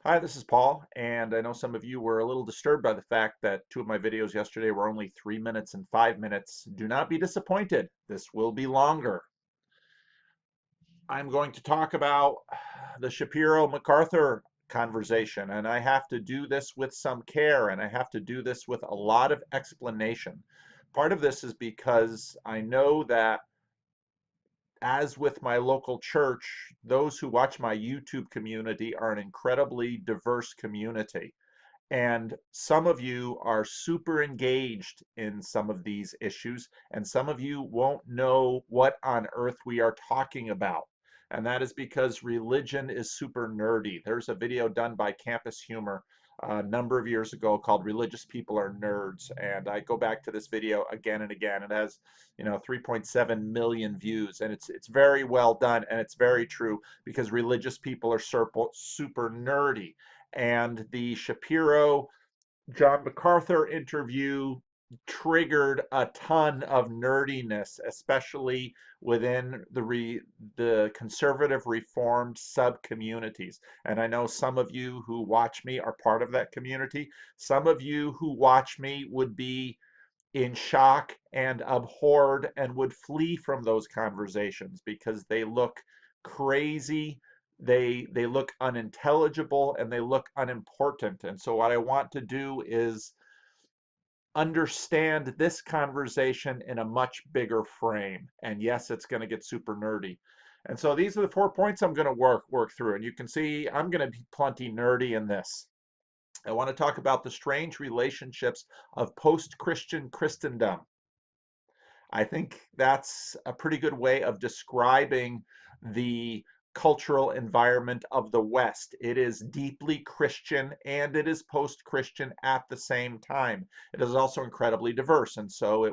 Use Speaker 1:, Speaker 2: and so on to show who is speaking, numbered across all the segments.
Speaker 1: Hi, this is Paul, and I know some of you were a little disturbed by the fact that two of my videos yesterday were only 3 minutes and 5 minutes. Do not be disappointed. This will be longer. I'm going to talk about the Shapiro-MacArthur conversation, and I have to do this with some care, and I have to do this with a lot of explanation. Part of this is because I know that as with my local church, those who watch my YouTube community are an incredibly diverse community. And some of you are super engaged in some of these issues, and some of you won't know what on earth we are talking about. And that is because religion is super nerdy. There's a video done by Campus Humor a number of years ago called Religious People Are Nerds. And I go back to this video again and again. It has, 3.7 million views, and it's very well done, and it's very true because religious people are super nerdy. And the Shapiro John MacArthur interview triggered a ton of nerdiness, especially within the conservative reformed sub communities. And I know some of you who watch me are part of that community. Some of you who watch me would be in shock and abhorred and would flee from those conversations because they look crazy, they look unintelligible, and they look unimportant. And so what I want to do is understand this conversation in a much bigger frame. And yes, it's going to get super nerdy. And so these are the 4 points I'm going to work through, and you can see I'm going to be plenty nerdy in this. I want to talk about the strange relationships of post-Christian Christendom. I think that's a pretty good way of describing the cultural environment of the West. It is deeply Christian and it is post-Christian at the same time. It is also incredibly diverse, and so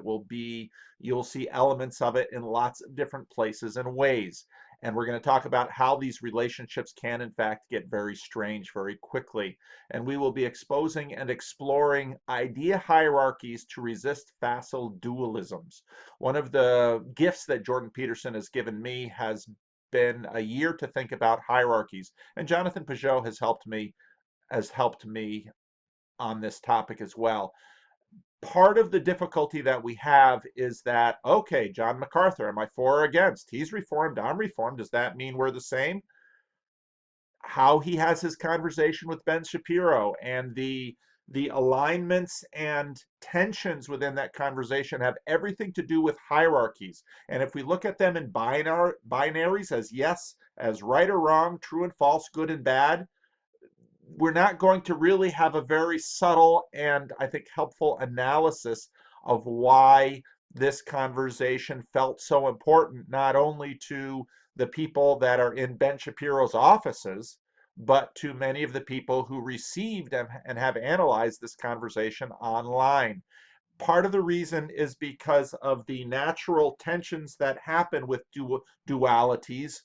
Speaker 1: you'll see elements of it in lots of different places and ways. And we're going to talk about how these relationships can, in fact, get very strange very quickly. And we will be exposing and exploring idea hierarchies to resist facile dualisms. One of the gifts that Jordan Peterson has given me has been a year to think about hierarchies, and Jonathan Peugeot has helped me on this topic as well. Part of the difficulty that we have is that, okay, John MacArthur, am I for or against? He's reformed, I'm reformed. Does that mean we're the same? How he has his conversation with Ben Shapiro and the alignments and tensions within that conversation have everything to do with hierarchies. And if we look at them in binaries as yes, as right or wrong, true and false, good and bad, we're not going to really have a very subtle and I think helpful analysis of why this conversation felt so important, not only to the people that are in Ben Shapiro's offices, but to many of the people who received and have analyzed this conversation online. Part of the reason is because of the natural tensions that happen with dualities.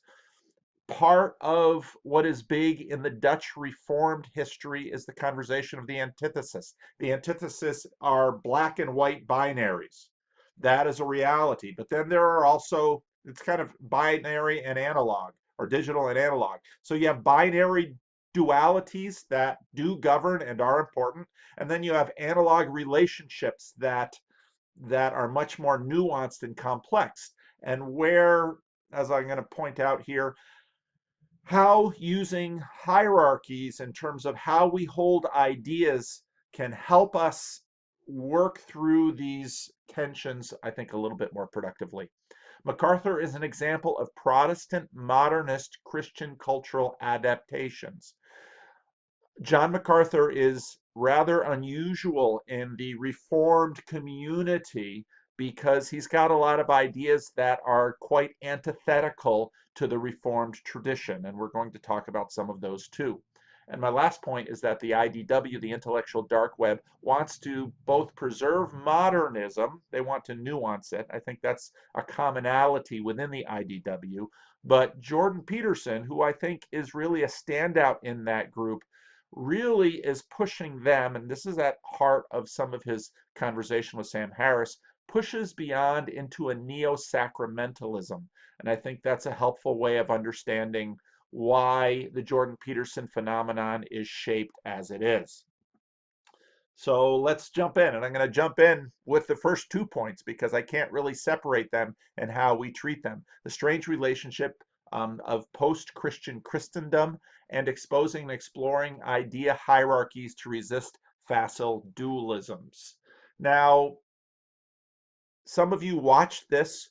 Speaker 1: Part of what is big in the Dutch Reformed history is the conversation of the antithesis. The antithesis are black and white binaries. That is a reality. But then there are also, it's kind of binary and analog, or digital and analog. So you have binary dualities that do govern and are important, and then you have analog relationships that are much more nuanced and complex. And where, as I'm going to point out here, how using hierarchies in terms of how we hold ideas can help us work through these tensions, I think, a little bit more productively. MacArthur is an example of Protestant modernist Christian cultural adaptations. John MacArthur is rather unusual in the Reformed community because he's got a lot of ideas that are quite antithetical to the Reformed tradition, and we're going to talk about some of those too. And my last point is that the IDW, the intellectual dark web, wants to both preserve modernism, they want to nuance it. I think that's a commonality within the IDW. But Jordan Peterson, who I think is really a standout in that group, really is pushing them, and this is at heart of some of his conversation with Sam Harris, pushes beyond into a neo-sacramentalism. And I think that's a helpful way of understanding why the Jordan Peterson phenomenon is shaped as it is. So let's jump in, and I'm going to jump in with the first 2 points because I can't really separate them and how we treat them. The strange relationship of post-Christian Christendom and exposing and exploring idea hierarchies to resist facile dualisms. Now, some of you watch this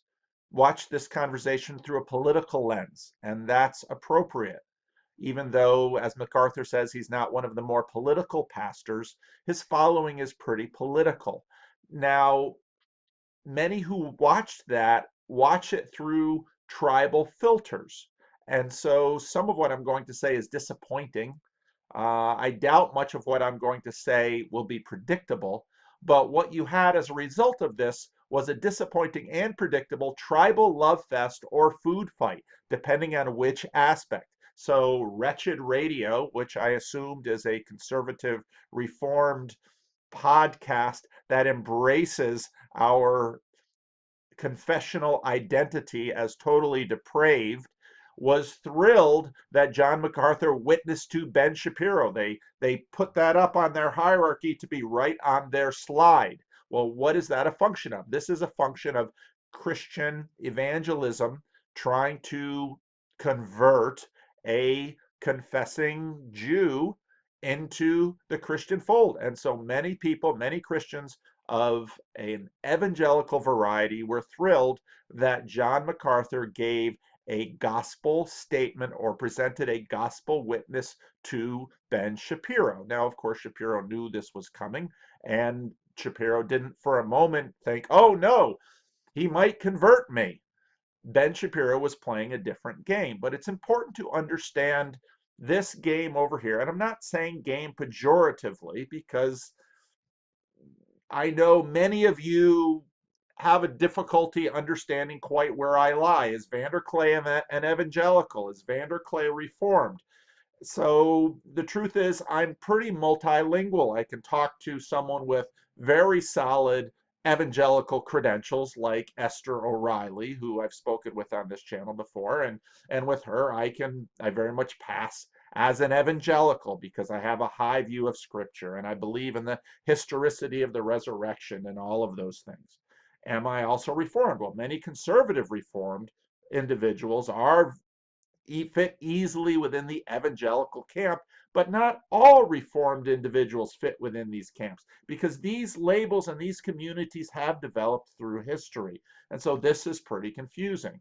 Speaker 1: conversation through a political lens, and that's appropriate. Even though, as MacArthur says, he's not one of the more political pastors, his following is pretty political. Now, many who watched that watch it through tribal filters. And so some of what I'm going to say is disappointing. I doubt much of what I'm going to say will be predictable, but what you had as a result of this was a disappointing and predictable tribal love fest or food fight, depending on which aspect. So Wretched Radio, which I assumed is a conservative, reformed podcast that embraces our confessional identity as totally depraved, was thrilled that John MacArthur witnessed to Ben Shapiro. They put that up on their hierarchy to be right on their slide. Well, what is that a function of? This is a function of Christian evangelism trying to convert a confessing Jew into the Christian fold. And so many people, many Christians of an evangelical variety were thrilled that John MacArthur gave a gospel statement or presented a gospel witness to Ben Shapiro. Now, of course, Shapiro knew this was coming, and Shapiro didn't for a moment think, oh no, he might convert me. Ben Shapiro was playing a different game, but it's important to understand this game over here. And I'm not saying game pejoratively because I know many of you have a difficulty understanding quite where I lie. Is VanderKlay an evangelical? Is VanderKlay reformed? So the truth is, I'm pretty multilingual. I can talk to someone with very solid evangelical credentials like Esther O'Reilly, who I've spoken with on this channel before, and with her I very much pass as an evangelical because I have a high view of Scripture and I believe in the historicity of the resurrection and all of those things. Am I also reformed? Well, many conservative reformed individuals are fit easily within the evangelical camp, but not all reformed individuals fit within these camps because these labels and these communities have developed through history. And so this is pretty confusing.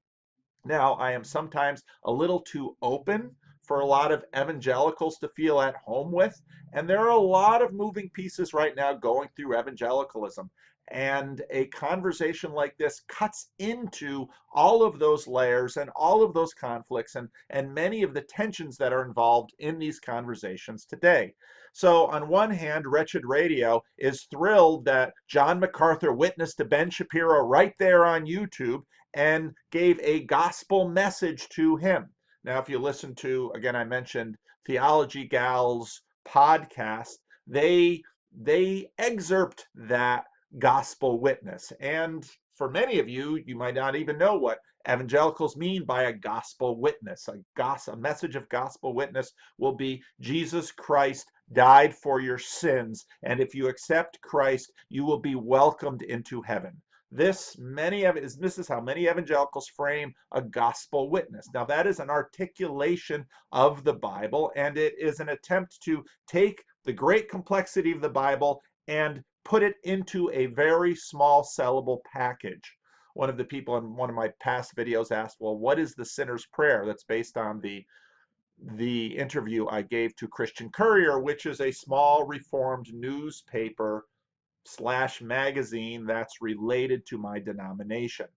Speaker 1: Now, I am sometimes a little too open for a lot of evangelicals to feel at home with, and there are a lot of moving pieces right now going through evangelicalism. And a conversation like this cuts into all of those layers and all of those conflicts and many of the tensions that are involved in these conversations today. So, on one hand, Wretched Radio is thrilled that John MacArthur witnessed to Ben Shapiro right there on YouTube and gave a gospel message to him. Now, if you listen to, again, I mentioned Theologygal's podcast, they excerpt that gospel witness. And for many of you, you might not even know what evangelicals mean by a gospel witness. A message of gospel witness will be Jesus Christ died for your sins, and if you accept Christ, you will be welcomed into heaven. This is how many evangelicals frame a gospel witness. Now, that is an articulation of the Bible, and it is an attempt to take the great complexity of the Bible and put it into a very small sellable package. One of the people in one of my past videos asked, well, what is the sinner's prayer? That's based on the interview I gave to Christian Courier, which is a small reformed newspaper / magazine that's related to my denomination.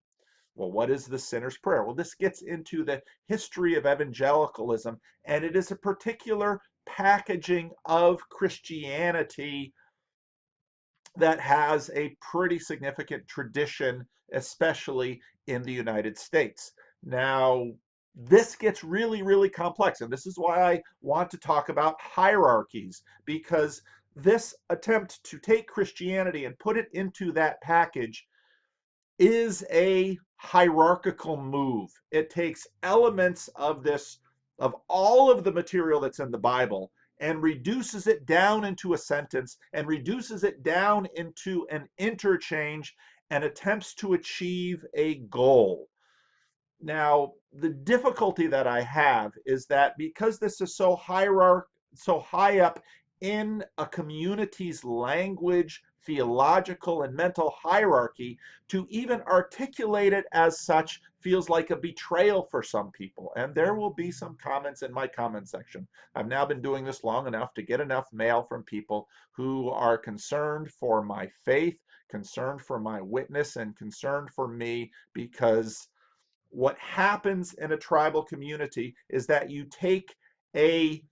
Speaker 1: Well, what is the sinner's prayer? Well, this gets into the history of evangelicalism, and it is a particular packaging of Christianity that has a pretty significant tradition, especially in the United States. Now, this gets really, really complex, and this is why I want to talk about hierarchies, because this attempt to take Christianity and put it into that package is a hierarchical move. It takes elements of this of all of the material that's in the Bible and reduces it down into a sentence and reduces it down into an interchange and attempts to achieve a goal. Now, the difficulty that I have is that because this is so high up in a community's language, theological, and mental hierarchy, to even articulate it as such feels like a betrayal for some people. And there will be some comments in my comment section. I've now been doing this long enough to get enough mail from people who are concerned for my faith, concerned for my witness, and concerned for me, because what happens in a tribal community is that you take a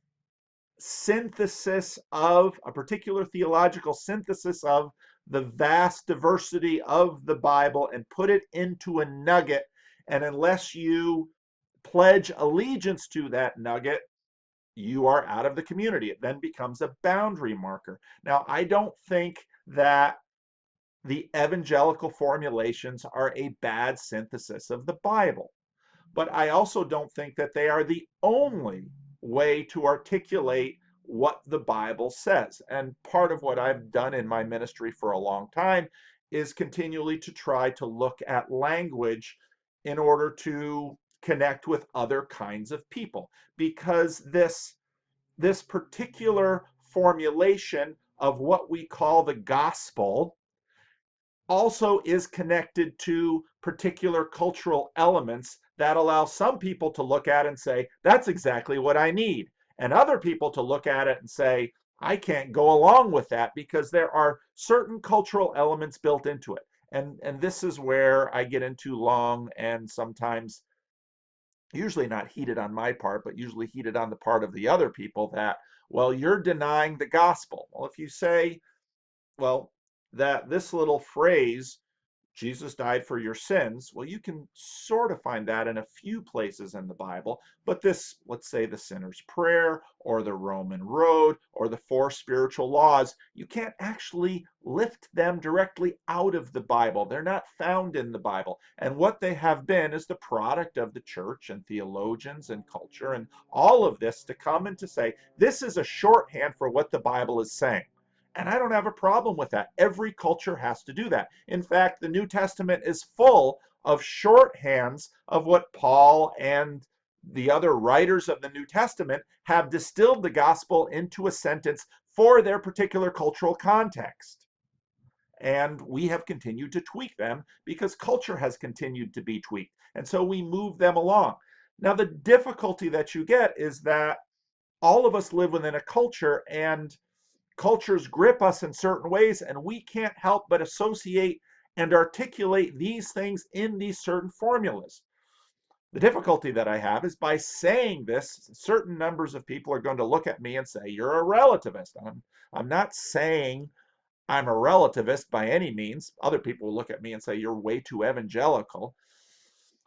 Speaker 1: synthesis of a particular theological synthesis of the vast diversity of the Bible and put it into a nugget. And unless you pledge allegiance to that nugget, you are out of the community. It then becomes a boundary marker. Now, I don't think that the evangelical formulations are a bad synthesis of the Bible, but I also don't think that they are the only way to articulate what the Bible says. And part of what I've done in my ministry for a long time is continually to try to look at language in order to connect with other kinds of people, because this particular formulation of what we call the gospel also is connected to particular cultural elements that allow some people to look at it and say, that's exactly what I need. And other people to look at it and say, I can't go along with that because there are certain cultural elements built into it. And this is where I get into long and sometimes, usually not heated on my part, but usually heated on the part of the other people, that, well, you're denying the gospel. Well, if you say, well, that this little phrase, Jesus died for your sins, well, you can sort of find that in a few places in the Bible, but this, let's say the sinner's prayer or the Roman road or the four spiritual laws, you can't actually lift them directly out of the Bible. They're not found in the Bible. And what they have been is the product of the church and theologians and culture and all of this to come and to say, this is a shorthand for what the Bible is saying. And I don't have a problem with that. Every culture has to do that. In fact, the New Testament is full of shorthands of what Paul and the other writers of the New Testament have distilled the gospel into a sentence for their particular cultural context. And we have continued to tweak them because culture has continued to be tweaked. And so we move them along. Now, the difficulty that you get is that all of us live within a culture, and cultures grip us in certain ways, and we can't help but associate and articulate these things in these certain formulas. The difficulty that I have is by saying this, certain numbers of people are going to look at me and say, you're a relativist. I'm not saying I'm a relativist by any means. Other people will look at me and say, you're way too evangelical.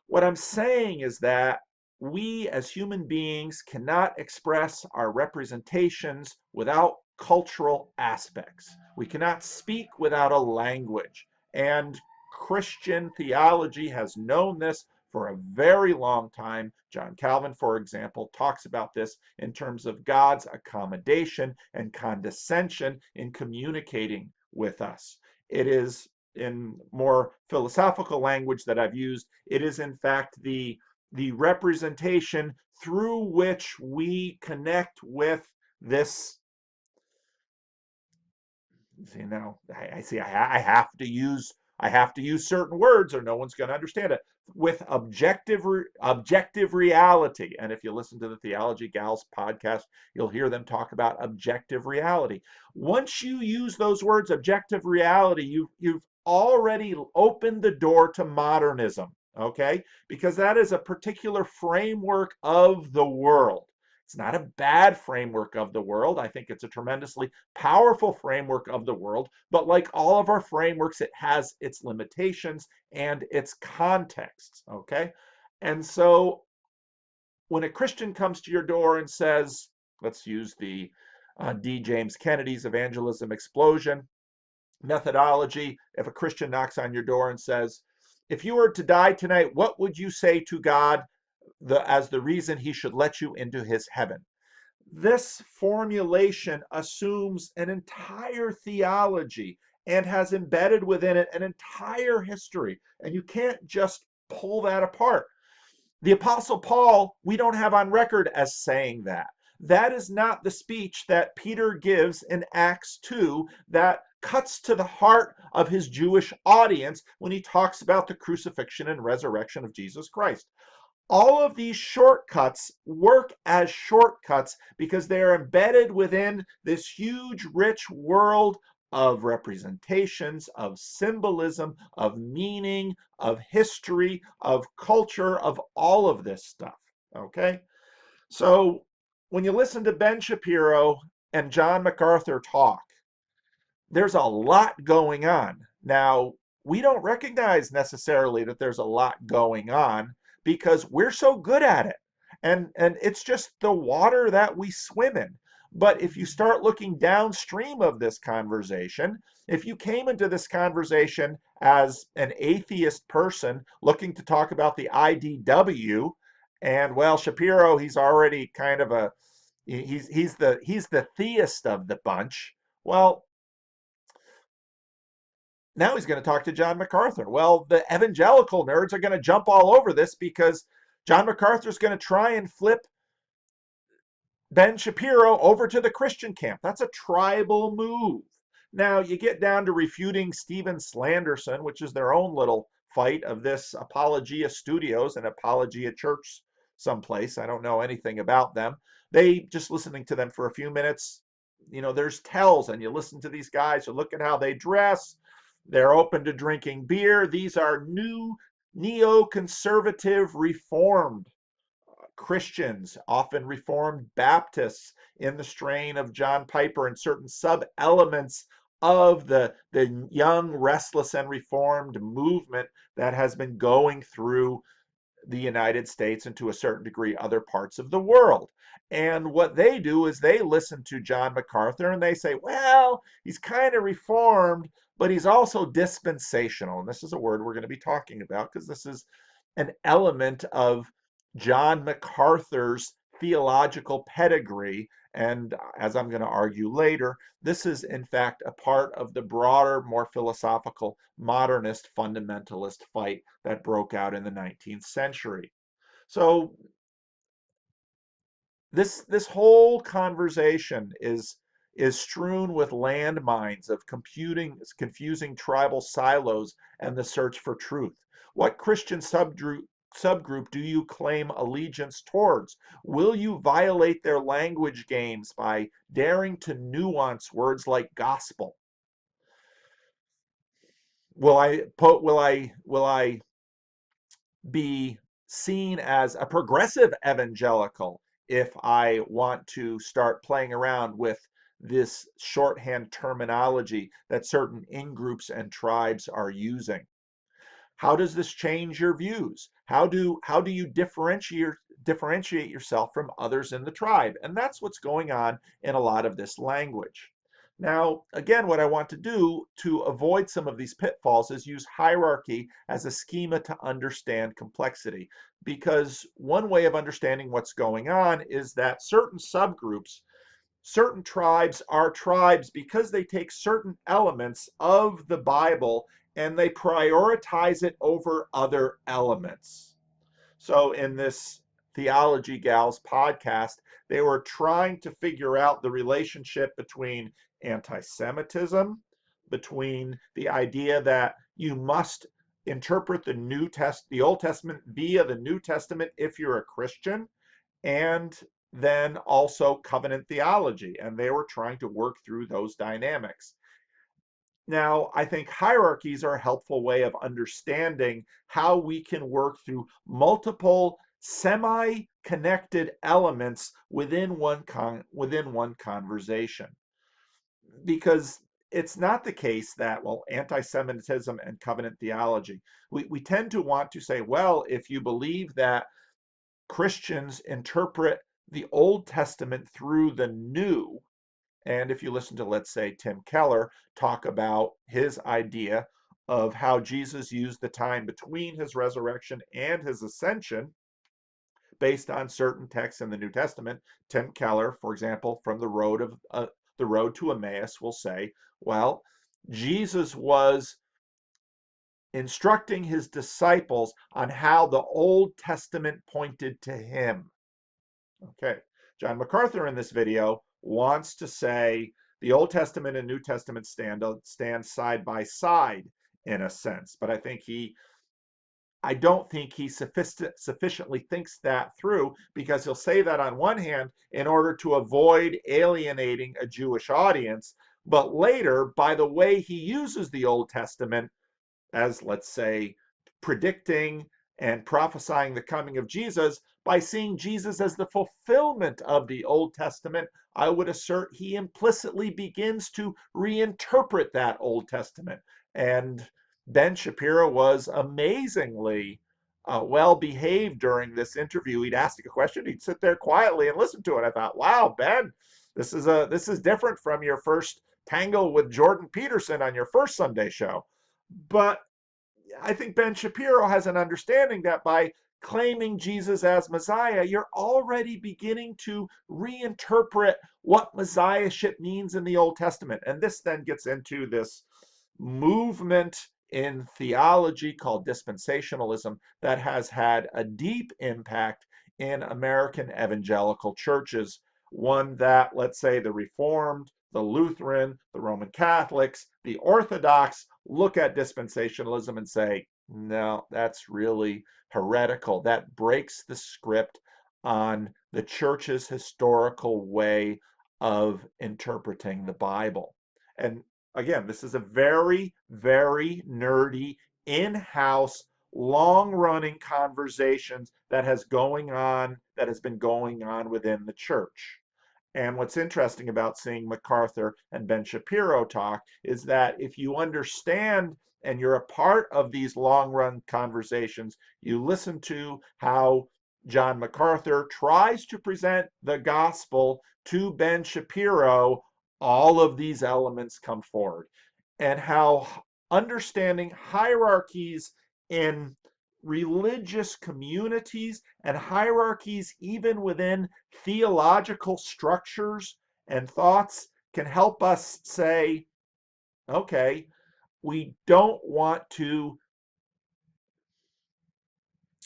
Speaker 1: What I'm saying is that we as human beings cannot express our representations without cultural aspects. We cannot speak without a language. And Christian theology has known this for a very long time. John Calvin, for example, talks about this in terms of God's accommodation and condescension in communicating with us. It is, in more philosophical language that I've used, it is in fact the representation through which we connect with this. See, now I see I have to use certain words or no one's going to understand it, with objective reality. And if you listen to the Theology Gals podcast, you'll hear them talk about objective reality. Once you use those words, objective reality, you've already opened the door to modernism, okay? Because that is a particular framework of the world. It's not a bad framework of the world. I think it's a tremendously powerful framework of the world, but like all of our frameworks, it has its limitations and its contexts, okay? And so when a Christian comes to your door and says, let's use the D. James Kennedy's evangelism explosion methodology, if a Christian knocks on your door and says, if you were to die tonight, what would you say to God? as the reason he should let you into his heaven. This formulation assumes an entire theology and has embedded within it an entire history, and you can't just pull that apart. The Apostle Paul, we don't have on record as saying that. That is not the speech that Peter gives in Acts 2 that cuts to the heart of his Jewish audience when he talks about the crucifixion and resurrection of Jesus Christ. All of these shortcuts work as shortcuts because they are embedded within this huge, rich world of representations, of symbolism, of meaning, of history, of culture, of all of this stuff. Okay? So when you listen to Ben Shapiro and John MacArthur talk, there's a lot going on. Now, we don't recognize necessarily that there's a lot going on because we're so good at it. And it's just the water that we swim in. But if you start looking downstream of this conversation, if you came into this conversation as an atheist person looking to talk about the IDW, and well, Shapiro, he's already kind of a he's the theist of the bunch. Well, now he's going to talk to John MacArthur. Well, the evangelical nerds are going to jump all over this because John MacArthur is going to try and flip Ben Shapiro over to the Christian camp. That's a tribal move. Now, you get down to refuting Stephen Slanderson, which is their own little fight of this Apologia Studios and Apologia Church someplace. I don't know anything about them. They just listening to them for a few minutes, there's tells, and you listen to these guys, you look at how they dress. They're open to drinking beer. These are new neoconservative reformed Christians, often Reformed Baptists in the strain of John Piper and certain sub-elements of the young, restless, and reformed movement that has been going through the United States and to a certain degree other parts of the world. And what they do is they listen to John MacArthur and they say, well, he's kind of reformed, but he's also dispensational. And this is a word we're going to be talking about because this is an element of John MacArthur's theological pedigree. And as I'm going to argue later, this is in fact a part of the broader, more philosophical, modernist, fundamentalist fight that broke out in the 19th century. So this whole conversation is strewn with landmines of confusing tribal silos and the search for truth. What Christian subgroup do you claim allegiance towards? Will you violate their language games by daring to nuance words like gospel? Will I be seen as a progressive evangelical if I want to start playing around with this shorthand terminology that certain in-groups and tribes are using? How does this change your views? How do you differentiate yourself from others in the tribe? And that's what's going on in a lot of this language. Now, again, what I want to do to avoid some of these pitfalls is use hierarchy as a schema to understand complexity. Because one way of understanding what's going on is that certain subgroups, certain tribes are tribes because they take certain elements of the Bible and they prioritize it over other elements. So in this Theology Gals podcast, they were trying to figure out the relationship between anti-Semitism, between the idea that you must interpret the Old Testament via the New Testament if you're a Christian, and then also covenant theology. And they were trying to work through those dynamics. Now, I think hierarchies are a helpful way of understanding how we can work through multiple semi-connected elements within one conversation. Because it's not the case that, well, anti-Semitism and covenant theology, we tend to want to say, well, if you believe that Christians interpret the Old Testament through the New, and if you listen to, let's say, Tim Keller talk about his idea of how Jesus used the time between his resurrection and his ascension based on certain texts in the New Testament. Tim Keller, for example, from the Road to Emmaus, will say, well, Jesus was instructing his disciples on how the Old Testament pointed to him. Okay, John MacArthur in this video wants to say the Old Testament and New Testament stand side by side in a sense, but I don't think he sufficiently thinks that through, because he'll say that on one hand in order to avoid alienating a Jewish audience, but later, by the way he uses the Old Testament as, let's say, predicting and prophesying the coming of Jesus, by seeing Jesus as the fulfillment of the Old Testament, I would assert he implicitly begins to reinterpret that Old Testament. And Ben Shapiro was amazingly well behaved during this interview. He'd ask a question, he'd sit there quietly and listen to it. I thought, wow, Ben, this is different from your first tangle with Jordan Peterson on your first Sunday show. But I think Ben Shapiro has an understanding that by claiming Jesus as Messiah, you're already beginning to reinterpret what Messiahship means in the Old Testament. And this then gets into this movement in theology called dispensationalism that has had a deep impact in American evangelical churches. One that, let's say, the Reformed, the Lutheran, the Roman Catholics, the Orthodox look at dispensationalism and say, no, that's really heretical. That breaks the script on the church's historical way of interpreting the Bible. And again, this is a very, very nerdy, in-house, long-running conversations that has been going on within the church. And what's interesting about seeing MacArthur and Ben Shapiro talk is that if you understand and you're a part of these long-run conversations, you listen to how John MacArthur tries to present the gospel to Ben Shapiro, all of these elements come forward. And how understanding hierarchies in religious communities and hierarchies even within theological structures and thoughts can help us say, okay, we don't want to.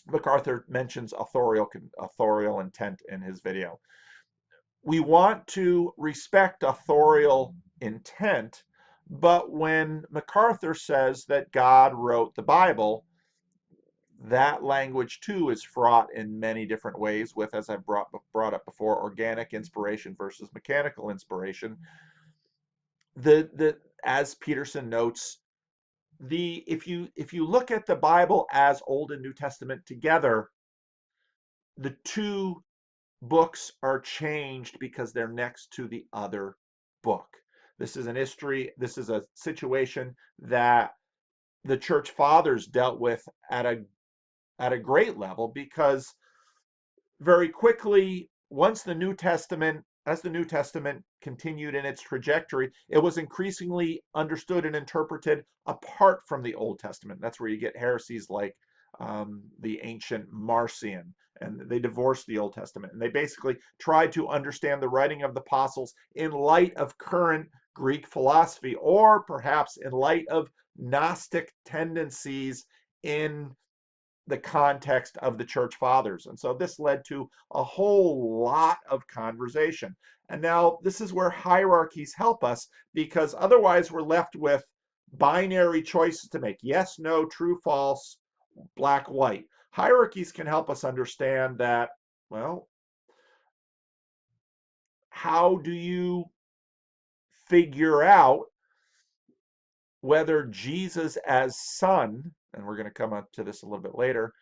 Speaker 1: MacArthur mentions authorial intent in his video. We want to respect authorial intent, but when MacArthur says that God wrote the Bible, that language too is fraught in many different ways with, as I brought up before, organic inspiration versus mechanical inspiration. As Peterson notes, if you look at the Bible as Old and New Testament together, the two books are changed because they're next to the other book. This is a situation that the church fathers dealt with at a great level, because very quickly, as the New Testament continued in its trajectory, it was increasingly understood and interpreted apart from the Old Testament. That's where you get heresies like the ancient Marcion, and they divorced the Old Testament, and they basically tried to understand the writing of the apostles in light of current Greek philosophy, or perhaps in light of Gnostic tendencies in the context of the church fathers. And so this led to a whole lot of conversation. And now this is where hierarchies help us, because otherwise we're left with binary choices to make: yes, no, true, false, black, white. Hierarchies can help us understand that, well, how do you figure out whether Jesus as Son, and we're going to come up to this a little bit later,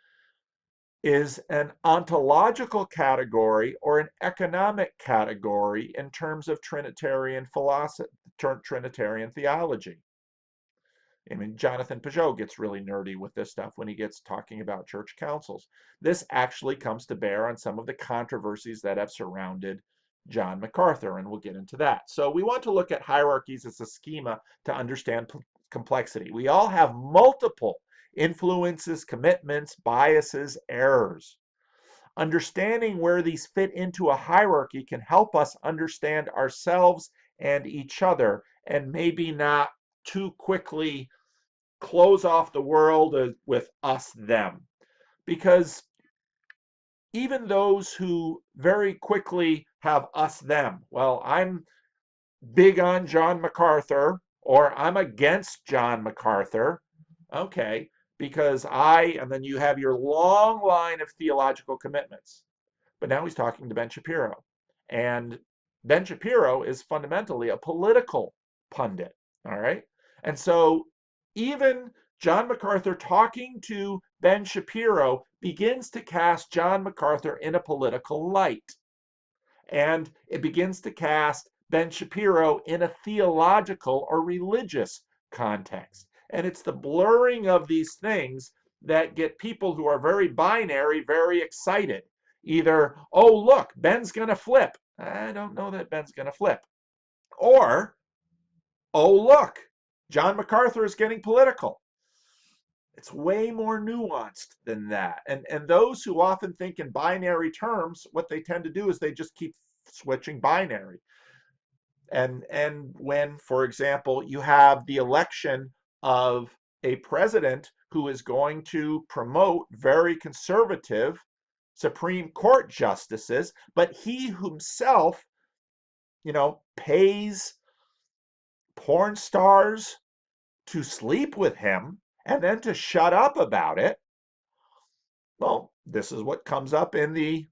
Speaker 1: is an ontological category or an economic category in terms of Trinitarian philosophy, Trinitarian theology. I mean, Jonathan Peugeot gets really nerdy with this stuff when he gets talking about church councils. This actually comes to bear on some of the controversies that have surrounded John MacArthur, and we'll get into that. So we want to look at hierarchies as a schema to understand complexity. We all have multiple influences, commitments, biases, errors. Understanding where these fit into a hierarchy can help us understand ourselves and each other, and maybe not too quickly close off the world with us, them. Because even those who very quickly have us, them, well, I'm big on John MacArthur, or I'm against John MacArthur. Okay, because and then you have your long line of theological commitments. But now he's talking to Ben Shapiro. And Ben Shapiro is fundamentally a political pundit. All right. And so even John MacArthur talking to Ben Shapiro begins to cast John MacArthur in a political light. And it begins to cast Ben Shapiro in a theological or religious context. And it's the blurring of these things that get people who are very binary very excited. Either, oh, look, Ben's going to flip. I don't know that Ben's going to flip. Or, oh, look, John MacArthur is getting political. It's way more nuanced than that. And those who often think in binary terms, what they tend to do is they just keep switching binary. And when, for example, you have the election of a president who is going to promote very conservative Supreme Court justices, but he himself, pays porn stars to sleep with him and then to shut up about it. Well, this is what comes up in the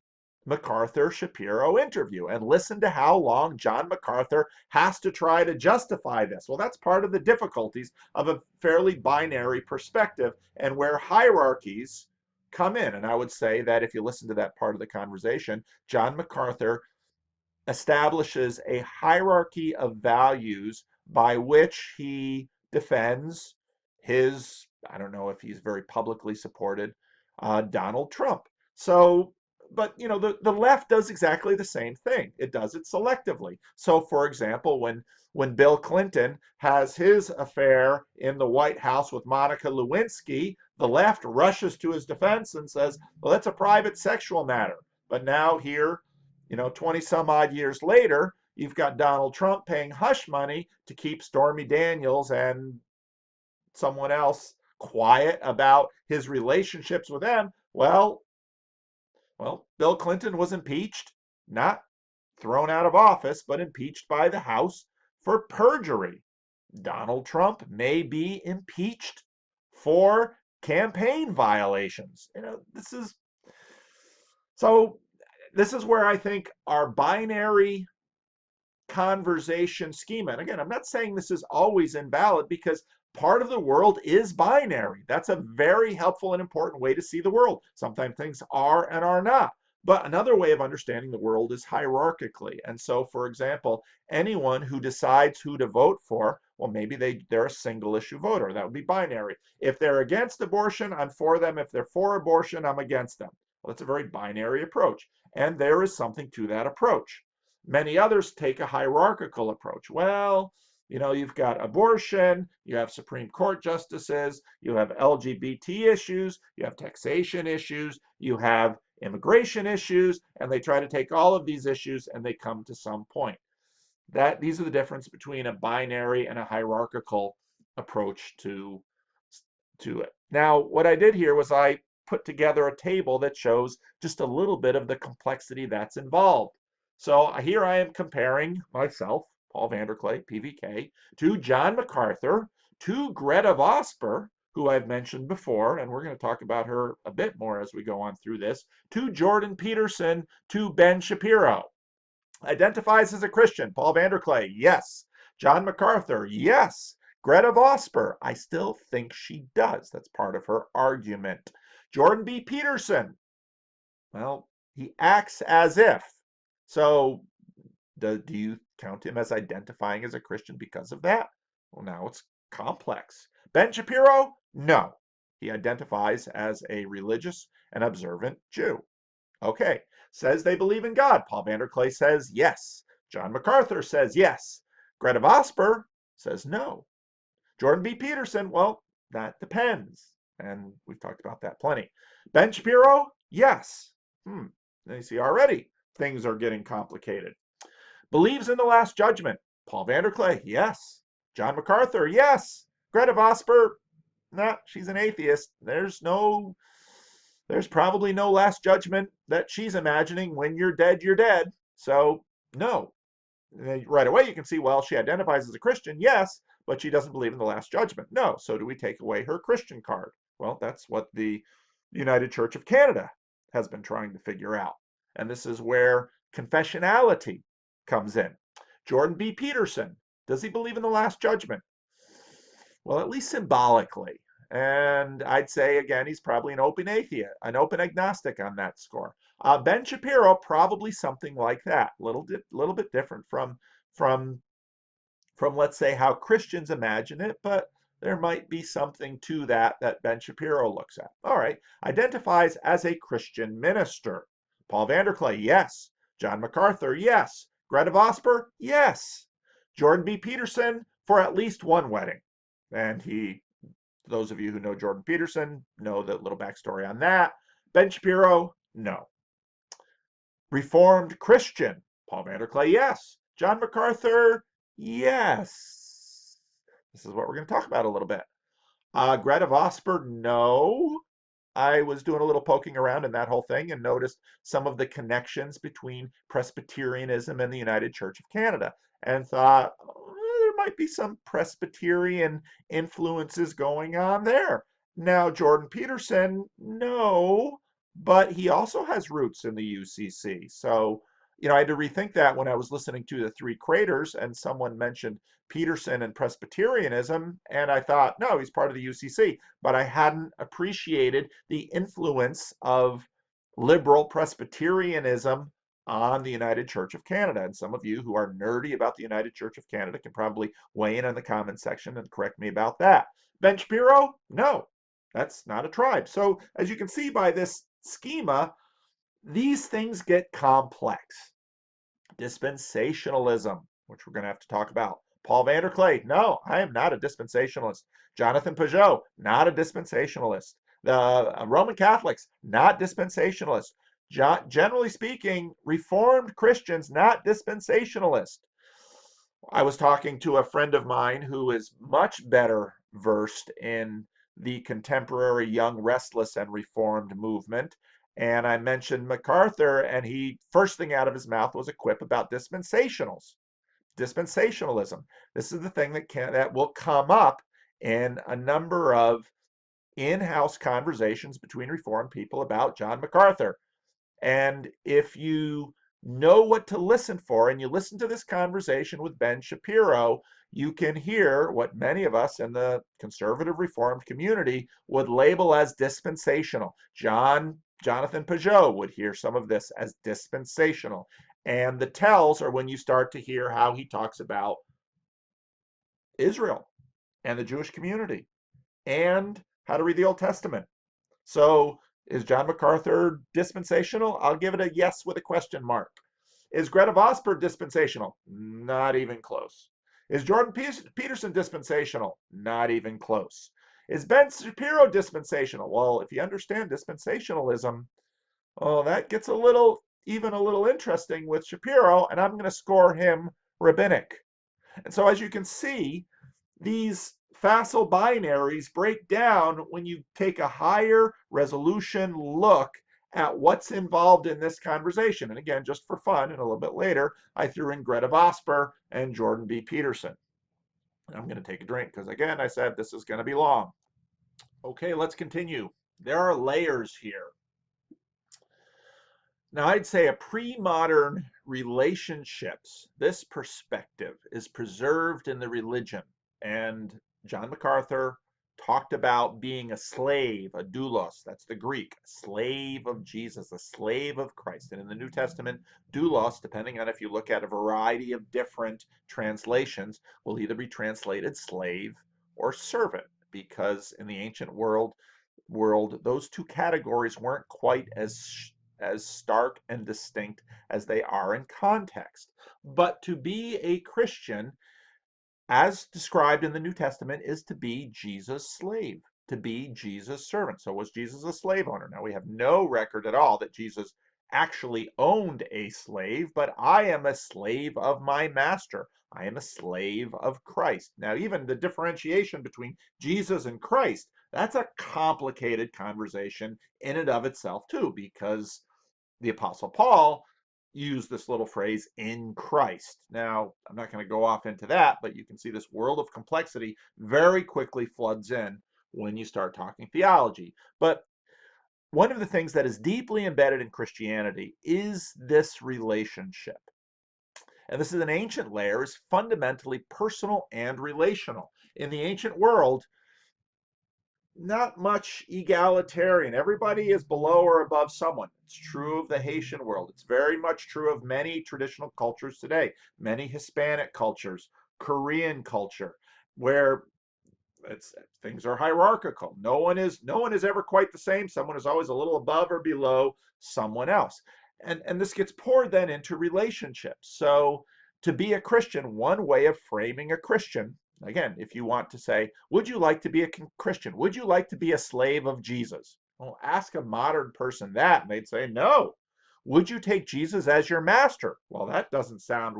Speaker 1: MacArthur Shapiro interview. And listen to how long John MacArthur has to try to justify this. Well, that's part of the difficulties of a fairly binary perspective and where hierarchies come in. And I would say that if you listen to that part of the conversation, John MacArthur establishes a hierarchy of values by which he defends his, I don't know if he's very publicly supported, Donald Trump. So, but the left does exactly the same thing. It does it selectively. So, for example, when Bill Clinton has his affair in the White House with Monica Lewinsky, the left rushes to his defense and says, well, that's a private sexual matter. But now here, 20 some odd years later, you've got Donald Trump paying hush money to keep Stormy Daniels and someone else quiet about his relationships with them. Well, Bill Clinton was impeached, not thrown out of office, but impeached by the House for perjury. Donald Trump may be impeached for campaign violations. This is where I think our binary conversation schema, and again, I'm not saying this is always invalid because part of the world is binary. That's a very helpful and important way to see the world. Sometimes things are and are not. But another way of understanding the world is hierarchically. And so, for example, anyone who decides who to vote for, well, maybe they're a single issue voter. That would be binary. If they're against abortion, I'm for them. If they're for abortion, I'm against them. Well, that's a very binary approach. And there is something to that approach. Many others take a hierarchical approach. Well, you've got abortion, you have Supreme Court justices, you have LGBT issues, you have taxation issues, you have immigration issues, and they try to take all of these issues and they come to some point. These are the difference between a binary and a hierarchical approach to it. Now, what I did here was I put together a table that shows just a little bit of the complexity that's involved. So here I am comparing myself, Paul VanderKlay, PVK, to John MacArthur, to Gretta Vosper, who I've mentioned before, and we're going to talk about her a bit more as we go on through this, to Jordan Peterson, to Ben Shapiro. Identifies as a Christian, Paul VanderKlay, yes. John MacArthur, yes. Gretta Vosper, I still think she does. That's part of her argument. Jordan B. Peterson, well, he acts as if. So do you count him as identifying as a Christian because of that? Well, now it's complex. Ben Shapiro, no. He identifies as a religious and observant Jew. Okay, says they believe in God. Paul VanderKlay says yes. John MacArthur says yes. Gretta Vosper says no. Jordan B. Peterson, well, that depends. And we've talked about that plenty. Ben Shapiro, yes. And you see already things are getting complicated. Believes in the Last Judgment. Paul VanderKlay, yes. John MacArthur, yes. Gretta Vosper, nah, she's an atheist. There's probably no last judgment that she's imagining. When you're dead, you're dead. So, no. Right away you can see, well, she identifies as a Christian, yes, but she doesn't believe in the last judgment. No. So do we take away her Christian card? Well, that's what the United Church of Canada has been trying to figure out. And this is where confessionality comes in. Jordan B. Peterson, does he believe in the last judgment? Well, at least symbolically. And I'd say, again, he's probably an open atheist, an open agnostic on that score. Ben Shapiro, probably something like that. Little bit different from let's say how Christians imagine it, but there might be something to that Ben Shapiro looks at. All right, identifies as a Christian minister. Paul VanderKlay, yes. John MacArthur, yes. Gretta Vosper, yes. Jordan B. Peterson, for at least one wedding. And those of you who know Jordan Peterson know the little backstory on that. Ben Shapiro, no. Reformed Christian, Paul VanderKlay, yes. John MacArthur, yes. This is what we're going to talk about a little bit. Gretta Vosper, no. I was doing a little poking around in that whole thing and noticed some of the connections between Presbyterianism and the United Church of Canada and thought, there might be some Presbyterian influences going on there. Now, Jordan Peterson, no, but he also has roots in the UCC. So, I had to rethink that when I was listening to the Three Craters and someone mentioned Peterson and Presbyterianism, and I thought, no, he's part of the UCC, but I hadn't appreciated the influence of liberal Presbyterianism on the United Church of Canada. And some of you who are nerdy about the United Church of Canada can probably weigh in on the comment section and correct me about that. Ben Shapiro, no, that's not a tribe. So as you can see by this schema, these things get complex. Dispensationalism, which we're going to have to talk about. Paul VanderKlay, no, I am not a dispensationalist. Jonathan Peugeot, not a dispensationalist. The Roman Catholics, not dispensationalist. Generally speaking, Reformed Christians, not dispensationalist. I was talking to a friend of mine who is much better versed in the contemporary young restless and Reformed movement. And I mentioned MacArthur, and he, first thing out of his mouth was a quip about dispensationalism. This is the thing that will come up in a number of in-house conversations between Reformed people about John MacArthur. And if you know what to listen for and you listen to this conversation with Ben Shapiro, you can hear what many of us in the conservative Reformed community would label as dispensational. Jonathan Peugeot would hear some of this as dispensational. And the tells are when you start to hear how he talks about Israel and the Jewish community and how to read the Old Testament. So is John MacArthur dispensational? I'll give it a yes with a question mark. Is Gretta Vosper dispensational? Not even close. Is Jordan Peterson dispensational? Not even close. Is Ben Shapiro dispensational? Well, if you understand dispensationalism, that gets even a little interesting with Shapiro, and I'm going to score him rabbinic. And so as you can see, these facile binaries break down when you take a higher resolution look at what's involved in this conversation. And again, just for fun, and a little bit later, I threw in Gretta Vosper and Jordan B. Peterson. And I'm going to take a drink because, again, I said this is going to be long. Okay, let's continue. There are layers here. Now, I'd say a pre-modern relationships, this perspective is preserved in the religion. And John MacArthur talked about being a slave, a doulos, that's the Greek, slave of Jesus, a slave of Christ. And in the New Testament, doulos, depending on if you look at a variety of different translations, will either be translated slave or servant, because in the ancient world, those two categories weren't quite as stark and distinct as they are in context. But to be a Christian, as described in the New Testament, is to be Jesus' slave, to be Jesus' servant. So was Jesus a slave owner? Now, we have no record at all that Jesus actually owned a slave, but I am a slave of my master. I am a slave of Christ. Now, even the differentiation between Jesus and Christ, that's a complicated conversation in and of itself, too, because the Apostle Paul used this little phrase, in Christ. Now, I'm not going to go off into that, but you can see this world of complexity very quickly floods in when you start talking theology. But one of the things that is deeply embedded in Christianity is this relationship. And this is an ancient layer, is fundamentally personal and relational. In the ancient world, not much egalitarian. Everybody is below or above someone. It's true of the Haitian world. It's very much true of many traditional cultures today, many Hispanic cultures, Korean culture, where it's things are hierarchical. No one is ever quite the same. Someone is always a little above or below someone else. And this gets poured then into relationships. So to be a Christian, one way of framing a Christian, again, if you want to say, would you like to be a Christian? Would you like to be a slave of Jesus? Well, ask a modern person that, and they'd say no. Would you take Jesus as your master? Well, that doesn't sound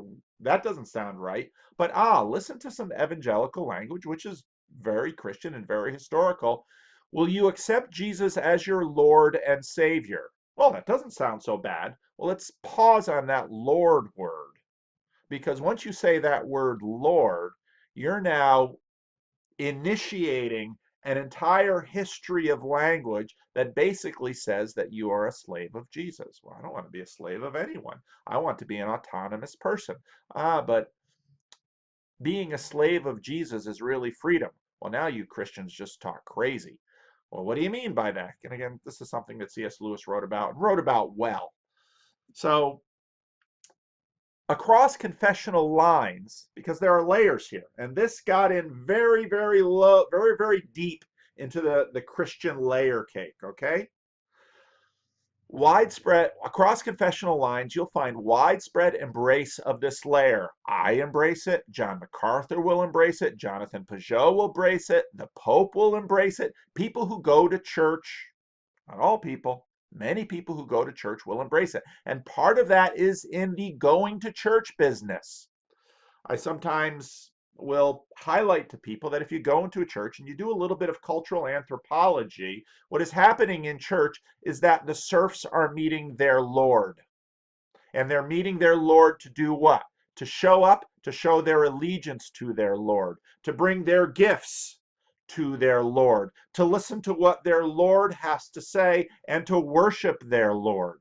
Speaker 1: right. But listen to some evangelical language, which is very Christian and very historical. Will you accept Jesus as your Lord and Savior? Well, that doesn't sound so bad. Well, let's pause on that Lord word, because once you say that word Lord, you're now initiating an entire history of language that basically says that you are a slave of Jesus. Well, I don't want to be a slave of anyone. I want to be an autonomous person. But being a slave of Jesus is really freedom. Well, now you Christians just talk crazy. Well, what do you mean by that? And again, this is something that C.S. Lewis wrote about, and wrote about well. So across confessional lines, because there are layers here, and this got in very, very low, very, very deep into the Christian layer cake, okay? Widespread, across confessional lines, you'll find widespread embrace of this layer. I embrace it, John MacArthur will embrace it, Jonathan Pageau will embrace it, the Pope will embrace it, people who go to church, not all people, many people who go to church will embrace it. And part of that is in the going to church business. I sometimes will highlight to people that if you go into a church and you do a little bit of cultural anthropology, what is happening in church is that the serfs are meeting their Lord. And they're meeting their Lord to do what? To show up, to show their allegiance to their Lord, to bring their gifts to their Lord, to listen to what their Lord has to say, and to worship their Lord.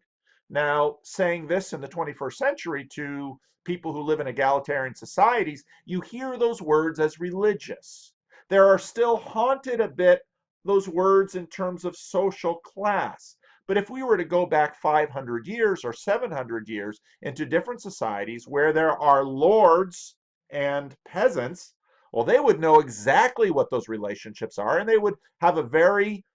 Speaker 1: Now, saying this in the 21st century to people who live in egalitarian societies, you hear those words as religious. There are still haunted a bit those words in terms of social class. But if we were to go back 500 years or 700 years into different societies where there are lords and peasants, well, they would know exactly what those relationships are, and they would have a very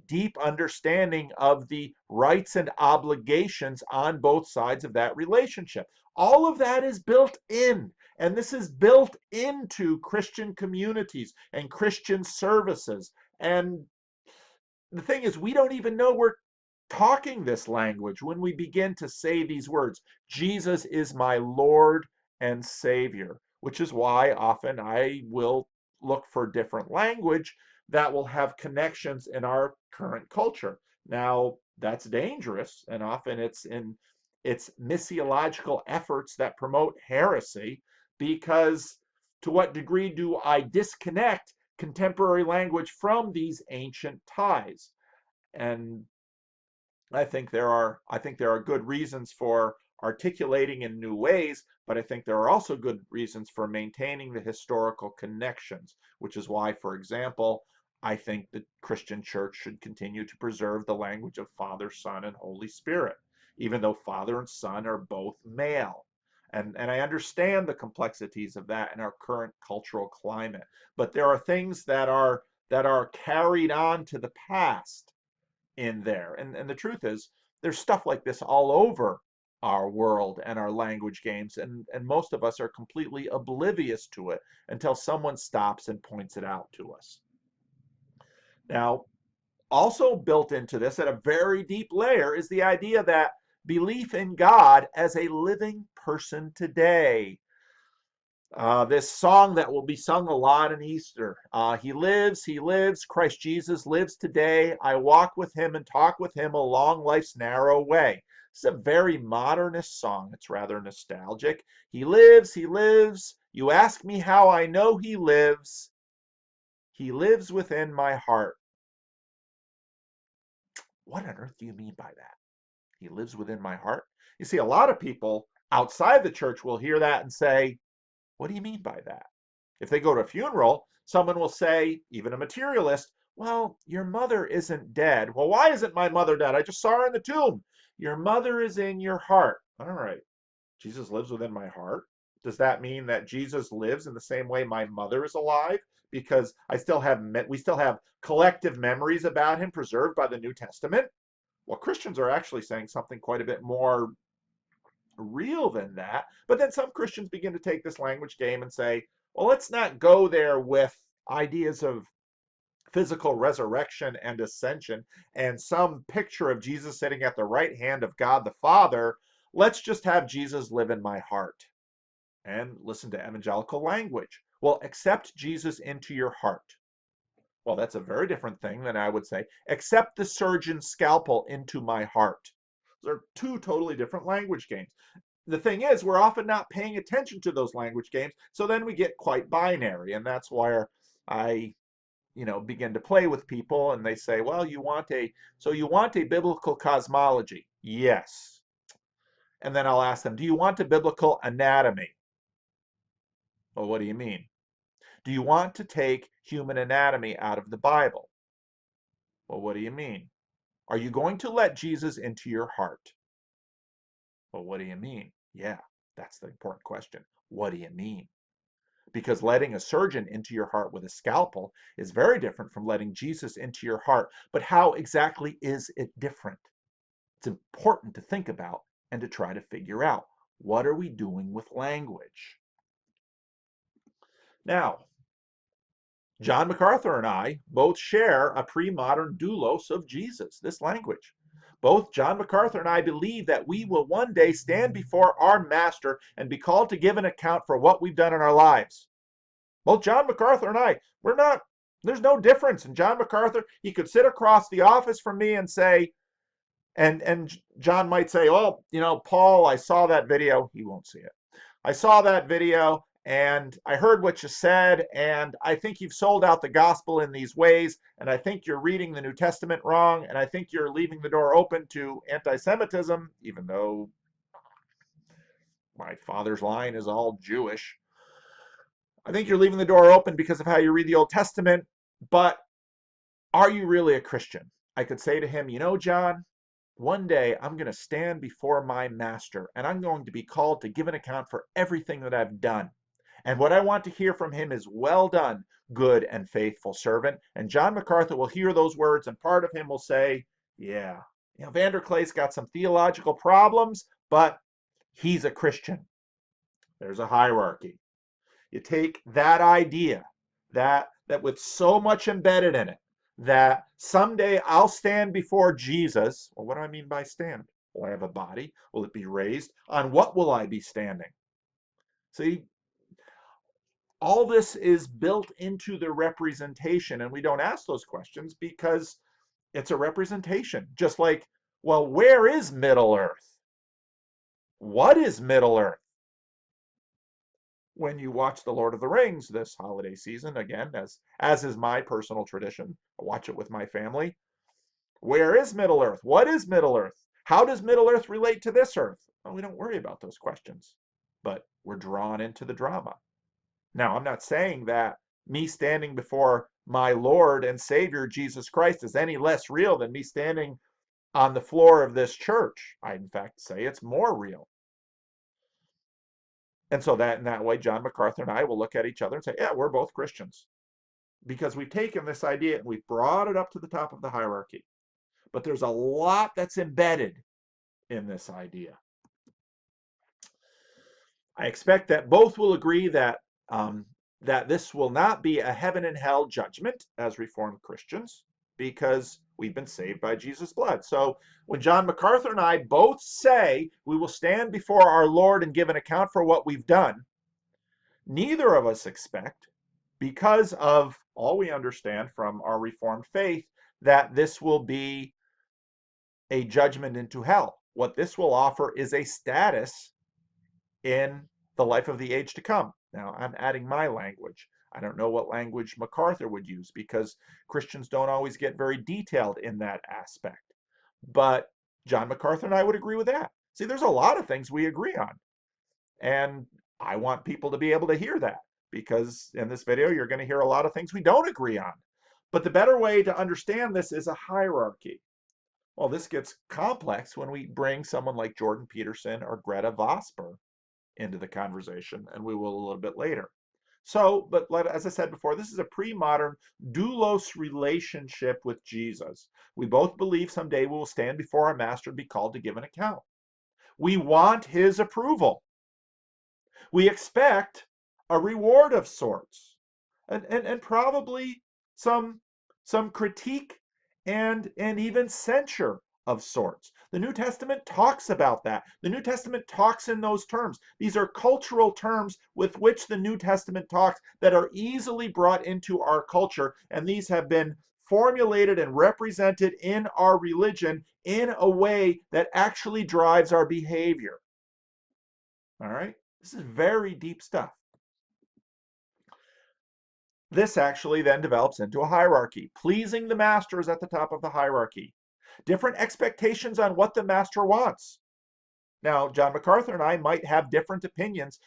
Speaker 1: deep understanding of the rights and obligations on both sides of that relationship. All of that is built in, and this is built into Christian communities and Christian services. And the thing is, we don't even know we're talking this language when we begin to say these words. Jesus is my Lord and Savior, which is why often I will look for different language that will have connections in our current culture. Now, that's dangerous, and often it's missiological efforts that promote heresy, because to what degree do I disconnect contemporary language from these ancient ties? And I think there are good reasons for articulating in new ways, but I think there are also good reasons for maintaining the historical connections, which is why, for example, I think the Christian church should continue to preserve the language of Father, Son, and Holy Spirit, even though Father and Son are both male. And I understand the complexities of that in our current cultural climate, but there are things that are carried on to the past in there. And the truth is, there's stuff like this all over our world and our language games, and most of us are completely oblivious to it until someone stops and points it out to us. Now, Also built into this at a very deep layer is the idea that belief in God as a living person today. This song that will be sung a lot in Easter. He lives, Christ Jesus lives today. I walk with him and talk with him along life's narrow way. It's a very modernist song. It's rather nostalgic. He lives, he lives. You ask me how I know he lives. He lives within my heart. What on earth do you mean by that? He lives within my heart? You see, a lot of people outside the church will hear that and say, what do you mean by that? If they go to a funeral, someone will say, even a materialist, well, your mother isn't dead. Well, why isn't my mother dead? I just saw her in the tomb. Your mother is in your heart. All right. Jesus lives within my heart. Does that mean that Jesus lives in the same way my mother is alive? Because we still have collective memories about him preserved by the New Testament. Well, Christians are actually saying something quite a bit more real than that. But then some Christians begin to take this language game and say, well, let's not go there with ideas of physical resurrection and ascension and some picture of Jesus sitting at the right hand of God the Father. Let's just have Jesus live in my heart. And listen to evangelical language. Well, accept Jesus into your heart. Well, that's a very different thing than I would say, accept the surgeon's scalpel into my heart. They're two totally different language games. The thing is, we're often not paying attention to those language games, so then we get quite binary, and that's where I, begin to play with people, and they say, well, you want a biblical cosmology? Yes. And then I'll ask them, do you want a biblical anatomy? Well, what do you mean? Do you want to take human anatomy out of the Bible? Well, what do you mean? Are you going to let Jesus into your heart? Well, what do you mean? Yeah, that's the important question. What do you mean? Because letting a surgeon into your heart with a scalpel is very different from letting Jesus into your heart. But how exactly is it different? It's important to think about and to try to figure out, what are we doing with language? Now, John MacArthur and I both share a pre-modern doulos of Jesus, this language. Both John MacArthur and I believe that we will one day stand before our master and be called to give an account for what we've done in our lives. Both John MacArthur and I, there's no difference. And John MacArthur, he could sit across the office from me and say, and John might say, oh, Paul, I saw that video. He won't see it. I saw that video and I heard what you said, and I think you've sold out the gospel in these ways, and I think you're reading the New Testament wrong, and I think you're leaving the door open to anti-Semitism, even though my father's line is all Jewish. I think you're leaving the door open because of how you read the Old Testament, but are you really a Christian? I could say to him, John, one day I'm going to stand before my master, and I'm going to be called to give an account for everything that I've done. And what I want to hear from him is, well done, good and faithful servant. And John MacArthur will hear those words, and part of him will say, yeah, VanderKlay's got some theological problems, but he's a Christian. There's a hierarchy. You take that idea, that with so much embedded in it, that someday I'll stand before Jesus. Well, what do I mean by stand? Will I have a body? Will it be raised? On what will I be standing? See, all this is built into the representation, and we don't ask those questions because it's a representation. Just like, well, where is Middle Earth? What is Middle Earth? When you watch The Lord of the Rings this holiday season, again, as is my personal tradition, I watch it with my family. Where is Middle Earth? What is Middle Earth? How does Middle Earth relate to this Earth? Well, we don't worry about those questions, but we're drawn into the drama. Now, I'm not saying that me standing before my Lord and Savior, Jesus Christ, is any less real than me standing on the floor of this church. I, in fact, say it's more real. And so that in that way, John MacArthur and I will look at each other and say, yeah, we're both Christians. Because we've taken this idea and we've brought it up to the top of the hierarchy. But there's a lot that's embedded in this idea. I expect that both will agree that that this will not be a heaven and hell judgment as Reformed Christians, because We've been saved by Jesus' blood. So when John MacArthur and I both say we will stand before our Lord and give an account for what we've done, neither of us expect, because of all we understand from our Reformed faith, that this will be a judgment into hell. What this will offer is a status in the life of the age to come. Now, I'm adding my language. I don't know what language MacArthur would use because Christians don't always get very detailed in that aspect. But John MacArthur and I would agree with that. See, there's a lot of things we agree on. And I want people to be able to hear that because in this video, you're going to hear a lot of things we don't agree on. But the better way to understand this is a hierarchy. Well, this gets complex when we bring someone like Jordan Peterson or Gretta Vosper into the conversation, and we will a little bit later. So, but as I said before, this is a pre-modern doulos relationship with Jesus. We both believe someday we will stand before our master and be called to give an account. We want his approval. We expect a reward of sorts, and probably some critique and even censure of sorts. The New Testament talks about that. The New Testament talks in those terms. These are cultural terms with which the New Testament talks that are easily brought into our culture, and these have been formulated and represented in our religion in a way that actually drives our behavior. All right? This is very deep stuff. This actually then develops into a hierarchy. Pleasing the master is at the top of the hierarchy. Different expectations on what the master wants. Now, John MacArthur and I might have different opinions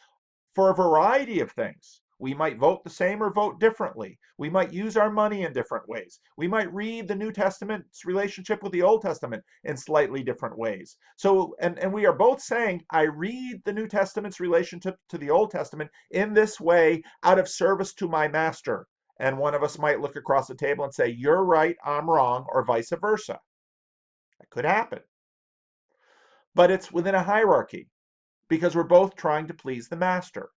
Speaker 1: for a variety of things. We might vote the same or vote differently. We might use our money in different ways. We might read the New Testament's relationship with the Old Testament in slightly different ways. So, and we are both saying, I read the New Testament's relationship to the Old Testament in this way out of service to my master. And one of us might look across the table and say, you're right, I'm wrong, or vice versa. That could happen. But it's within a hierarchy because we're both trying to please the master.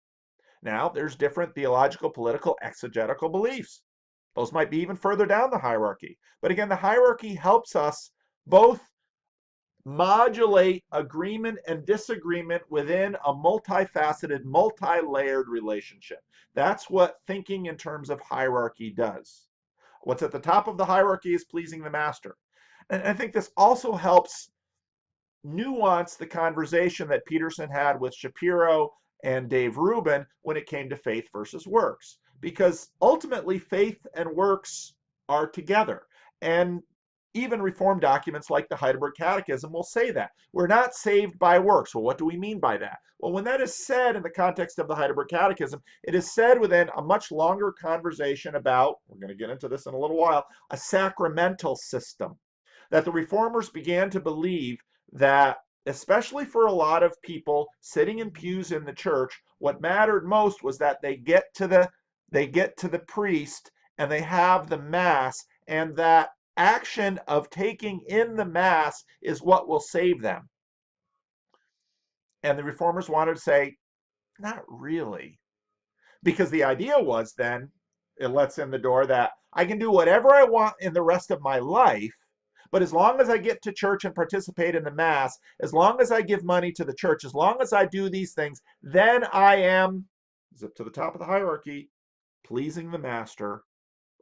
Speaker 1: Now, there's different theological, political, exegetical beliefs. Those might be even further down the hierarchy. But again, the hierarchy helps us both modulate agreement and disagreement within a multifaceted, multi-layered relationship. That's what thinking in terms of hierarchy does. What's at the top of the hierarchy is pleasing the master. And I think this also helps nuance the conversation that Peterson had with Shapiro and Dave Rubin when it came to faith versus works. Because ultimately, faith and works are together. And even Reformed documents like the Heidelberg Catechism will say that. We're not saved by works. Well, what do we mean by that? Well, when that is said in the context of the Heidelberg Catechism, it is said within a much longer conversation about, we're going to get into this in a little while, a sacramental system. That the Reformers began to believe that, especially for a lot of people sitting in pews in the church, what mattered most was that they get to the priest and they have the mass, and that action of taking in the mass is what will save them. And the Reformers wanted to say, not really. Because the idea was then, it lets in the door that I can do whatever I want in the rest of my life, but as long as I get to church and participate in the mass, as long as I give money to the church, as long as I do these things, then I am, zip to the top of the hierarchy, pleasing the master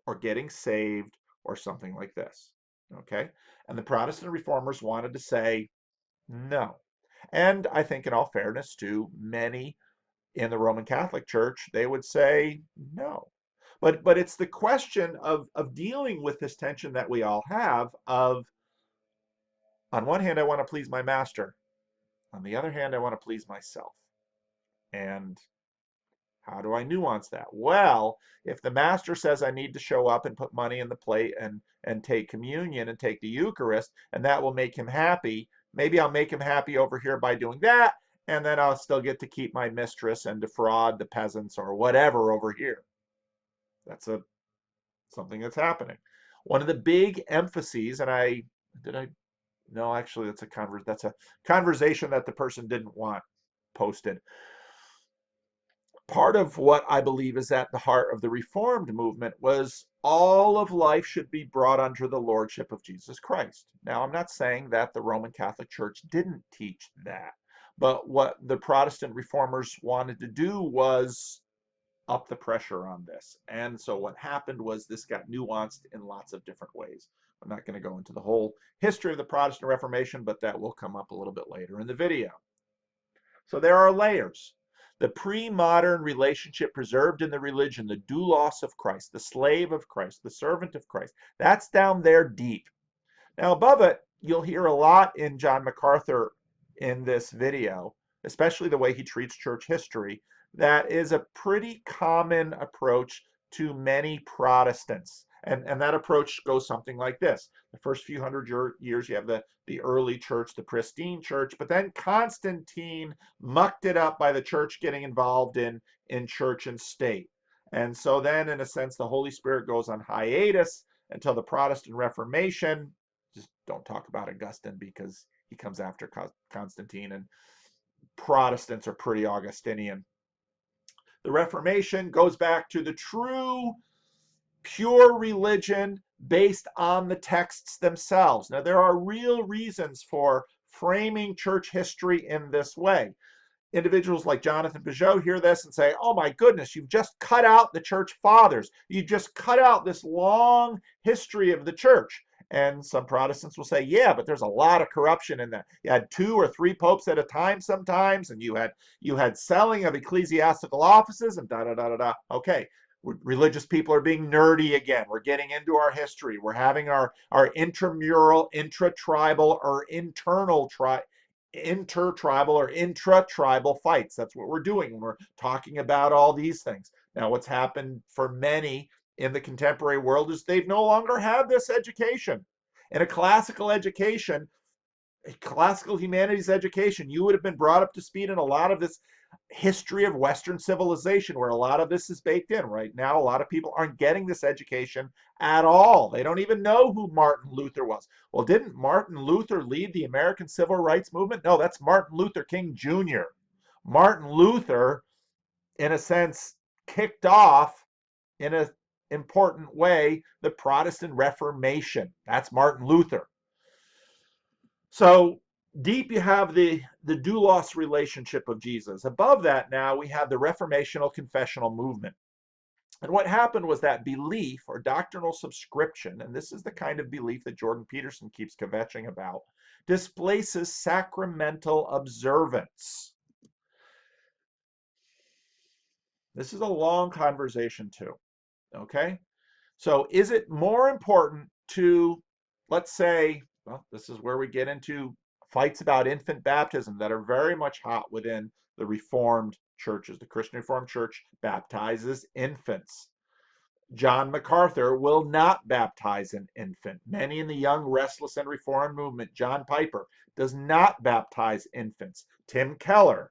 Speaker 1: or getting saved or something like this. Okay? And the Protestant reformers wanted to say no. And I think, in all fairness to many in the Roman Catholic Church, they would say no. But it's the question of dealing with this tension that we all have of, on one hand, I want to please my master. On the other hand, I want to please myself. And how do I nuance that? Well, if the master says I need to show up and put money in the plate and take communion and take the Eucharist, and that will make him happy, maybe I'll make him happy over here by doing that, and then I'll still get to keep my mistress and defraud the peasants or whatever over here. That's something that's happening. One of the big emphases, and no, actually that's a conversation that the person didn't want posted. part of what I believe is at the heart of the Reformed movement was all of life should be brought under the lordship of Jesus Christ. Now, I'm not saying that the Roman Catholic Church didn't teach that, but what the Protestant reformers wanted to do was up the pressure on this. And so what happened was this got nuanced in lots of different ways. I'm not going to go into the whole history of the Protestant Reformation, but that will come up a little bit later in the video. So there are layers. The pre-modern relationship preserved in the religion, the doulos of Christ, the slave of Christ, the servant of Christ, that's down there deep. Now above it, you'll hear a lot in John MacArthur in this video, especially the way he treats church history. That is a pretty common approach to many Protestants. And that approach goes something like this. The first few hundred years, you have the early church, the pristine church, but then Constantine mucked it up by the church getting involved in church and state. And so then, in a sense, the Holy Spirit goes on hiatus until the Protestant Reformation. Just don't talk about Augustine because he comes after Constantine, and Protestants are pretty Augustinian. The Reformation goes back to the true pure religion based on the texts themselves. Now, there are real reasons for framing church history in this way. Individuals like Jonathan Peugeot hear this and say, oh my goodness, you've just cut out the church fathers. You just cut out this long history of the church. And some Protestants will say, yeah, but there's a lot of corruption in that. You had 2 or 3 popes at a time sometimes, and you had selling of ecclesiastical offices and da-da-da-da-da. Okay, religious people are being nerdy again. We're getting into our history. We're having our intramural, intra-tribal, or intertribal or intra-tribal fights. That's what we're doing when we're talking about all these things. Now, what's happened for many in the contemporary world is they've no longer had this education. In a classical education, a classical humanities education, you would have been brought up to speed in a lot of this history of Western civilization, where a lot of this is baked in. Right now, a lot of people aren't getting this education at all. They don't even know who Martin Luther was. Well, didn't Martin Luther lead the American Civil Rights Movement? No, that's Martin Luther King Jr. Martin Luther, in a sense, kicked off in an important way the Protestant Reformation. That's Martin Luther. So deep you have the doulos relationship of Jesus. Above that now we have the reformational confessional movement. And what happened was that belief or doctrinal subscription, and this is the kind of belief that Jordan Peterson keeps kvetching about, displaces sacramental observance. This is a long conversation too, okay? So is it more important to, let's say, well, this is where we get into fights about infant baptism that are very much hot within the Reformed churches. The Christian Reformed Church baptizes infants. John MacArthur will not baptize an infant. Many in the young, restless, and Reformed movement, John Piper, does not baptize infants. Tim Keller,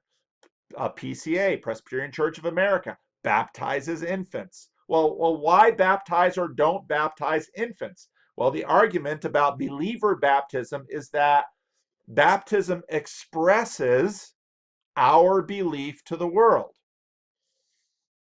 Speaker 1: PCA, Presbyterian Church of America, baptizes infants. Well, why baptize or don't baptize infants? Well, the argument about believer baptism is that baptism expresses our belief to the world.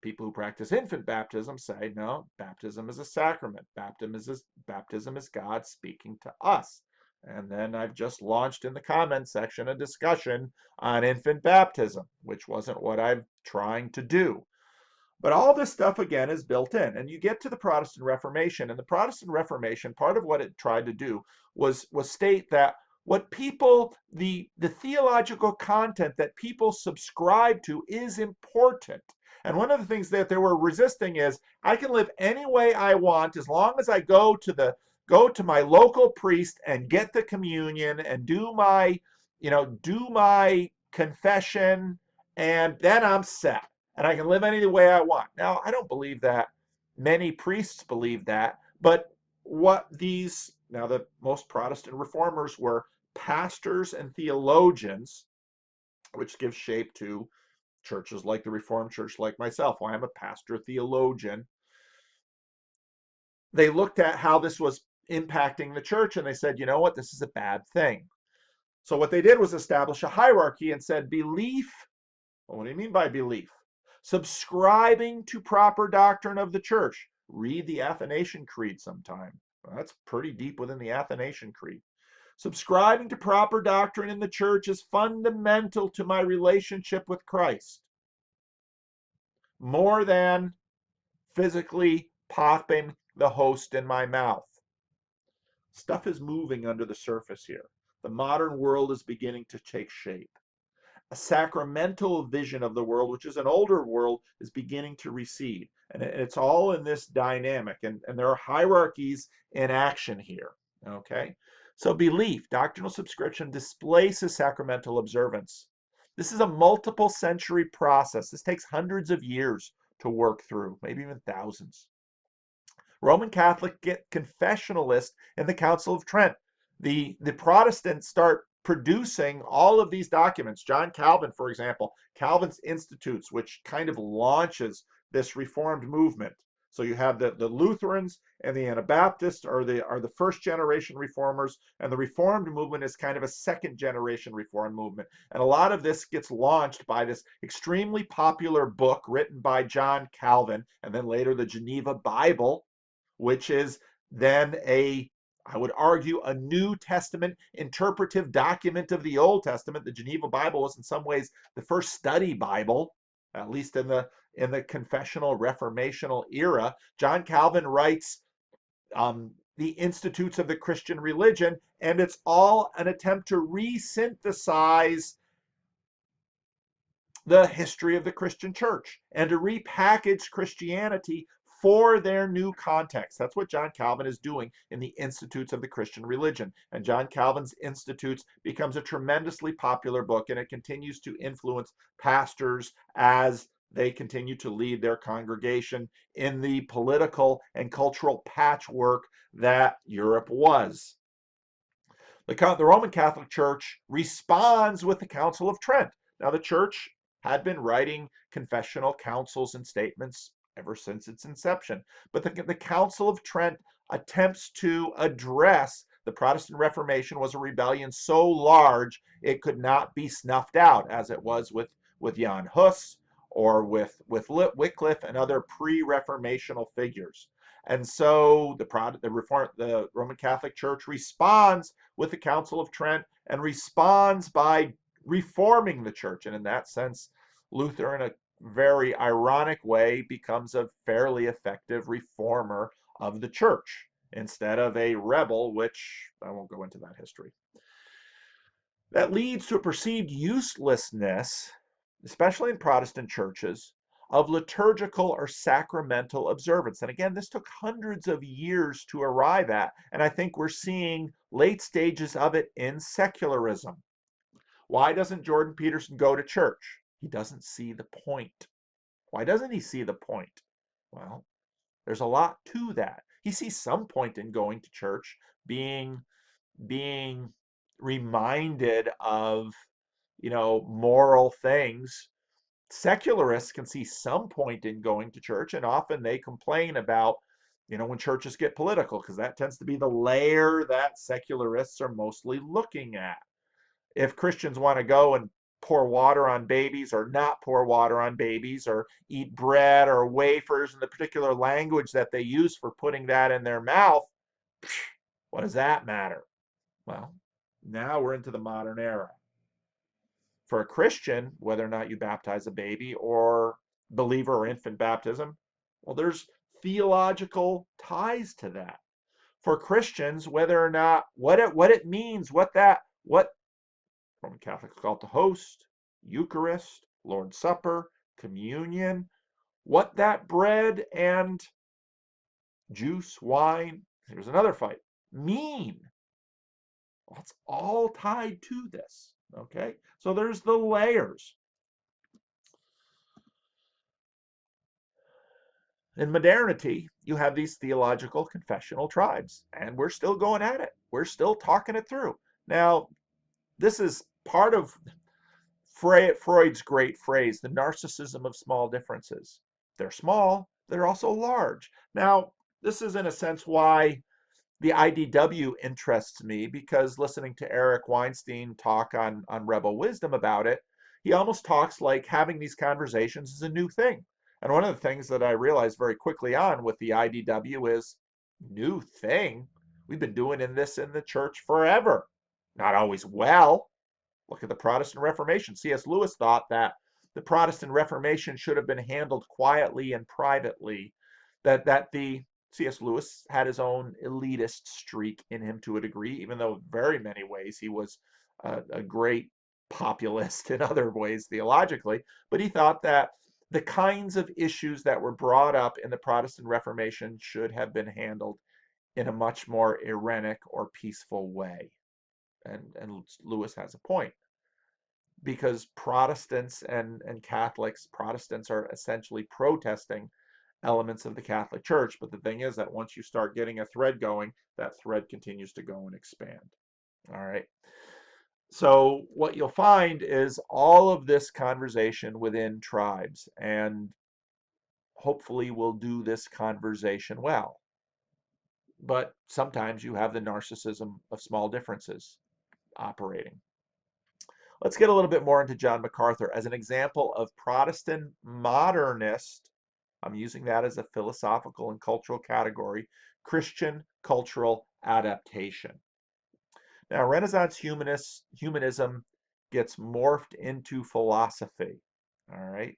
Speaker 1: People who practice infant baptism say, no, baptism is a sacrament. Baptism is God speaking to us. And then I've just launched in the comment section a discussion on infant baptism, which wasn't what I'm trying to do. But all this stuff, again, is built in. And you get to the Protestant Reformation. And the Protestant Reformation, part of what it tried to do was state that what people, the theological content that people subscribe to is important. And one of the things that they were resisting is, I can live any way I want as long as I go to my local priest and get the communion and do my confession, and then I'm set. And I can live any way I want. Now, I don't believe that. Many priests believe that. But the most Protestant reformers were pastors and theologians, which gives shape to churches like the Reformed Church, like myself. Well, I'm a pastor theologian. They looked at how this was impacting the church, and they said, you know what, this is a bad thing. So what they did was establish a hierarchy and said, belief. Well, what do you mean by belief? Subscribing to proper doctrine of the church. Read the Athanasian Creed sometime. Well, that's pretty deep within the Athanasian Creed. Subscribing to proper doctrine in the church is fundamental to my relationship with Christ, more than physically popping the host in my mouth. Stuff is moving under the surface here. The modern world is beginning to take shape. A sacramental vision of the world, which is an older world, is beginning to recede. And it's all in this dynamic. And there are hierarchies in action here. Okay? So belief, doctrinal subscription, displaces sacramental observance. This is a multiple century process. This takes hundreds of years to work through, maybe even thousands. Roman Catholic get confessionalist in the Council of Trent. The Protestants start producing all of these documents. John Calvin, for example, Calvin's Institutes, which kind of launches this Reformed movement. So you have the Lutherans and the Anabaptists are the first generation reformers, and the Reformed movement is kind of a second generation reform movement. And a lot of this gets launched by this extremely popular book written by John Calvin, and then later the Geneva Bible, which is then I would argue, a New Testament interpretive document of the Old Testament. The Geneva Bible was in some ways the first study Bible, at least in the confessional reformational era. John Calvin writes the Institutes of the Christian Religion, and it's all an attempt to re-synthesize the history of the Christian church and to repackage Christianity for their new context. That's what John Calvin is doing in the Institutes of the Christian Religion. And John Calvin's Institutes becomes a tremendously popular book, and it continues to influence pastors as they continue to lead their congregation in the political and cultural patchwork that Europe was. The Roman Catholic Church responds with the Council of Trent. Now, the church had been writing confessional councils and statements ever since its inception. But the Council of Trent attempts to address the Protestant Reformation was a rebellion so large it could not be snuffed out, as it was with Jan Hus or with Wycliffe and other pre-Reformational figures. And so the Roman Catholic Church responds with the Council of Trent and responds by reforming the church. And in that sense, Luther, in a very ironic way, becomes a fairly effective reformer of the church instead of a rebel, which I won't go into that history. That leads to a perceived uselessness, especially in Protestant churches, of liturgical or sacramental observance. And again, this took hundreds of years to arrive at, and I think we're seeing late stages of it in secularism. Why doesn't Jordan Peterson go to church? He doesn't see the point. Why doesn't he see the point? Well, there's a lot to that. He sees some point in going to church, being reminded of, moral things. Secularists can see some point in going to church, and often they complain about, when churches get political, because that tends to be the layer that secularists are mostly looking at. If Christians want to go and pour water on babies or not pour water on babies or eat bread or wafers in the particular language that they use for putting that in their mouth, what does that matter? Well, now we're into the modern era. For a Christian, whether or not you baptize a baby or believer or infant baptism, well, there's theological ties to that. For Christians, whether or not what it means, what Roman Catholics call it the host, Eucharist, Lord's Supper, communion, what that bread and juice, wine, here's another fight, mean. Well, it's all tied to this, okay? So there's the layers. In modernity, you have these theological confessional tribes, and we're still going at it. We're still talking it through. Now, this is part of Freud's great phrase, the narcissism of small differences. They're small, they're also large. Now, this is in a sense why the IDW interests me, because listening to Eric Weinstein talk on Rebel Wisdom about it, he almost talks like having these conversations is a new thing. And one of the things that I realized very quickly on with the IDW is new thing. We've been doing this in the church forever. Not always well. Look at the Protestant Reformation. C.S. Lewis thought that the Protestant Reformation should have been handled quietly and privately. That the C.S. Lewis had his own elitist streak in him to a degree, even though in very many ways he was a great populist in other ways theologically. But he thought that the kinds of issues that were brought up in the Protestant Reformation should have been handled in a much more irenic or peaceful way. And Lewis has a point, because Protestants and Catholics, Protestants are essentially protesting elements of the Catholic Church. But the thing is that once you start getting a thread going, that thread continues to go and expand. All right. So what you'll find is all of this conversation within tribes, and hopefully we'll do this conversation well. But sometimes you have the narcissism of small differences operating. Let's get a little bit more into John MacArthur as an example of Protestant modernist, I'm using that as a philosophical and cultural category, Christian cultural adaptation. Now, Renaissance humanism gets morphed into philosophy. All right.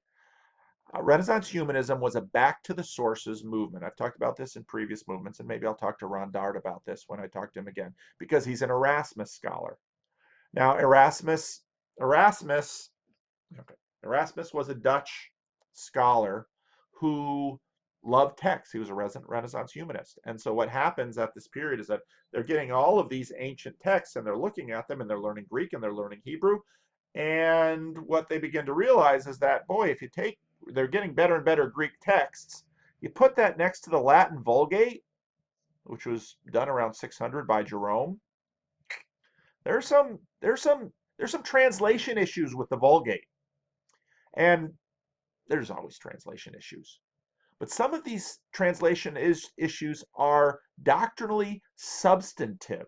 Speaker 1: Renaissance humanism was a back to the sources movement. I've talked about this in previous movements, and maybe I'll talk to Ron Dart about this when I talk to him again, because he's an Erasmus scholar. Now, Erasmus was a Dutch scholar who loved text. He was a Renaissance humanist. And so what happens at this period is that they're getting all of these ancient texts and they're looking at them and they're learning Greek and they're learning Hebrew. And what they begin to realize is that, boy, if you take, they're getting better and better Greek texts, you put that next to the Latin Vulgate, which was done around 600 by Jerome. There's some translation issues with the Vulgate. And there's always translation issues. But some of these translation issues are doctrinally substantive.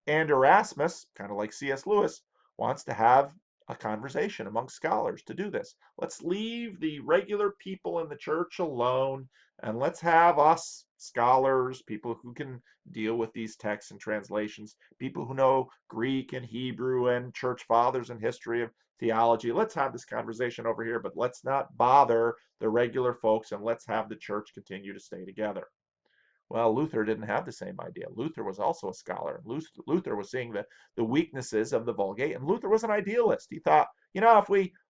Speaker 1: And Erasmus, kind of like C.S. Lewis, wants to have a conversation among scholars to do this. Let's leave the regular people in the church alone, and let's have us scholars, people who can deal with these texts and translations, people who know Greek and Hebrew and church fathers and history of theology. Let's have this conversation over here, but let's not bother the regular folks, and let's have the church continue to stay together. Well, Luther didn't have the same idea. Luther was also a scholar. Luther was seeing the weaknesses of the Vulgate, and Luther was an idealist. He thought,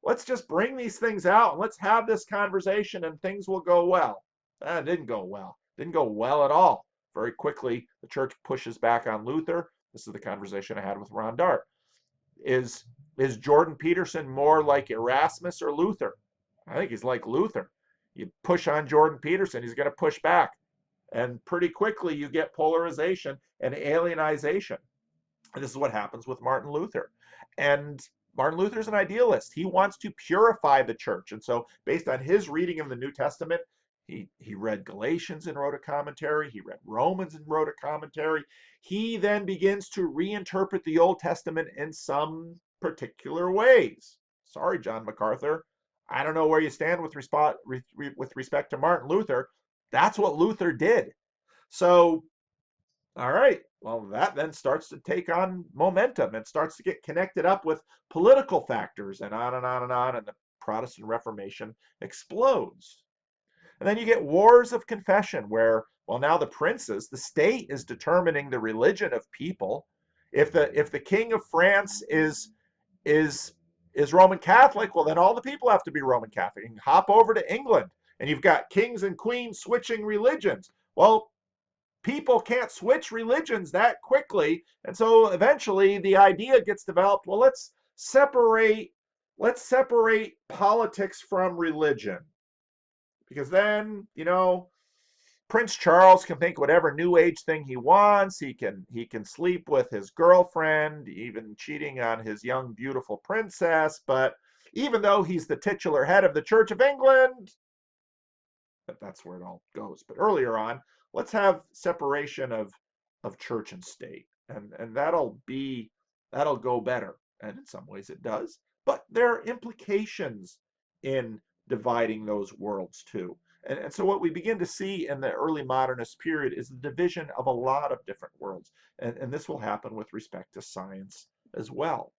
Speaker 1: let's just bring these things out and let's have this conversation and things will go well. It didn't go well. It didn't go well at all. Very quickly, the church pushes back on Luther. This is the conversation I had with Ron Dart. Is Jordan Peterson more like Erasmus or Luther? I think he's like Luther. You push on Jordan Peterson, he's going to push back. And pretty quickly you get polarization and alienization. And this is what happens with Martin Luther. And Martin Luther is an idealist. He wants to purify the church. And so based on his reading of the New Testament, he read Galatians and wrote a commentary. He read Romans and wrote a commentary. He then begins to reinterpret the Old Testament in some particular ways. Sorry, John MacArthur. I don't know where you stand with respect to Martin Luther. That's what Luther did. So, all right, well, that then starts to take on momentum and starts to get connected up with political factors and on and on and on, and the Protestant Reformation explodes. And then you get wars of confession where, well, now the princes, the state is determining the religion of people. If the king of France is Roman Catholic, well, then all the people have to be Roman Catholic. You can hop over to England and you've got kings and queens switching religions. Well, people can't switch religions that quickly. And so eventually the idea gets developed, well, let's separate politics from religion. Because then, Prince Charles can think whatever new age thing he wants. He can sleep with his girlfriend, even cheating on his young, beautiful princess. But even though he's the titular head of the Church of England, that's where it all goes. But earlier on, let's have separation of church and state. And that'll go better. And in some ways it does. but there are implications in dividing those worlds too. And so what we begin to see in the early modernist period is the division of a lot of different worlds. And this will happen with respect to science as well.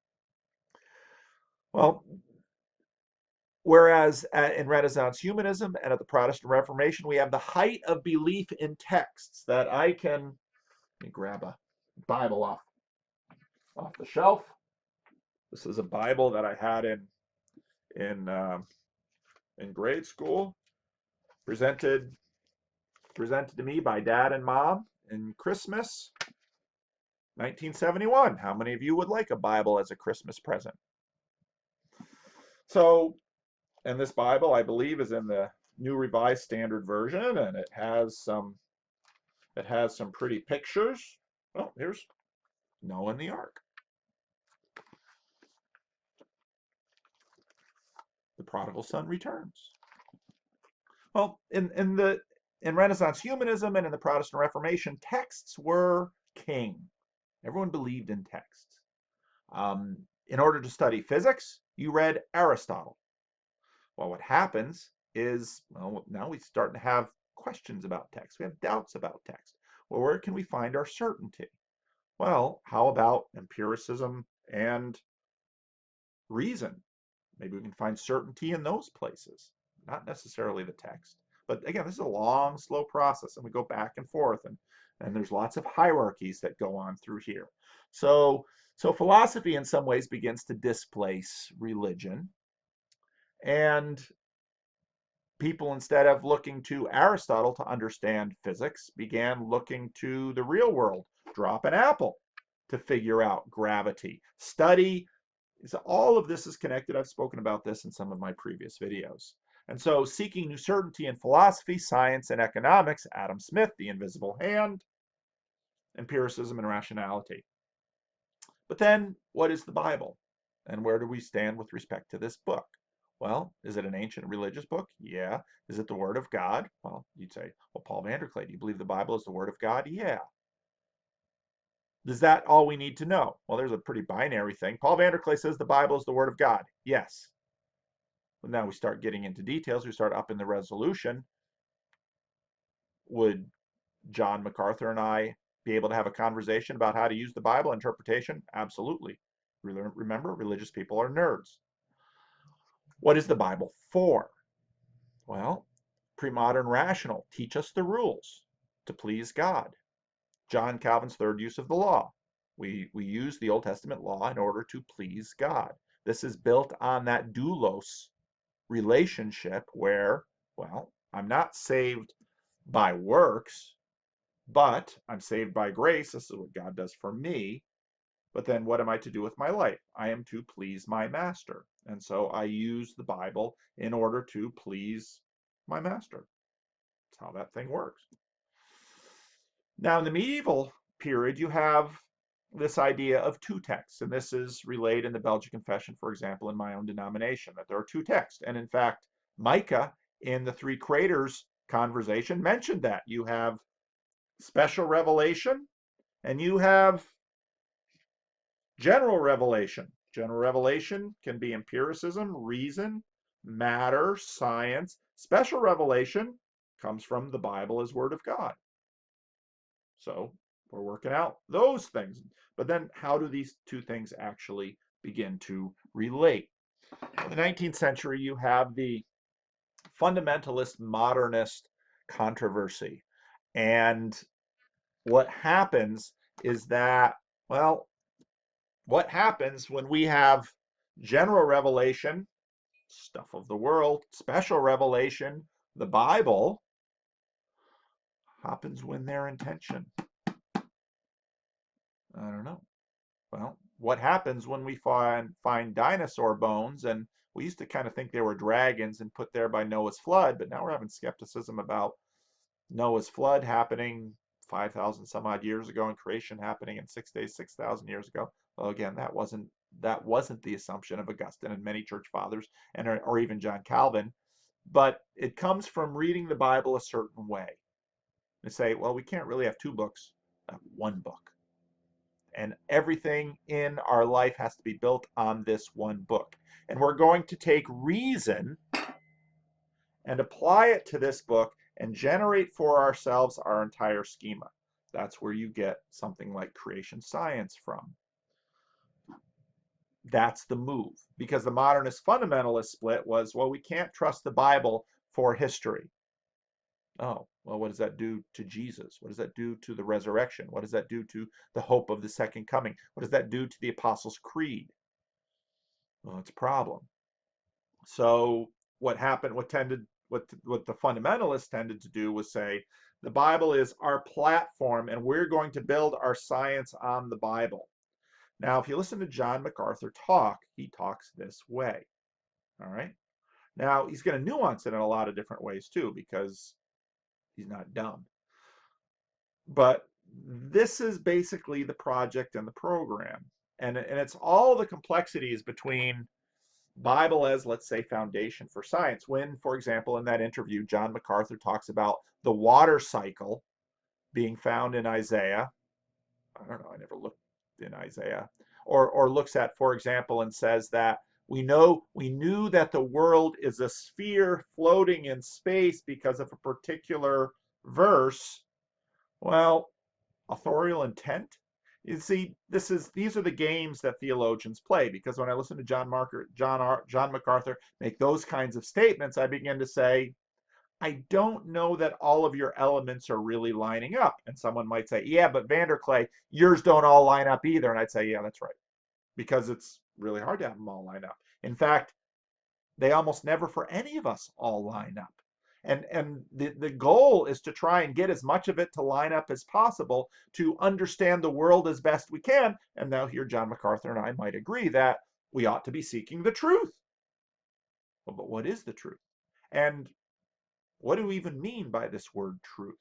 Speaker 1: Well, whereas in Renaissance humanism and at the Protestant Reformation, we have the height of belief in texts that let me grab a Bible off the shelf. This is a Bible that I had in grade school, presented to me by Dad and Mom in Christmas 1971. How many of you would like a Bible as a Christmas present? So, and this Bible, I believe, is in the New Revised Standard Version, and it has some pretty pictures. Oh, here's Noah and the Ark. The prodigal son returns. Well, in Renaissance humanism and in the Protestant Reformation, texts were king. Everyone believed in texts. In order to study physics, you read Aristotle. Well, what happens is, well, now we start to have questions about text. We have doubts about text. Well, where can we find our certainty? Well, how about empiricism and reason? Maybe we can find certainty in those places, not necessarily the text. But again, this is a long, slow process, and we go back and forth, and there's lots of hierarchies that go on through here. So philosophy in some ways begins to displace religion, and people, instead of looking to Aristotle to understand physics, began looking to the real world. Drop an apple to figure out gravity. Study. So all of this is connected. I've spoken about this in some of my previous videos. And so seeking new certainty in philosophy, science, and economics, Adam Smith, The Invisible Hand, empiricism and rationality. But then what is the Bible? And where do we stand with respect to this book? Well, is it an ancient religious book? Yeah. Is it the Word of God? Well, you'd say, well, Paul VanderKlay, do you believe the Bible is the Word of God? Yeah. Is that all we need to know? Well, there's a pretty binary thing. Paul VanderKlay says the Bible is the Word of God. Yes. But now we start getting into details. We start up in the resolution. Would John MacArthur and I be able to have a conversation about how to use the Bible interpretation? Absolutely. Remember, religious people are nerds. What is the Bible for? Well, pre-modern rational, teach us the rules to please God. John Calvin's third use of the law. We use the Old Testament law in order to please God. This is built on that doulos relationship where, well, I'm not saved by works, but I'm saved by grace. This is what God does for me. But then what am I to do with my life? I am to please my master. And so I use the Bible in order to please my master. That's how that thing works. Now, in the medieval period, you have this idea of two texts, and this is relayed in the Belgian Confession, for example, in my own denomination, that there are two texts. And in fact, Micah in the Three Craters conversation mentioned that. You have special revelation and you have general revelation. General revelation can be empiricism, reason, matter, science. Special revelation comes from the Bible as Word of God. So we're working out those things. But then how do these two things actually begin to relate? In the 19th century, you have the fundamentalist modernist controversy. And what happens is that, well, what happens when we have general revelation, stuff of the world, special revelation, the Bible, happens when they're in tension? I don't know. Well, what happens when we find dinosaur bones, and we used to kind of think they were dragons and put there by Noah's flood, but now we're having skepticism about Noah's flood happening 5,000 some odd years ago and creation happening in 6 days, 6,000 years ago. Well, again, that wasn't the assumption of Augustine and many church fathers, and or even John Calvin, but it comes from reading the Bible a certain way. They say, well, we can't really have two books, one book. And everything in our life has to be built on this one book. And we're going to take reason and apply it to this book and generate for ourselves our entire schema. That's where you get something like creation science from. That's the move. Because the modernist fundamentalist split was, well, we can't trust the Bible for history. Oh, well, what does that do to Jesus? What does that do to the resurrection? What does that do to the hope of the second coming? What does that do to the Apostles' Creed? Well, it's a problem. So what happened, what the fundamentalists tended to do was say, the Bible is our platform and we're going to build our science on the Bible. Now, if you listen to John MacArthur talk, he talks this way. All right. Now, he's going to nuance it in a lot of different ways too, because he's not dumb. But this is basically the project and the program. And it's all the complexities between Bible as, let's say, foundation for science. When, for example, in that interview, John MacArthur talks about the water cycle being found in Isaiah. I don't know, I never looked in Isaiah. Or looks at, for example, and says that we knew that the world is a sphere floating in space because of a particular verse. Well, authorial intent. You see, these are the games that theologians play, because when I listen to John MacArthur make those kinds of statements, I begin to say, I don't know that all of your elements are really lining up. And someone might say, yeah, but VanderKlay, yours don't all line up either. And I'd say, yeah, that's right, because it's really hard to have them all line up. In fact, they almost never for any of us all line up. And the goal is to try and get as much of it to line up as possible to understand the world as best we can. And now here John MacArthur and I might agree that we ought to be seeking the truth. Well, but what is the truth? And what do we even mean by this word truth?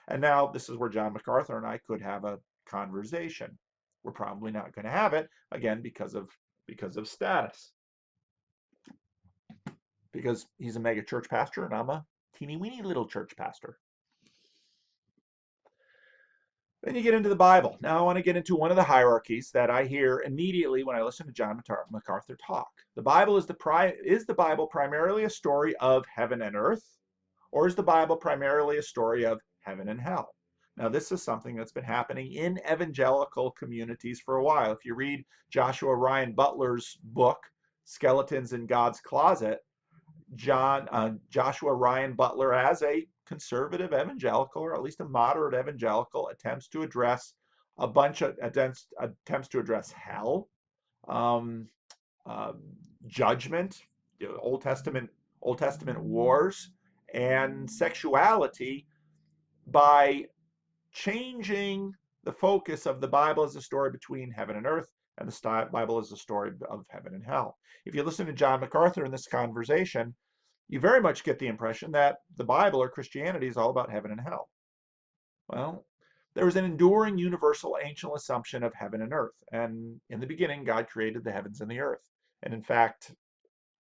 Speaker 1: And now this is where John MacArthur and I could have a conversation. We're probably not going to have it, again, because of status. Because he's a mega church pastor and I'm a teeny weeny little church pastor. Then you get into the Bible. Now I want to get into one of the hierarchies that I hear immediately when I listen to John MacArthur talk. The Bible is the Bible primarily a story of heaven and earth, or is the Bible primarily a story of heaven and hell? Now this is something that's been happening in evangelical communities for a while. If you read Joshua Ryan Butler's book, Skeletons in God's Closet, Joshua Ryan Butler, as a conservative evangelical, or at least a moderate evangelical, attempts to address attempts to address hell, um, judgment, Old Testament wars, and sexuality by changing the focus of the Bible as a story between heaven and earth, and the Bible as a story of heaven and hell. If you listen to John MacArthur in this conversation, you very much get the impression that the Bible or Christianity is all about heaven and hell. Well, there is an enduring universal ancient assumption of heaven and earth. And in the beginning, God created the heavens and the earth. And in fact,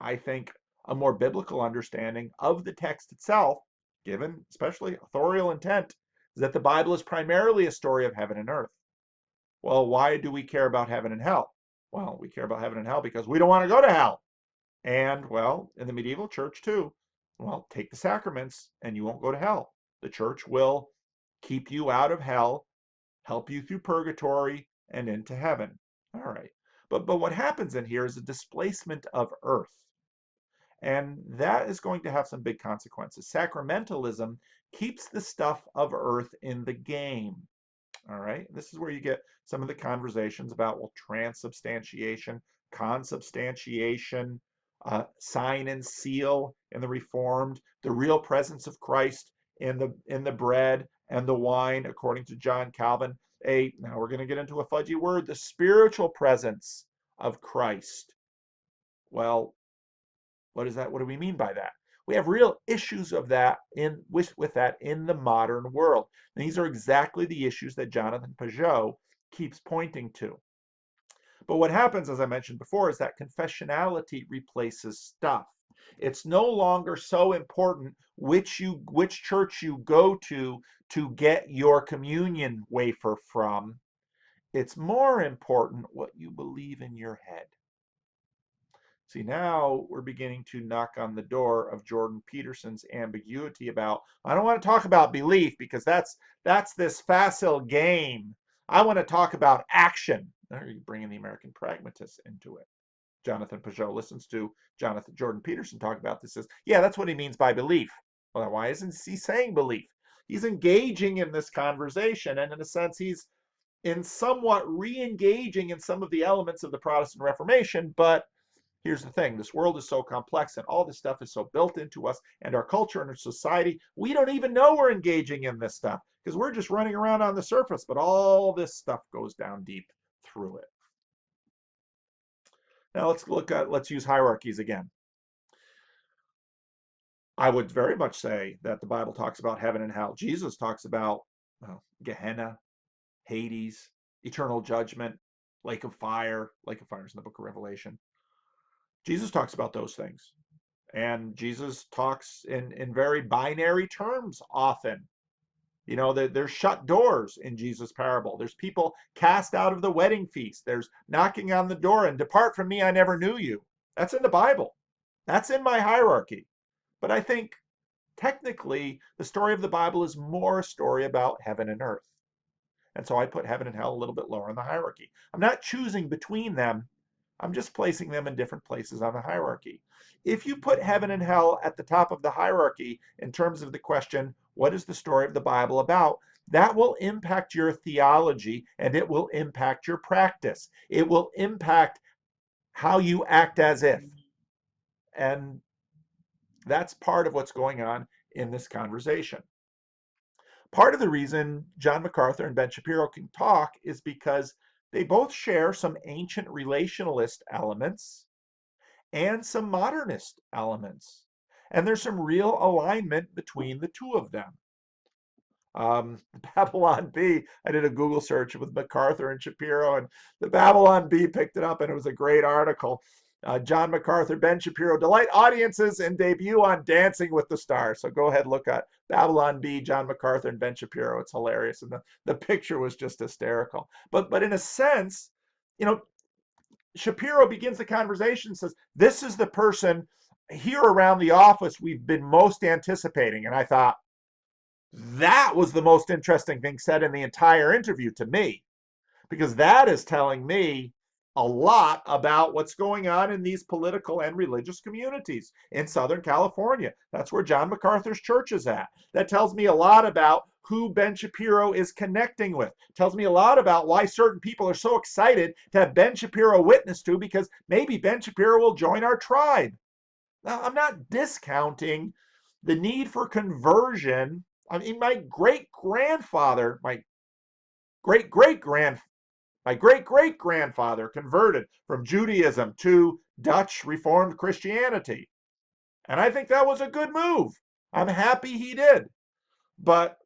Speaker 1: I think a more biblical understanding of the text itself, given especially authorial intent, is that the Bible is primarily a story of heaven and earth. Well, why do we care about heaven and hell? Well, we care about heaven and hell because we don't want to go to hell. And, well, in the medieval church too, well, take the sacraments and you won't go to hell. The church will keep you out of hell, help you through purgatory and into heaven. All right. But what happens in here is a displacement of earth. And that is going to have some big consequences. Sacramentalism keeps the stuff of earth in the game. All right. This is where you get some of the conversations about, well, transubstantiation, consubstantiation, sign and seal in the Reformed, the real presence of Christ in the bread and the wine, according to John Calvin. Now we're going to get into a fudgy word, the spiritual presence of Christ. Well, what is that? What do we mean by that? We have real issues of that with that in the modern world. And these are exactly the issues that Jonathan Pageau keeps pointing to. But what happens, as I mentioned before, is that confessionality replaces stuff. It's no longer so important which church you go to get your communion wafer from. It's more important what you believe in your head. See, now we're beginning to knock on the door of Jordan Peterson's ambiguity about, I don't want to talk about belief because that's this facile game. I want to talk about action. There you bring in the American pragmatist into it. Jonathan Peugeot listens to Jordan Peterson talk about this as, yeah, that's what he means by belief. Well, why isn't he saying belief? He's engaging in this conversation, and in a sense, he's in somewhat re-engaging in some of the elements of the Protestant Reformation, but here's the thing, this world is so complex and all this stuff is so built into us and our culture and our society, we don't even know we're engaging in this stuff because we're just running around on the surface, but all this stuff goes down deep through it. Now let's use hierarchies again. I would very much say that the Bible talks about heaven and hell. Jesus talks about Gehenna, Hades, eternal judgment, lake of fire. Lake of fire is in the book of Revelation. Jesus talks about those things. And Jesus talks in very binary terms often. You know, there's shut doors in Jesus' parable. There's people cast out of the wedding feast. There's knocking on the door and depart from me, I never knew you. That's in the Bible. That's in my hierarchy. But I think technically the story of the Bible is more a story about heaven and earth. And so I put heaven and hell a little bit lower in the hierarchy. I'm not choosing between them. I'm just placing them in different places on the hierarchy. If you put heaven and hell at the top of the hierarchy in terms of the question, what is the story of the Bible about? That will impact your theology and it will impact your practice. It will impact how you act as if. And that's part of what's going on in this conversation. Part of the reason John MacArthur and Ben Shapiro can talk is because they both share some ancient relationalist elements and some modernist elements. And there's some real alignment between the two of them. Babylon Bee, I did a Google search with MacArthur and Shapiro, and the Babylon Bee picked it up, and it was a great article. John MacArthur, Ben Shapiro delight audiences and debut on Dancing with the Stars. So go ahead, look at Babylon Bee, John MacArthur, and Ben Shapiro. It's hilarious, and the picture was just hysterical. But in a sense, you know, Shapiro begins the conversation and says, this is the person here around the office we've been most anticipating. And I thought, that was the most interesting thing said in the entire interview to me, because that is telling me a lot about what's going on in these political and religious communities in Southern California. That's where John MacArthur's church is at. That tells me a lot about who Ben Shapiro is connecting with. It tells me a lot about why certain people are so excited to have Ben Shapiro witness to, because maybe Ben Shapiro will join our tribe. Now, I'm not discounting the need for conversion. I mean, my great great great grandfather converted from Judaism to Dutch Reformed Christianity. And I think that was a good move. I'm happy he did. But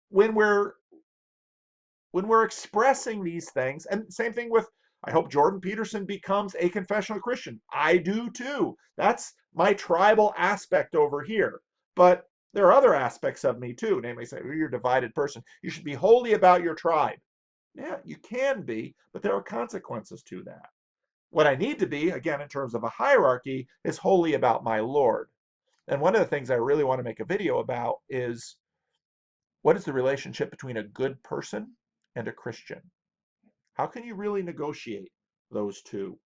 Speaker 1: when we're expressing these things, and same thing with, I hope Jordan Peterson becomes a confessional Christian. I do too. That's my tribal aspect over here. But there are other aspects of me too. Namely, say, you're a divided person. You should be wholly about your tribe. Yeah, you can be, but there are consequences to that. What I need to be, again, in terms of a hierarchy, is wholly about my Lord. And one of the things I really want to make a video about is, what is the relationship between a good person and a Christian? How can you really negotiate those two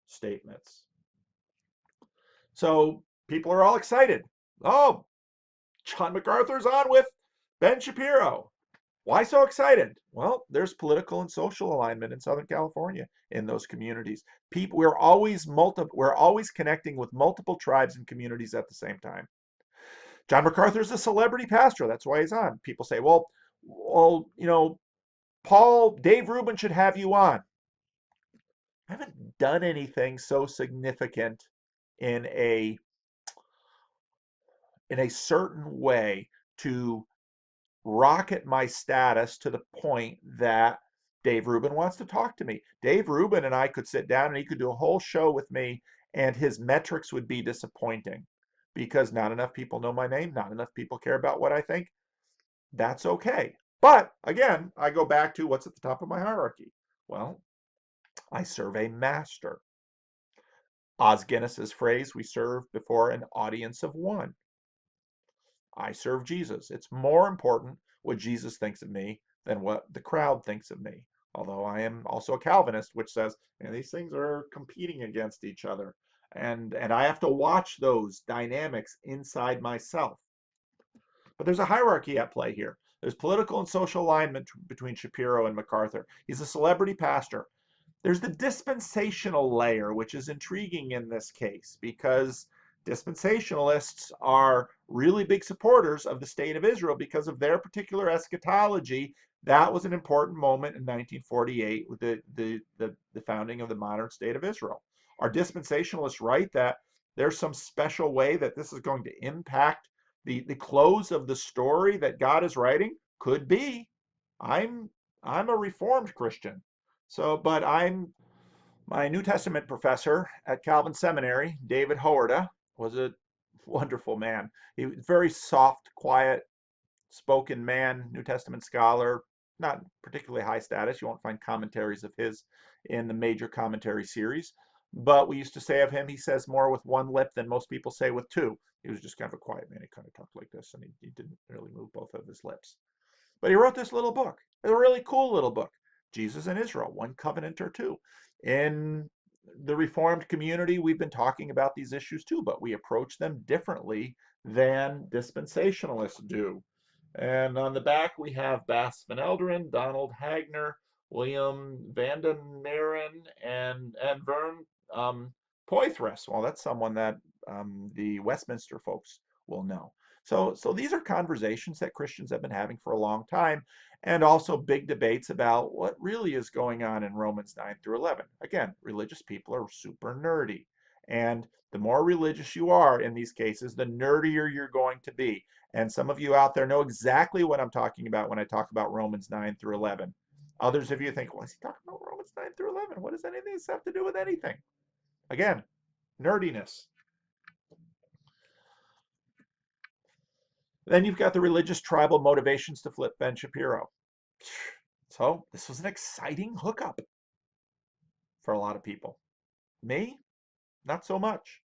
Speaker 1: statements? So people are all excited. Oh, John MacArthur's on with Ben Shapiro. Why so excited? Well, there's political and social alignment in Southern California in those communities. We're always connecting with multiple tribes and communities at the same time. John MacArthur's a celebrity pastor. That's why he's on. People say, well, Dave Rubin should have you on. I haven't done anything so significant in a certain way to rocket my status to the point that Dave Rubin wants to talk to me. Dave Rubin and I could sit down and he could do a whole show with me, and his metrics would be disappointing because not enough people know my name, not enough people care about what I think. That's okay. But again, I go back to what's at the top of my hierarchy. Well, I serve a master. Os Guinness's phrase, we serve before an audience of one. I serve Jesus. It's more important what Jesus thinks of me than what the crowd thinks of me. Although I am also a Calvinist, which says, these things are competing against each other. And I have to watch those dynamics inside myself. But there's a hierarchy at play here. There's political and social alignment between Shapiro and MacArthur. He's a celebrity pastor. There's the dispensational layer, which is intriguing in this case because dispensationalists are really big supporters of the state of Israel because of their particular eschatology. That was an important moment in 1948 with the founding of the modern state of Israel. Are dispensationalists right that there's some special way that this is going to impact the close of the story that God is writing? Could be. I'm a Reformed Christian. So, but my New Testament professor at Calvin Seminary, David Hoarda, was a wonderful man. He was very soft, quiet spoken man, New Testament scholar, not particularly high status. You won't find commentaries of his in the major commentary series. But we used to say of him, he says more with one lip than most people say with two. He was just kind of a quiet man. He kind of talked like this, and he didn't really move both of his lips. But he wrote this little book. It's a really cool little book, Jesus and Israel, One Covenant or Two. In the Reformed community, we've been talking about these issues too, but we approach them differently than dispensationalists do. And on the back, we have Bas van Elderen, Donald Hagner, William Vanden Meren, and Vern Poythress. Well, that's someone that the Westminster folks will know. So these are conversations that Christians have been having for a long time, and also big debates about what really is going on in Romans 9 through 11. Again, religious people are super nerdy. And the more religious you are in these cases, the nerdier you're going to be. And some of you out there know exactly what I'm talking about when I talk about Romans 9 through 11. Others of you think, well, is he talking about Romans 9 through 11? What does any of this have to do with anything? Again, nerdiness. Then you've got the religious tribal motivations to flip Ben Shapiro. So this was an exciting hookup for a lot of people. Me, not so much.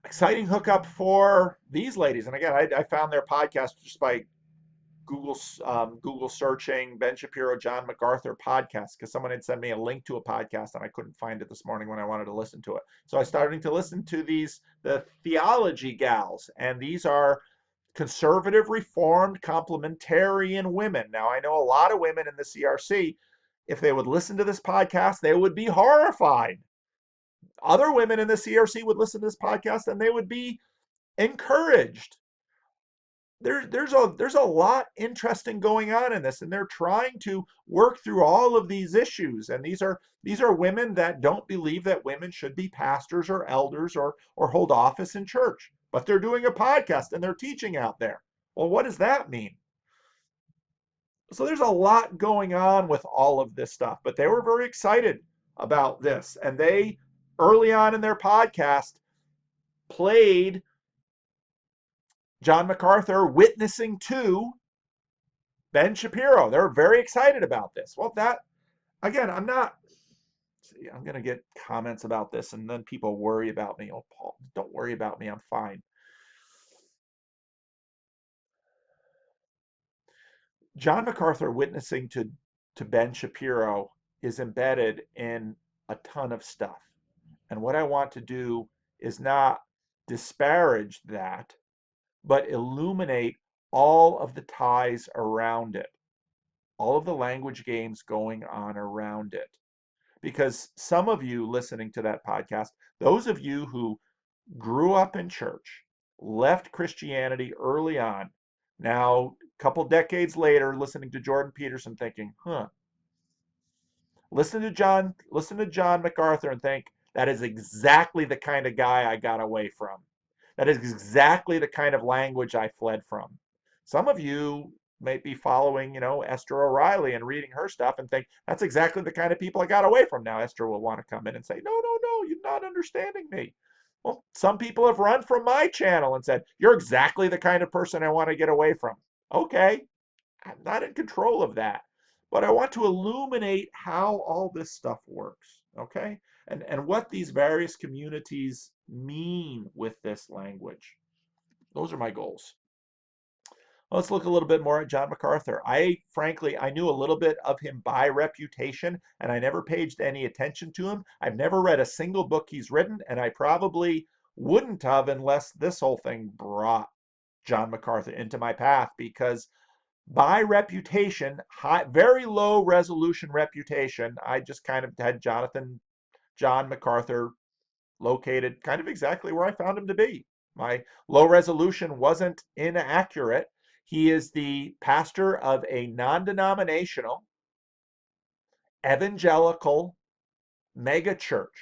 Speaker 1: Exciting hookup for these ladies. And again, I found their podcast just by Google searching Ben Shapiro, John MacArthur podcast because someone had sent me a link to a podcast and I couldn't find it this morning when I wanted to listen to it. So I started to listen to the theology gals, and these are conservative, reformed, complementarian women. Now I know a lot of women in the CRC. If they would listen to this podcast, they would be horrified. Other women in the CRC would listen to this podcast and they would be encouraged. There's a lot interesting going on in this, and they're trying to work through all of these issues. And these are women that don't believe that women should be pastors or elders or hold office in church, but they're doing a podcast and they're teaching out there. Well, what does that mean? So there's a lot going on with all of this stuff, but they were very excited about this, and they early on in their podcast played John MacArthur witnessing to Ben Shapiro. They're very excited about this. Well, that, again, I'm going to get comments about this, and then people worry about me. Oh, Paul, don't worry about me. I'm fine. John MacArthur witnessing to Ben Shapiro is embedded in a ton of stuff. And what I want to do is not disparage that, but illuminate all of the ties around it, all of the language games going on around it. Because some of you listening to that podcast, those of you who grew up in church, left Christianity early on, now a couple decades later, listening to Jordan Peterson thinking, listen to John MacArthur and think, that is exactly the kind of guy I got away from. That is exactly the kind of language I fled from. Some of you may be following, Esther O'Reilly and reading her stuff and think that's exactly the kind of people I got away from. Now Esther will want to come in and say, no, you're not understanding me. Well, some people have run from my channel and said, you're exactly the kind of person I want to get away from. Okay, I'm not in control of that. But I want to illuminate how all this stuff works, okay? And what these various communities mean with this language. Those are my goals. Let's look a little bit more at John MacArthur. Frankly, I knew a little bit of him by reputation, and I never paid any attention to him. I've never read a single book he's written, and I probably wouldn't have unless this whole thing brought John MacArthur into my path, because by reputation, very low resolution reputation, I just kind of had John MacArthur located kind of exactly where I found him to be. My low resolution wasn't inaccurate. He is the pastor of a non-denominational, evangelical mega church.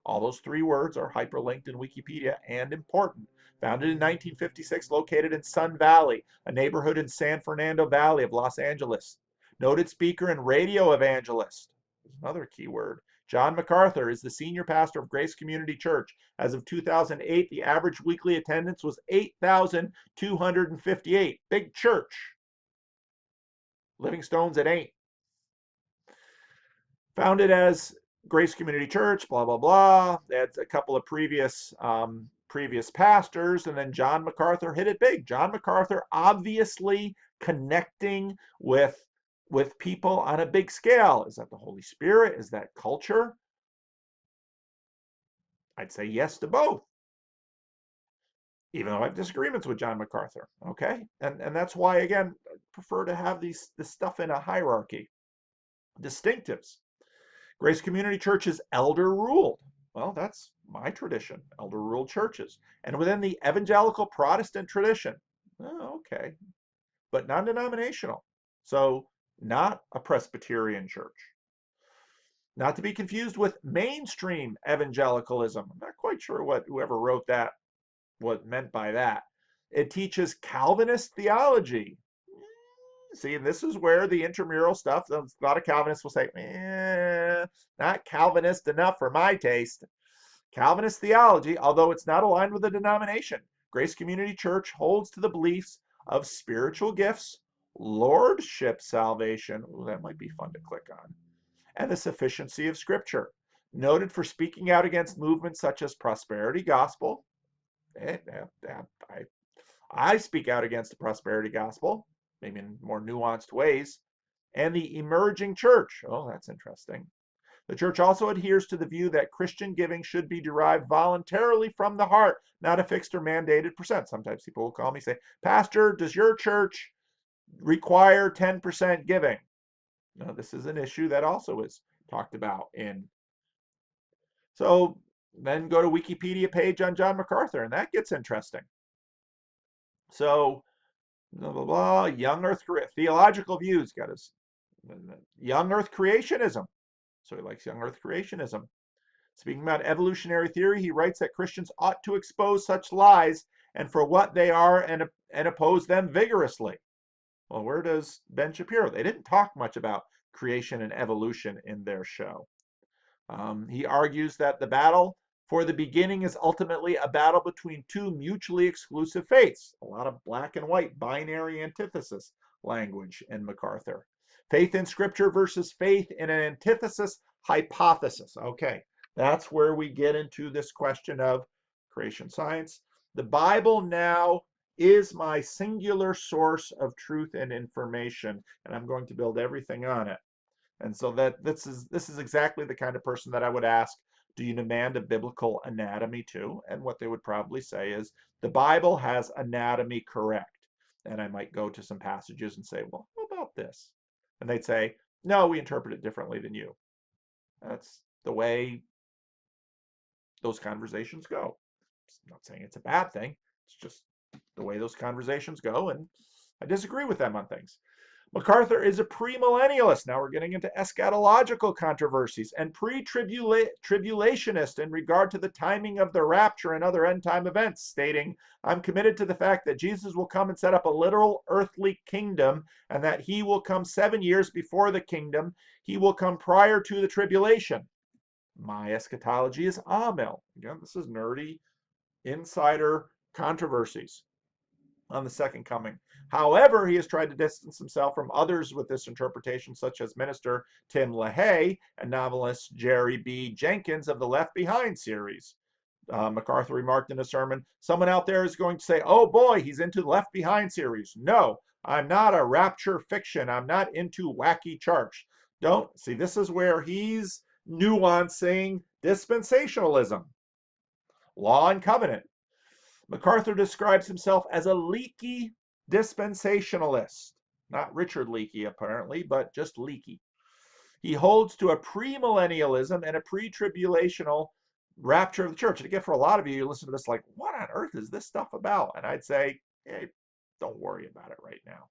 Speaker 1: All those three words are hyperlinked in Wikipedia and important. Founded in 1956, located in Sun Valley, a neighborhood in San Fernando Valley of Los Angeles. Noted speaker and radio evangelist. Another key word. John MacArthur is the senior pastor of Grace Community Church. As of 2008, the average weekly attendance was 8,258. Big church. Living Stones, it ain't. Founded as Grace Community Church, blah, blah, blah. They had a couple of previous pastors, and then John MacArthur hit it big. John MacArthur obviously connecting with people on a big scale. Is that the Holy Spirit? Is that culture? I'd say yes to both, even though I have disagreements with John MacArthur. Okay, and that's why, again, I prefer to have this stuff in a hierarchy. Distinctives. Grace Community Church is elder ruled. Well, that's my tradition, elder ruled churches. And within the evangelical Protestant tradition, okay, but non denominational. So, not a Presbyterian church. Not to be confused with mainstream evangelicalism. I'm not quite sure what whoever wrote that what meant by that. It teaches Calvinist theology. See, and this is where the intramural stuff, a lot of Calvinists will say, not Calvinist enough for my taste. Calvinist theology, although it's not aligned with a denomination. Grace Community Church holds to the beliefs of spiritual gifts, lordship salvation, ooh, that might be fun to click on, and the sufficiency of Scripture. Noted for speaking out against movements such as prosperity gospel. I speak out against the prosperity gospel, maybe in more nuanced ways, and the emerging church. Oh, that's interesting. The church also adheres to the view that Christian giving should be derived voluntarily from the heart, not a fixed or mandated percent. Sometimes people will call me and say, Pastor, does your church require 10% giving? No, this is an issue that also is talked about in. So then go to Wikipedia page on John MacArthur, and that gets interesting. So, blah, blah, blah, young earth, theological views, got his young earth creationism. So he likes young earth creationism. Speaking about evolutionary theory, he writes that Christians ought to expose such lies and for what they are and oppose them vigorously. Well, where does Ben Shapiro? They didn't talk much about creation and evolution in their show. He argues that the battle for the beginning is ultimately a battle between two mutually exclusive faiths. A lot of black and white binary antithesis language in MacArthur. Faith in Scripture versus faith in an antithesis hypothesis. Okay, that's where we get into this question of creation science. The Bible now is my singular source of truth and information, and I'm going to build everything on it. And so this is exactly the kind of person that I would ask, do you demand a biblical anatomy too? And what they would probably say is, the Bible has anatomy correct. And I might go to some passages and say, well, how about this? And they'd say, no, we interpret it differently than you. That's the way those conversations go. I'm not saying it's a bad thing. It's just the way those conversations go, and I disagree with them on things. MacArthur is a premillennialist. Now we're getting into eschatological controversies, and pre-tribulationist in regard to the timing of the rapture and other end time events, stating, I'm committed to the fact that Jesus will come and set up a literal earthly kingdom, and that he will come 7 years before the kingdom. He will come prior to the tribulation. My eschatology is Amel. Again, this is nerdy insider controversies. on the second coming. However, he has tried to distance himself from others with this interpretation, such as minister Tim LaHaye and novelist Jerry B. Jenkins of the Left Behind series. MacArthur remarked in a sermon, someone out there is going to say, oh boy, he's into the Left Behind series. No, I'm not a rapture fiction. I'm not into wacky church. Don't see, this is where he's nuancing dispensationalism, law and covenant. MacArthur describes himself as a leaky dispensationalist. Not Richard Leakey, apparently, but just leaky. He holds to a premillennialism and a pre-tribulational rapture of the church. And again, for a lot of you, you listen to this like, what on earth is this stuff about? And I'd say, hey, don't worry about it right now.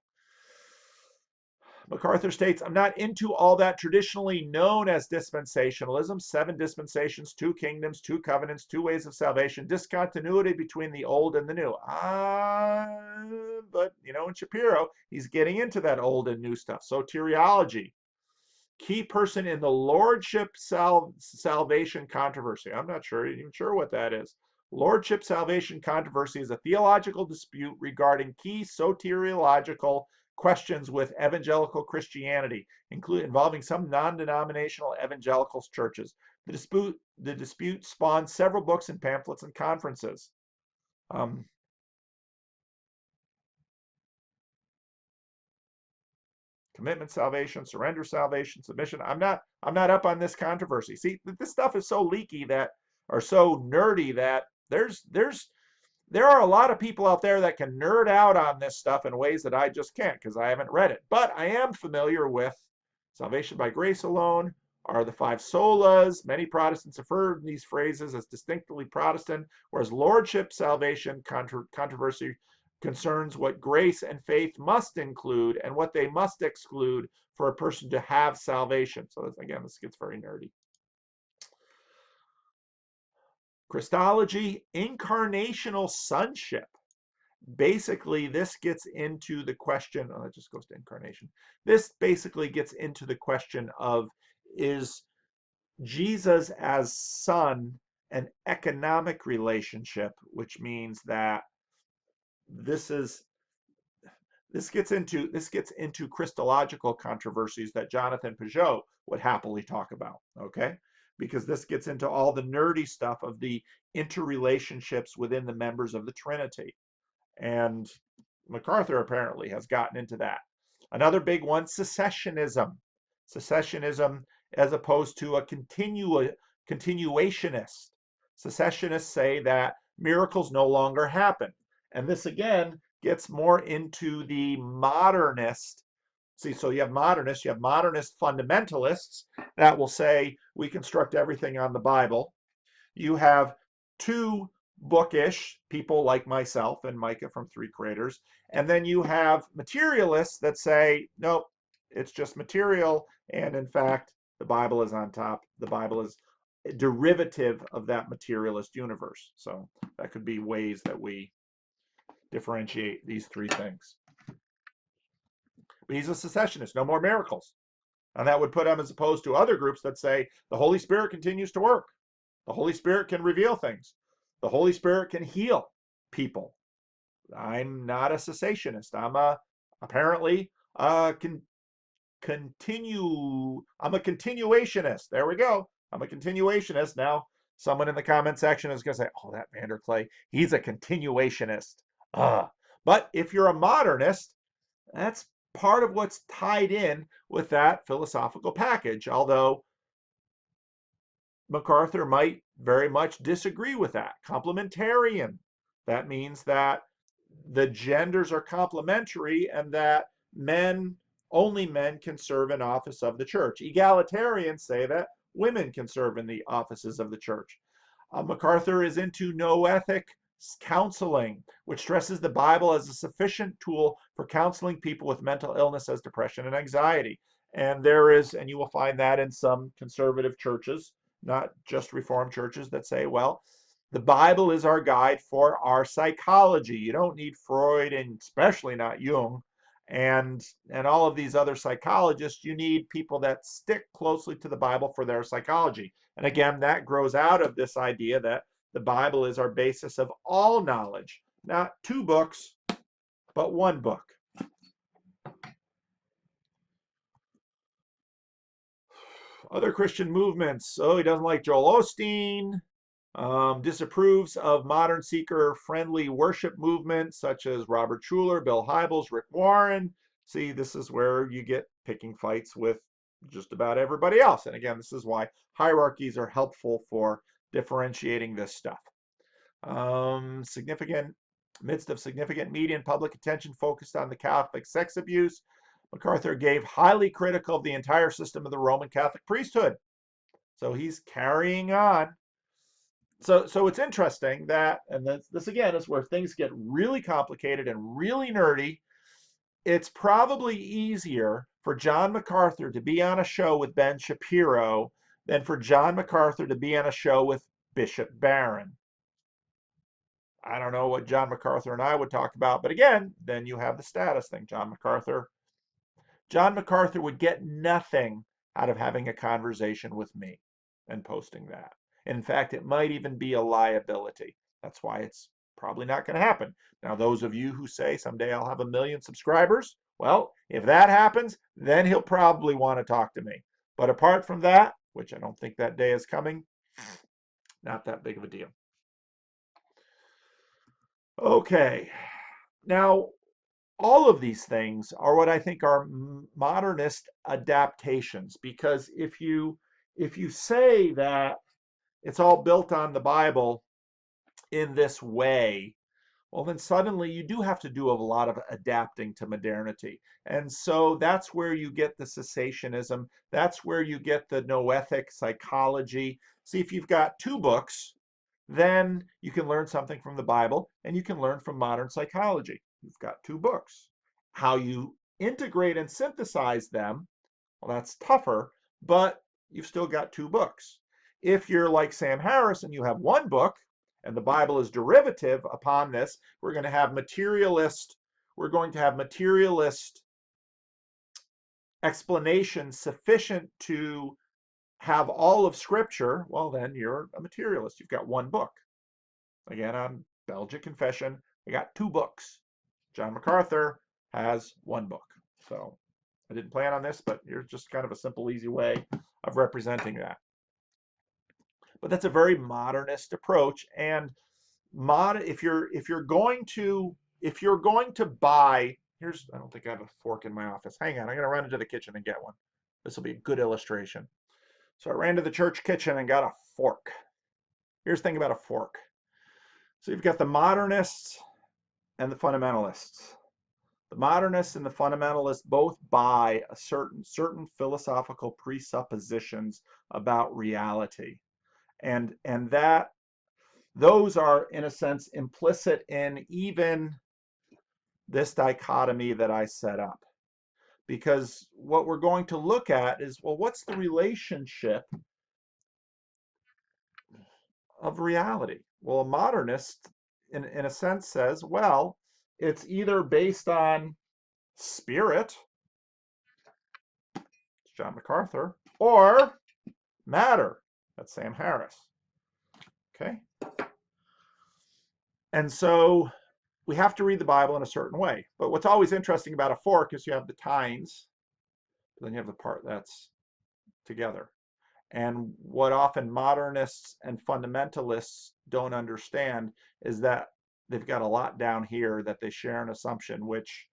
Speaker 1: MacArthur states, I'm not into all that traditionally known as dispensationalism, 7 dispensations, 2 kingdoms, 2 covenants, 2 ways of salvation, discontinuity between the old and the new. But, in Shapiro, he's getting into that old and new stuff. Soteriology, key person in the lordship salvation controversy. I'm not even sure what that is. Lordship salvation controversy is a theological dispute regarding key soteriological questions with evangelical Christianity, involving some non-denominational evangelical churches. The dispute spawned several books and pamphlets and conferences. Commitment salvation, surrender salvation, submission. I'm not up on this controversy. See, this stuff is so leaky or so nerdy that there are a lot of people out there that can nerd out on this stuff in ways that I just can't because I haven't read it. But I am familiar with salvation by grace alone, are the 5 solas. Many Protestants have heard these phrases as distinctly Protestant, whereas lordship salvation controversy concerns what grace and faith must include and what they must exclude for a person to have salvation. So again, this gets very nerdy. Christology, incarnational sonship. Basically, this gets into the question, it just goes to incarnation. This basically gets into the question of, is Jesus as son an economic relationship, which means that this gets into Christological controversies that Jonathan Peugeot would happily talk about, okay? Because this gets into all the nerdy stuff of the interrelationships within the members of the Trinity. And MacArthur apparently has gotten into that. Another big one, cessationism. Cessationism as opposed to a continuationist. Cessationists say that miracles no longer happen. And this again gets more into the modernist. See, so you have modernist fundamentalists that will say we construct everything on the Bible. You have 2 bookish people like myself and Micah from 3 Creators, and then you have materialists that say, nope, it's just material, and in fact, the Bible is on top. The Bible is a derivative of that materialist universe. So that could be ways that we differentiate these 3 things. But he's a cessationist, no more miracles. And that would put him as opposed to other groups that say the Holy Spirit continues to work. The Holy Spirit can reveal things. The Holy Spirit can heal people. I'm not a cessationist. I'm apparently a continuationist. There we go. I'm a continuationist. Now, someone in the comment section is going to say, oh, that VanderKlay, he's a continuationist. But if you're a modernist, that's part of what's tied in with that philosophical package, although MacArthur might very much disagree with that. Complementarian. That means that the genders are complementary and that only men can serve in office of the church. Egalitarians say that women can serve in the offices of the church. MacArthur is into noetic counseling, which stresses the Bible as a sufficient tool for counseling people with mental illness as depression and anxiety. And you will find that in some conservative churches, not just Reformed churches, that say, well, the Bible is our guide for our psychology. You don't need Freud, and especially not Jung, and all of these other psychologists. You need people that stick closely to the Bible for their psychology. And again, that grows out of this idea that the Bible is our basis of all knowledge, not 2 books, but one book. Other Christian movements. Oh, he doesn't like Joel Osteen. Disapproves of modern seeker-friendly worship movements such as Robert Schuller, Bill Hybels, Rick Warren. See, this is where you get picking fights with just about everybody else. And again, this is why hierarchies are helpful for differentiating this stuff. Midst of significant media and public attention focused on the Catholic sex abuse, MacArthur gave highly critical of the entire system of the Roman Catholic priesthood. So he's carrying on. So it's interesting that, and this again is where things get really complicated and really nerdy. It's probably easier for John MacArthur to be on a show with Ben Shapiro than for John MacArthur to be on a show with Bishop Barron. I don't know what John MacArthur and I would talk about, but again, then you have the status thing. John MacArthur would get nothing out of having a conversation with me and posting that. In fact, it might even be a liability. That's why it's probably not going to happen. Now, those of you who say someday I'll have 1 million subscribers, well, if that happens, then he'll probably want to talk to me. But apart from that, which I don't think that day is coming, not that big of a deal. Okay. Now, all of these things are what I think are modernist adaptations, because if you say that it's all built on the Bible in this way, well, then suddenly you do have to do a lot of adapting to modernity. And so that's where you get the cessationism. That's where you get the noetic psychology. See, if you've got 2 books, then you can learn something from the Bible and you can learn from modern psychology. You've got 2 books. How you integrate and synthesize them, well, that's tougher, but you've still got 2 books. If you're like Sam Harris and you have 1 book and the Bible is derivative upon this, we're going to have materialist explanation sufficient to have all of Scripture. Well, then you're a materialist. You've got 1 book. Again, on Belgic Confession, we got 2 books. John MacArthur has 1 book. So I didn't plan on this, but here's just kind of a simple, easy way of representing that. But that's a very modernist approach. And if you're going to buy, I don't think I have a fork in my office. Hang on, I'm gonna run into the kitchen and get one. This will be a good illustration. So I ran to the church kitchen and got a fork. Here's the thing about a fork. So you've got the modernists and the fundamentalists. The modernists and the fundamentalists both buy a certain philosophical presuppositions about reality. And that those are, in a sense, implicit in even this dichotomy that I set up. Because what we're going to look at is, well, what's the relationship of reality? Well, a modernist, in a sense, says, well, it's either based on spirit, it's John MacArthur, or matter, that's Sam Harris. Okay? And so we have to read the Bible in a certain way. But what's always interesting about a fork is you have the tines, but then you have the part that's together. And what often modernists and fundamentalists don't understand is that they've got a lot down here that they share an assumption, which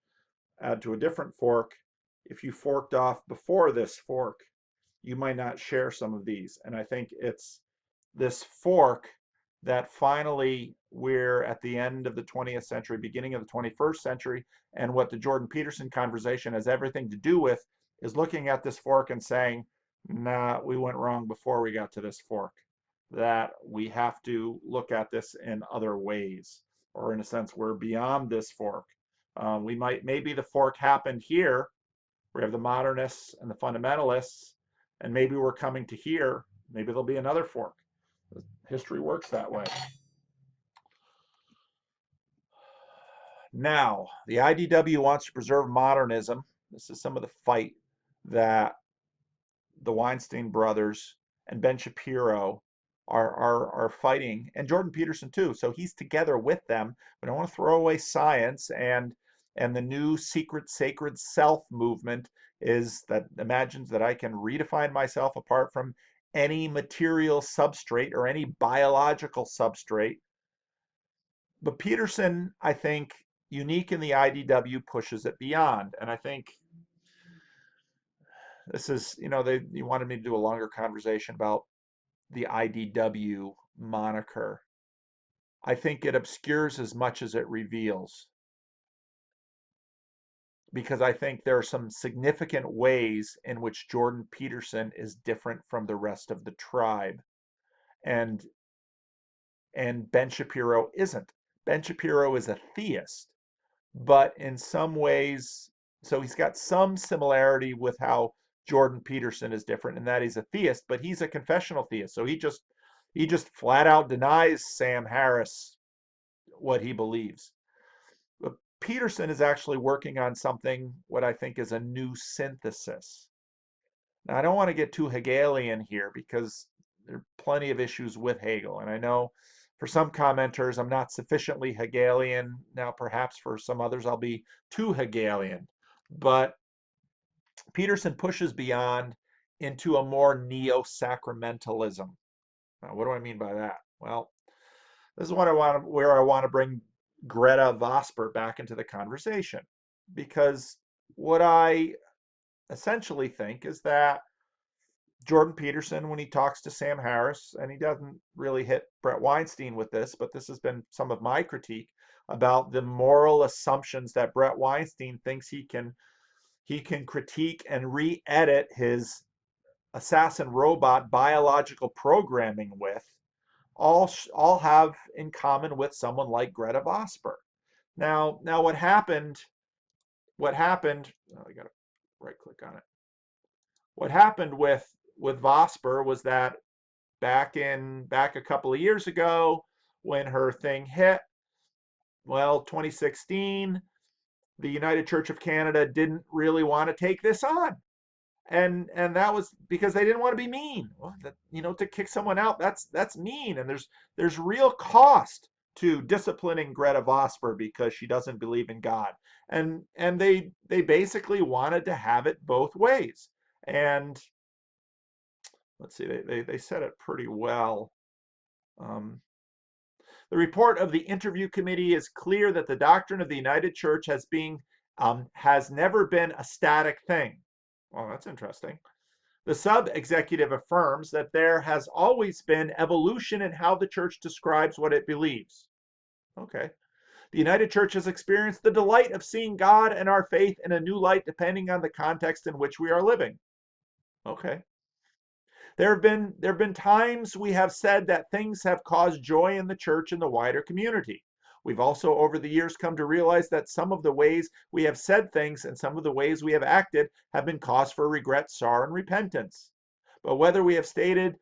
Speaker 1: add to a different fork. If you forked off before this fork, you might not share some of these. And I think it's this fork that finally we're at the end of the 20th century, beginning of the 21st century, and what the Jordan Peterson conversation has everything to do with is looking at this fork and saying, nah, we went wrong before we got to this fork, that we have to look at this in other ways, or in a sense, we're beyond this fork. Maybe the fork happened here. We have the modernists and the fundamentalists, and maybe we're coming to here. Maybe there'll be another fork. History works that way. Now, the IDW wants to preserve modernism. This is some of the fight that the Weinstein brothers and Ben Shapiro are fighting, and Jordan Peterson too. So he's together with them. We don't want to throw away science, and And the new secret sacred self movement is that imagines that I can redefine myself apart from any material substrate or any biological substrate. But Peterson, I think, unique in the IDW, pushes it beyond. And I think this is, you wanted me to do a longer conversation about the IDW moniker. I think it obscures as much as it reveals, because I think there are some significant ways in which Jordan Peterson is different from the rest of the tribe. And Ben Shapiro isn't. Ben Shapiro is a theist, but in some ways, so he's got some similarity with how Jordan Peterson is different in that he's a theist, but he's a confessional theist. So he just flat out denies Sam Harris what he believes. But Peterson is actually working on something what I think is a new synthesis. Now, I don't want to get too Hegelian here because there are plenty of issues with Hegel, and I know for some commenters I'm not sufficiently Hegelian. Now, perhaps for some others I'll be too Hegelian. But Peterson pushes beyond into a more Neo-Sacramentalism. Now, what do I mean by that? Well, this is where I want to bring Gretta Vosper back into the conversation, because what I essentially think is that Jordan Peterson, when he talks to Sam Harris, and he doesn't really hit Brett Weinstein with this, but this has been some of my critique about the moral assumptions that Brett Weinstein thinks he can critique and re-edit his assassin robot biological programming with, all have in common with someone like Gretta Vosper. Now what happened? Oh, I got to right click on it. What happened with Vosper was that back a couple of years ago, when her thing hit, well, 2016, the United Church of Canada didn't really want to take this on. And that was because they didn't want to be mean. Well, to kick someone out, that's mean. And there's real cost to disciplining Gretta Vosper because she doesn't believe in God. And they basically wanted to have it both ways. And let's see, they said it pretty well. The report of the interview committee is clear that the doctrine of the United Church has never been a static thing. Well, that's interesting. The sub-executive affirms that there has always been evolution in how the church describes what it believes. Okay. The United Church has experienced the delight of seeing God and our faith in a new light depending on the context in which we are living. Okay. There have been times we have said that things have caused joy in the church and the wider community. We've also over the years come to realize that some of the ways we have said things and some of the ways we have acted have been cause for regret, sorrow, and repentance. But whether we have stated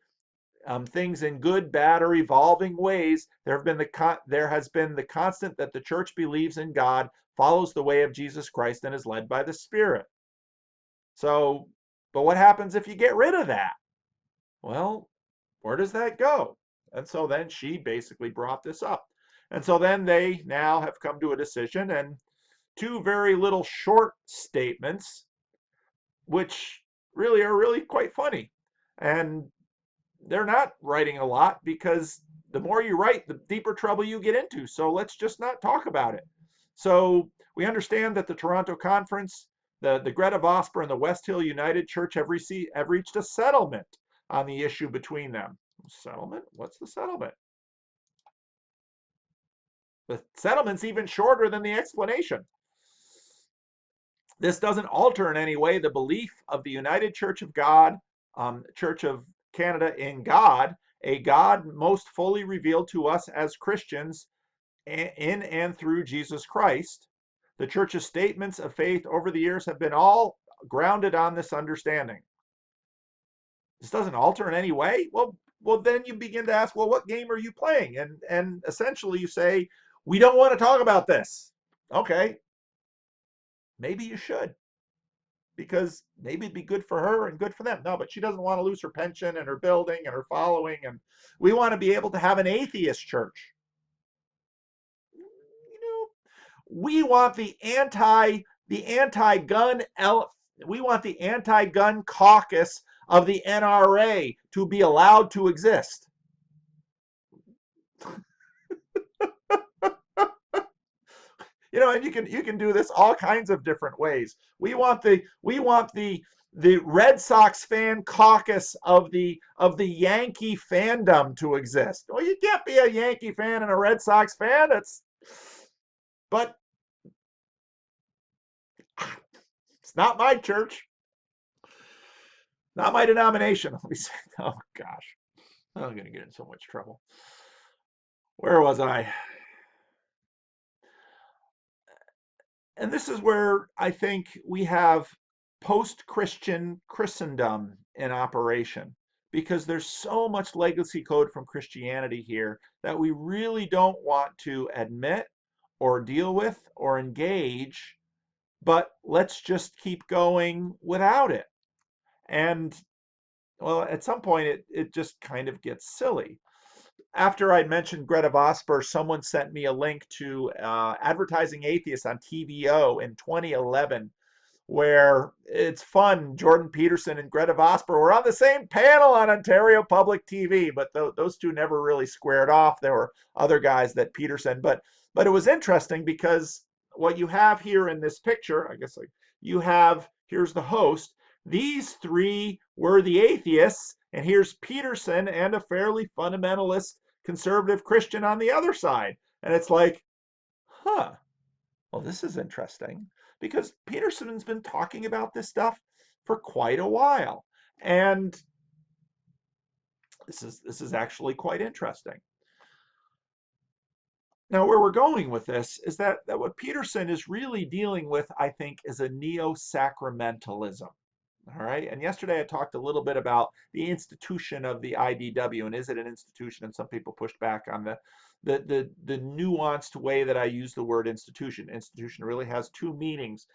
Speaker 1: things in good, bad, or evolving ways, there has been the constant that the church believes in God, follows the way of Jesus Christ, and is led by the Spirit. So, but what happens if you get rid of that? Well, where does that go? And so then she basically brought this up. And so then they now have come to a decision, and two very little short statements, which really are really quite funny. And they're not writing a lot because the more you write, the deeper trouble you get into. So let's just not talk about it. So we understand that the Toronto Conference, the Gretta Vosper and the West Hill United Church have reached a settlement on the issue between them. Settlement? What's the settlement? The settlement's even shorter than the explanation. This doesn't alter in any way the belief of the United Church of God, Church of Canada in God, a God most fully revealed to us as Christians in and through Jesus Christ. The church's statements of faith over the years have been all grounded on this understanding. This doesn't alter in any way? Well, then you begin to ask, well, what game are you playing? And essentially you say, we don't want to talk about this. Okay, maybe you should, because maybe it'd be good for her and good for them. No, but she doesn't want to lose her pension and her building and her following, and we want to be able to have an atheist church. we want the anti-gun we want the anti-gun caucus of the NRA to be allowed to exist. And you can do this all kinds of different ways. We want the Red Sox fan caucus of the Yankee fandom to exist. Well, you can't be a Yankee fan and a Red Sox fan. But it's not my church, not my denomination. Let me say, oh gosh, I'm going to get in so much trouble. Where was I? And this is where I think we have post-Christian Christendom in operation, because there's so much legacy code from Christianity here that we really don't want to admit or deal with or engage, but let's just keep going without it. And well, at some point it just kind of gets silly. After I mentioned Gretta Vosper, someone sent me a link to Advertising Atheists on TVO in 2011, where it's fun. Jordan Peterson and Gretta Vosper were on the same panel on Ontario Public TV, but those two never really squared off. There were other guys that Peterson, but it was interesting because what you have here in this picture, I guess here's the host. These three were the atheists, and here's Peterson and a fairly fundamentalist conservative Christian on the other side. And it's like, well, this is interesting, because Peterson's been talking about this stuff for quite a while. And this is actually quite interesting. Now, where we're going with this is that what Peterson is really dealing with, I think, is a Neo-Sacramentalism. All right. And yesterday I talked a little bit about the institution of the IDW, and is it an institution? And some people pushed back on the nuanced way that I use the word institution. Institution really has two meanings.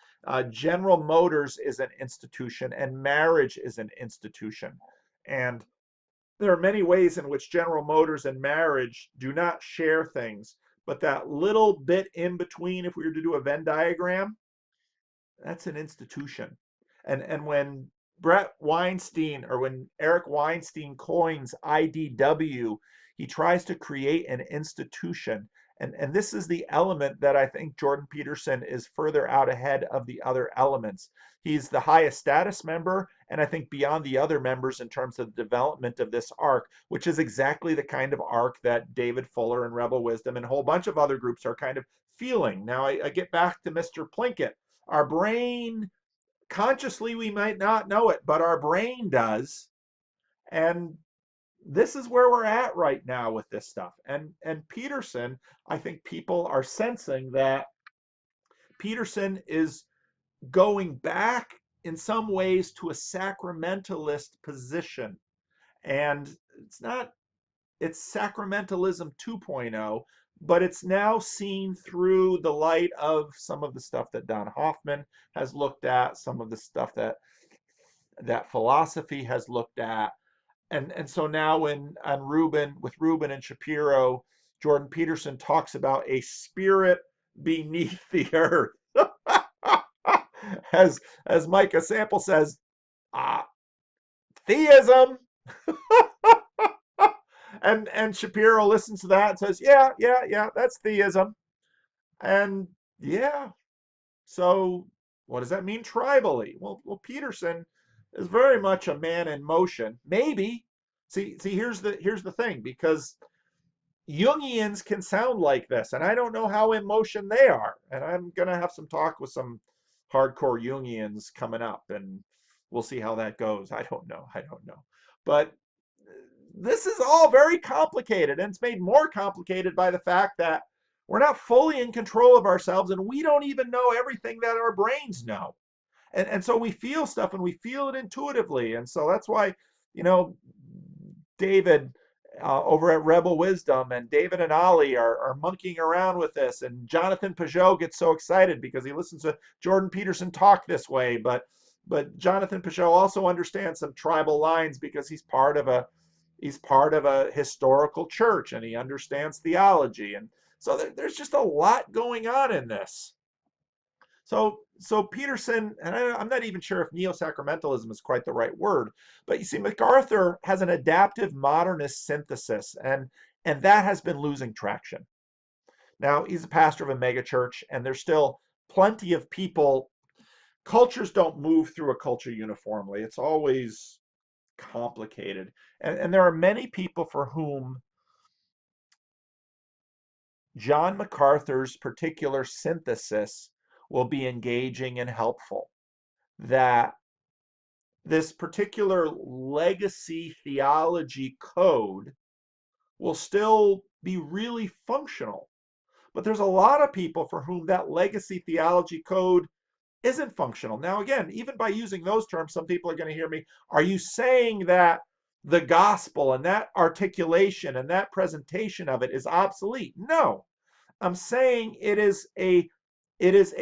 Speaker 1: General Motors is an institution, and marriage is an institution. And there are many ways in which General Motors and marriage do not share things, but that little bit in between, if we were to do a Venn diagram, that's an institution. And when Brett Weinstein, or when Eric Weinstein coins IDW, he tries to create an institution. And this is the element that I think Jordan Peterson is further out ahead of the other elements. He's the highest status member, and I think beyond the other members in terms of the development of this arc, which is exactly the kind of arc that David Fuller and Rebel Wisdom and a whole bunch of other groups are kind of feeling. Now, I get back to Mr. Plinkett. Our brain, consciously we might not know it, but our brain does. And this is where we're at right now with this stuff. And Peterson, I think people are sensing that Peterson is going back in some ways to a sacramentalist position. And it's sacramentalism 2.0, but it's now seen through the light of some of the stuff that Don Hoffman has looked at, some of the stuff that philosophy has looked at. And so now with Rubin and Shapiro, Jordan Peterson talks about a spirit beneath the earth. as Micah Sample says, theism. And Shapiro listens to that and says, yeah, that's theism. And yeah, so what does that mean tribally? Well, Peterson is very much a man in motion. Maybe. See, here's the thing, because Jungians can sound like this, and I don't know how in motion they are. And I'm gonna have some talk with some hardcore Jungians coming up, and we'll see how that goes. I don't know. But this is all very complicated, and it's made more complicated by the fact that we're not fully in control of ourselves, and we don't even know everything that our brains know. And so we feel stuff, and we feel it intuitively. And so that's why, David over at Rebel Wisdom, and David and Ollie are monkeying around with this. And Jonathan Peugeot gets so excited because he listens to Jordan Peterson talk this way. But Jonathan Peugeot also understands some tribal lines, because he's part of a historical church, and he understands theology. And So there's just a lot going on in this. So Peterson, and I'm not even sure if Neo-Sacramentalism is quite the right word, but you see, MacArthur has an adaptive modernist synthesis, and that has been losing traction. Now, he's a pastor of a megachurch, and there's still plenty of people. Cultures don't move through a culture uniformly. It's always complicated. And there are many people for whom John MacArthur's particular synthesis will be engaging and helpful. That this particular legacy theology code will still be really functional. But there's a lot of people for whom that legacy theology code isn't functional. Now, again, even by using those terms, some people are going to hear me. Are you saying that the gospel and that articulation and that presentation of it is obsolete? No. I'm saying it is a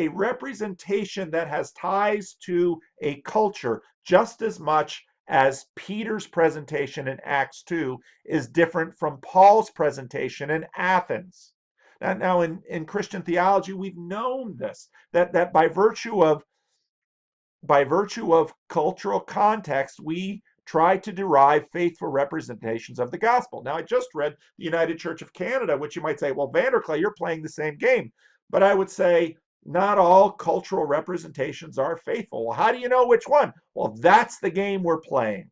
Speaker 1: representation that has ties to a culture just as much as Peter's presentation in Acts 2 is different from Paul's presentation in Athens. Now in Christian theology, we've known this, that by virtue of cultural context, we try to derive faithful representations of the gospel. Now, I just read the United Church of Canada, which you might say, well, VanderKlay, you're playing the same game. But I would say not all cultural representations are faithful. Well, how do you know which one? Well, that's the game we're playing.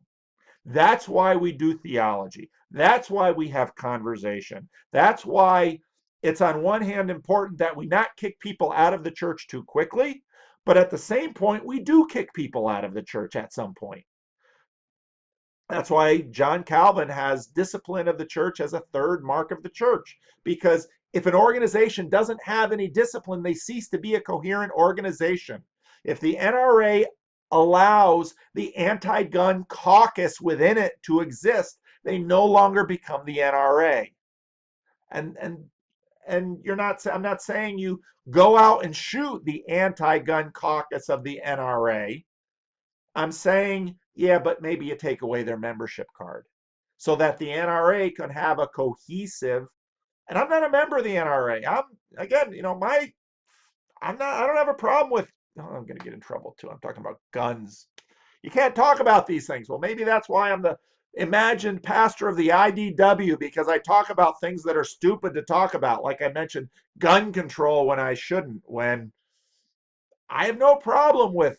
Speaker 1: That's why we do theology. That's why we have conversation. That's why it's on one hand important that we not kick people out of the church too quickly, but at the same point, we do kick people out of the church at some point. That's why John Calvin has discipline of the church as a third mark of the church, because if an organization doesn't have any discipline, they cease to be a coherent organization. If the NRA allows the anti-gun caucus within it to exist, they no longer become the NRA. And you're not, I'm not saying you go out and shoot the anti-gun caucus of the NRA. I'm saying, yeah, but maybe you take away their membership card so that the NRA can have a cohesive, and I'm not a member of the NRA. I'm, again, I don't have a problem with, oh, I'm going to get in trouble too. I'm talking about guns. You can't talk about these things. Well, maybe that's why I'm the imagined pastor of the IDW, because I talk about things that are stupid to talk about. Like I mentioned, gun control when I shouldn't, when I have no problem with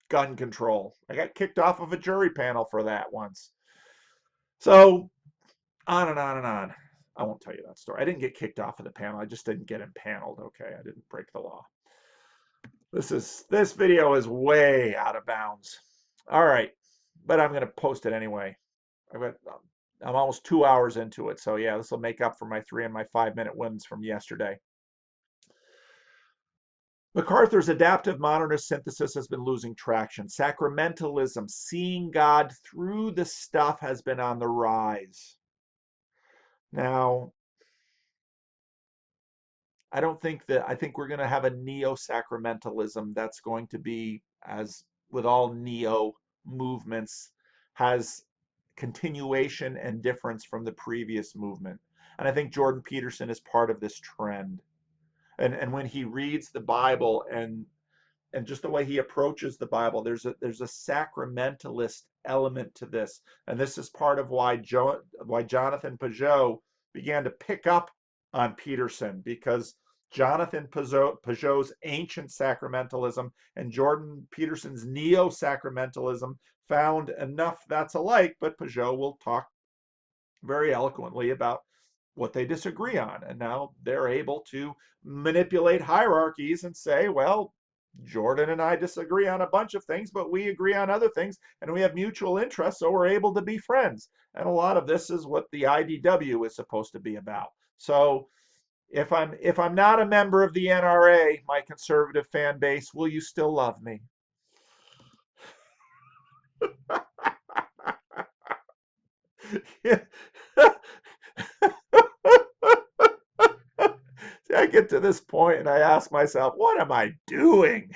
Speaker 1: gun control. I got kicked off of a jury panel for that once. So on and on and on. I won't tell you that story. I didn't get kicked off of the panel. I just didn't get impaneled. Okay, I didn't break the law. This video is way out of bounds. All right, but I'm going to post it anyway. I'm almost 2 hours into it, so yeah, this will make up for my 3 and my 5-minute wins from yesterday. MacArthur's adaptive modernist synthesis has been losing traction. Sacramentalism, seeing God through the stuff, has been on the rise. Now, I think we're going to have a Neo-Sacramentalism that's going to be, as with all neo movements, has continuation and difference from the previous movement. And I think Jordan Peterson is part of this trend. And when he reads the Bible and just the way he approaches the Bible, there's a sacramentalist element to this, and this is part of why Jonathan Pageau began to pick up on Peterson, because Jonathan Pageau's ancient sacramentalism and Jordan Peterson's neo-sacramentalism found enough that's alike, but Pageau will talk very eloquently about what they disagree on, and now they're able to manipulate hierarchies and say, well, Jordan and I disagree on a bunch of things, but we agree on other things, and we have mutual interests, so we're able to be friends. And a lot of this is what the IDW is supposed to be about. So if I'm not a member of the NRA, my conservative fan base, will you still love me? I get to this point and I ask myself, what am I doing?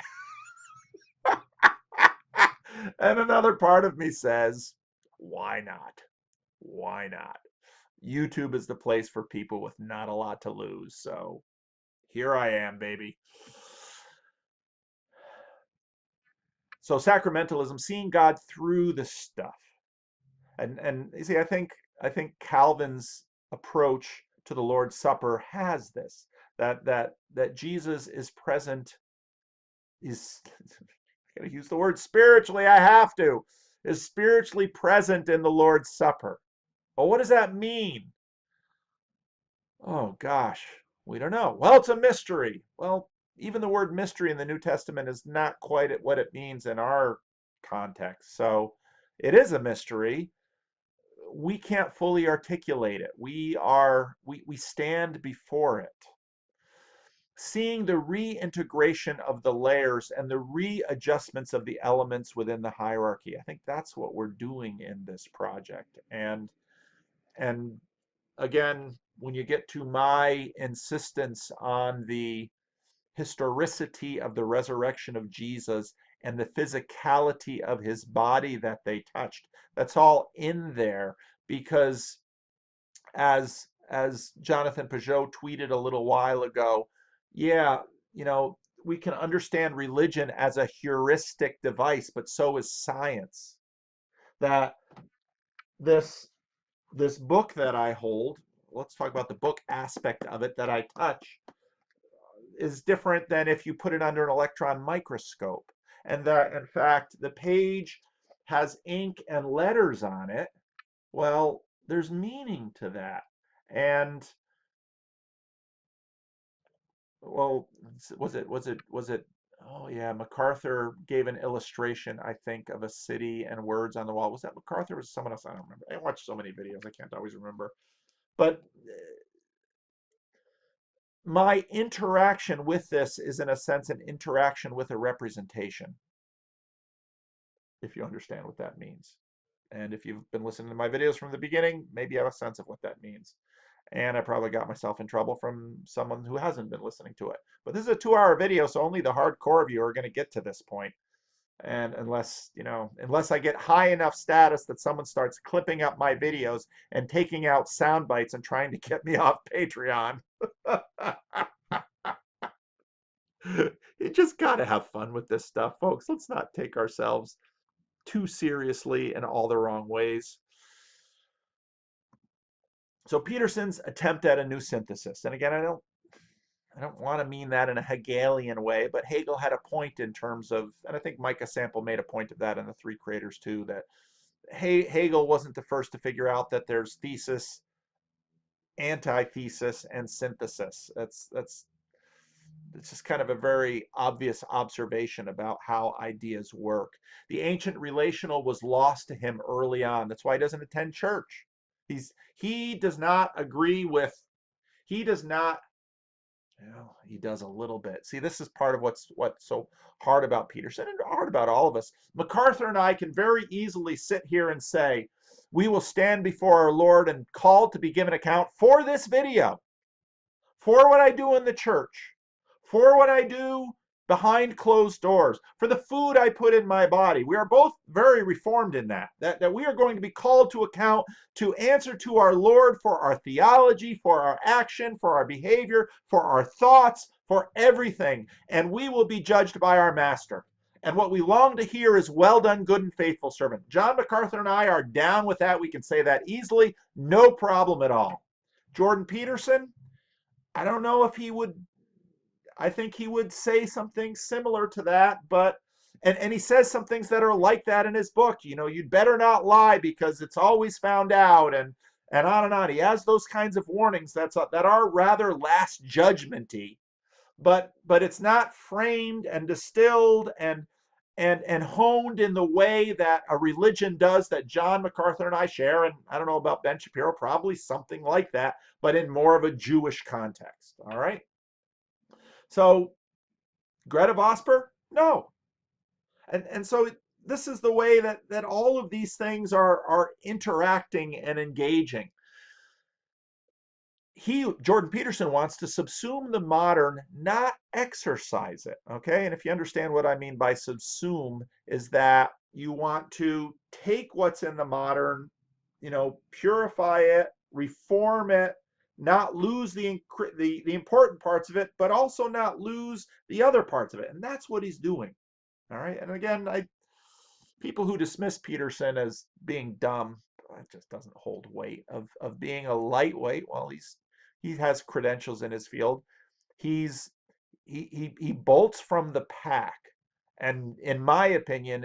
Speaker 1: And another part of me says, why not? Why not? YouTube is the place for people with not a lot to lose. So here I am, baby. So sacramentalism, seeing God through the stuff. And you see, I think Calvin's approach to the Lord's Supper has this, that Jesus is present, is I gotta use the word spiritually, I have to, is spiritually present in the Lord's Supper. Well, what does that mean? Oh gosh, we don't know. Well, it's a mystery. Well, even the word mystery in the New Testament is not quite what it means in our context. So it is a mystery. We can't fully articulate it. We stand before it. Seeing the reintegration of the layers and the readjustments of the elements within the hierarchy. I think that's what we're doing in this project. And again, when you get to my insistence on the historicity of the resurrection of Jesus and the physicality of his body that they touched, that's all in there because as Jonathan Peugeot tweeted a little while ago, yeah, we can understand religion as a heuristic device, but so is science. That this book that I hold, let's talk about the book aspect of it that I touch, is different than if you put it under an electron microscope. And that, in fact, the page has ink and letters on it. Well, there's meaning to that. And well, was it oh yeah, MacArthur gave an illustration, I think, of a city and words on the wall. Was that MacArthur or was it someone else? I don't remember. I watched so many videos, I can't always remember. But my interaction with this is, in a sense, an interaction with a representation, if you understand what that means. And if you've been listening to my videos from the beginning, maybe you have a sense of what that means. And I probably got myself in trouble from someone who hasn't been listening to it. But this is a 2-hour video, so only the hardcore of you are going to get to this point. And unless I get high enough status that someone starts clipping up my videos and taking out sound bites and trying to get me off Patreon. You just got to have fun with this stuff, folks. Let's not take ourselves too seriously in all the wrong ways. So Peterson's attempt at a new synthesis, and again, I don't want to mean that in a Hegelian way, but Hegel had a point in terms of, and I think Micah Sample made a point of that in the Three Creators too, that Hegel wasn't the first to figure out that there's thesis, antithesis, and synthesis. That's just kind of a very obvious observation about how ideas work. The ancient relational was lost to him early on. That's why he doesn't attend church. He does not agree with, he does not, well, he does a little bit. See, this is part of what's so hard about Peterson and hard about all of us. MacArthur and I can very easily sit here and say, we will stand before our Lord and called to be given account for this video, for what I do in the church, for what I do behind closed doors, for the food I put in my body. We are both very reformed in that we are going to be called to account to answer to our Lord for our theology, for our action, for our behavior, for our thoughts, for everything. And we will be judged by our master. And what we long to hear is, well done, good and faithful servant. John MacArthur and I are down with that. We can say that easily, no problem at all. Jordan Peterson, I don't know if he would, I think he would say something similar to that, but and he says some things that are like that in his book. You'd better not lie because it's always found out, and on and on. He has those kinds of warnings that are rather last judgmenty, but it's not framed and distilled and honed in the way that a religion does that John MacArthur and I share. And I don't know about Ben Shapiro, probably something like that, but in more of a Jewish context. All right. So Gretta Vosper, no. And so this is the way that all of these things are interacting and engaging. Jordan Peterson wants to subsume the modern, not exercise it. Okay, and if you understand what I mean by subsume, is that you want to take what's in the modern, purify it, reform it, not lose the important parts of it, but also not lose the other parts of it. And that's what he's doing. All right. And again, people who dismiss Peterson as being dumb, it just doesn't hold weight. Of being a lightweight, well, he has credentials in his field. He bolts from the pack, and in my opinion,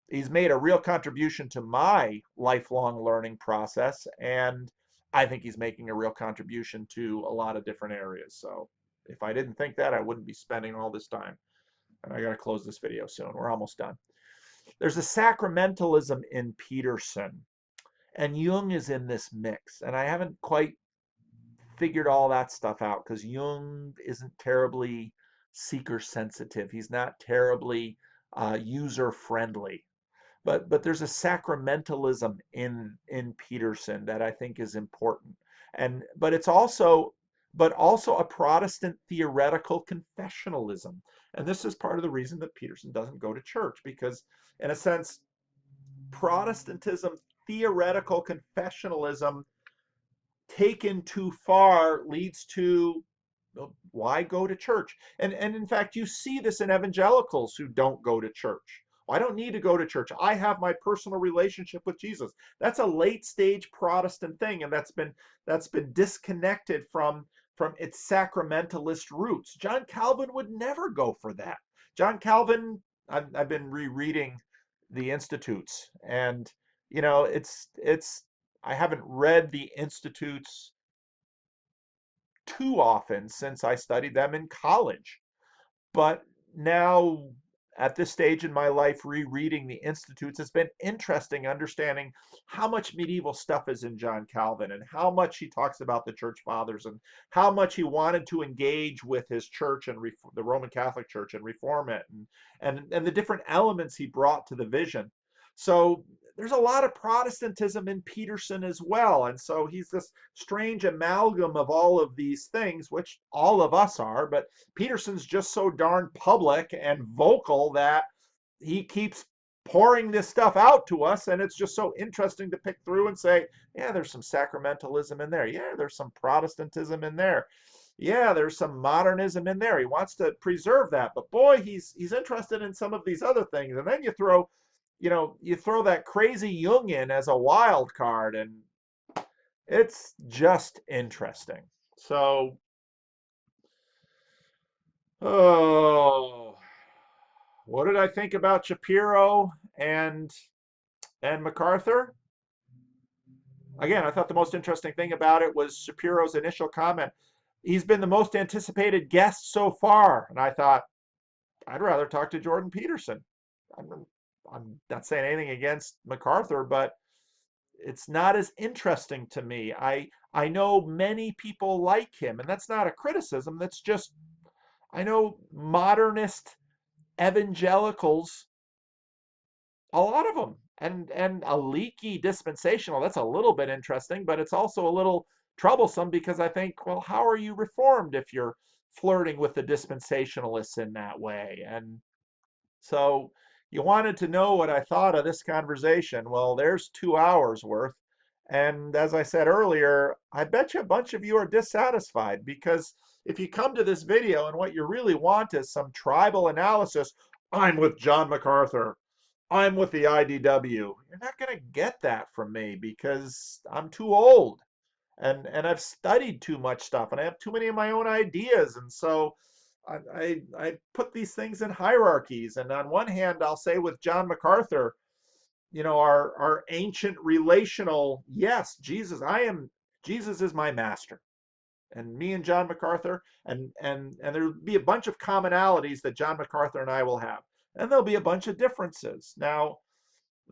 Speaker 1: he's made a real contribution to my lifelong learning process, and I think he's making a real contribution to a lot of different areas. So if I didn't think that, I wouldn't be spending all this time. And I got to close this video soon. We're almost done. There's a sacramentalism in Peterson, and Jung is in this mix. And I haven't quite figured all that stuff out because Jung isn't terribly seeker sensitive. He's not terribly user friendly. But there's a sacramentalism in Peterson that I think is important. But it's also a Protestant theoretical confessionalism. And this is part of the reason that Peterson doesn't go to church, because in a sense, Protestantism, theoretical confessionalism taken too far leads to, well, why go to church? And in fact, you see this in evangelicals who don't go to church. I don't need to go to church. I have my personal relationship with Jesus. That's a late stage Protestant thing, and that's been disconnected from its sacramentalist roots. John Calvin would never go for that. John Calvin, I've been rereading the Institutes, and it's I haven't read the Institutes too often since I studied them in college. But now, at this stage in my life, rereading the Institutes, it's been interesting understanding how much medieval stuff is in John Calvin, and how much he talks about the church fathers, and how much he wanted to engage with his church and the Roman Catholic Church and reform it, and the different elements he brought to the vision. So there's a lot of Protestantism in Peterson as well. And so he's this strange amalgam of all of these things, which all of us are, but Peterson's just so darn public and vocal that he keeps pouring this stuff out to us, and it's just so interesting to pick through and say, yeah, there's some sacramentalism in there. Yeah, there's some Protestantism in there. Yeah, there's some modernism in there. He wants to preserve that, but boy, he's interested in some of these other things. And then you throw that crazy Jung in as a wild card, and it's just interesting. So, what did I think about Shapiro and MacArthur? Again, I thought the most interesting thing about it was Shapiro's initial comment. He's been the most anticipated guest so far. And I thought, I'd rather talk to Jordan Peterson. I'm not saying anything against MacArthur, but it's not as interesting to me. I know many people like him, and that's not a criticism. That's just, I know modernist evangelicals, a lot of them, and a leaky dispensational. That's a little bit interesting, but it's also a little troublesome, because I think, well, how are you reformed if you're flirting with the dispensationalists in that way? And so you wanted to know what I thought of this conversation. Well, there's 2 hours worth. And as I said earlier, I bet you a bunch of you are dissatisfied, because if you come to this video and what you really want is some tribal analysis, I'm with John MacArthur, I'm with the IDW, you're not going to get that from me, because I'm too old, and I've studied too much stuff, and I have too many of my own ideas. And so I put these things in hierarchies. And on one hand, I'll say with John MacArthur, our ancient relational, yes, Jesus is my master. And me and John MacArthur, and there'll be a bunch of commonalities that John MacArthur and I will have. And there'll be a bunch of differences. Now,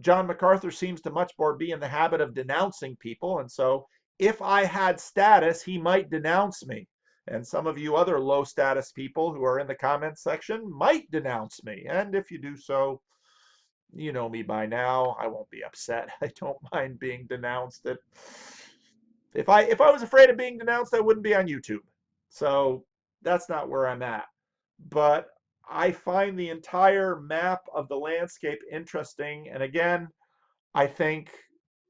Speaker 1: John MacArthur seems to much more be in the habit of denouncing people. And so if I had status, he might denounce me. And some of you other low status people who are in the comments section might denounce me. And if you do so, you know me by now. I won't be upset. I don't mind being denounced. If I was afraid of being denounced, I wouldn't be on YouTube. So that's not where I'm at. But I find the entire map of the landscape interesting. And again, I think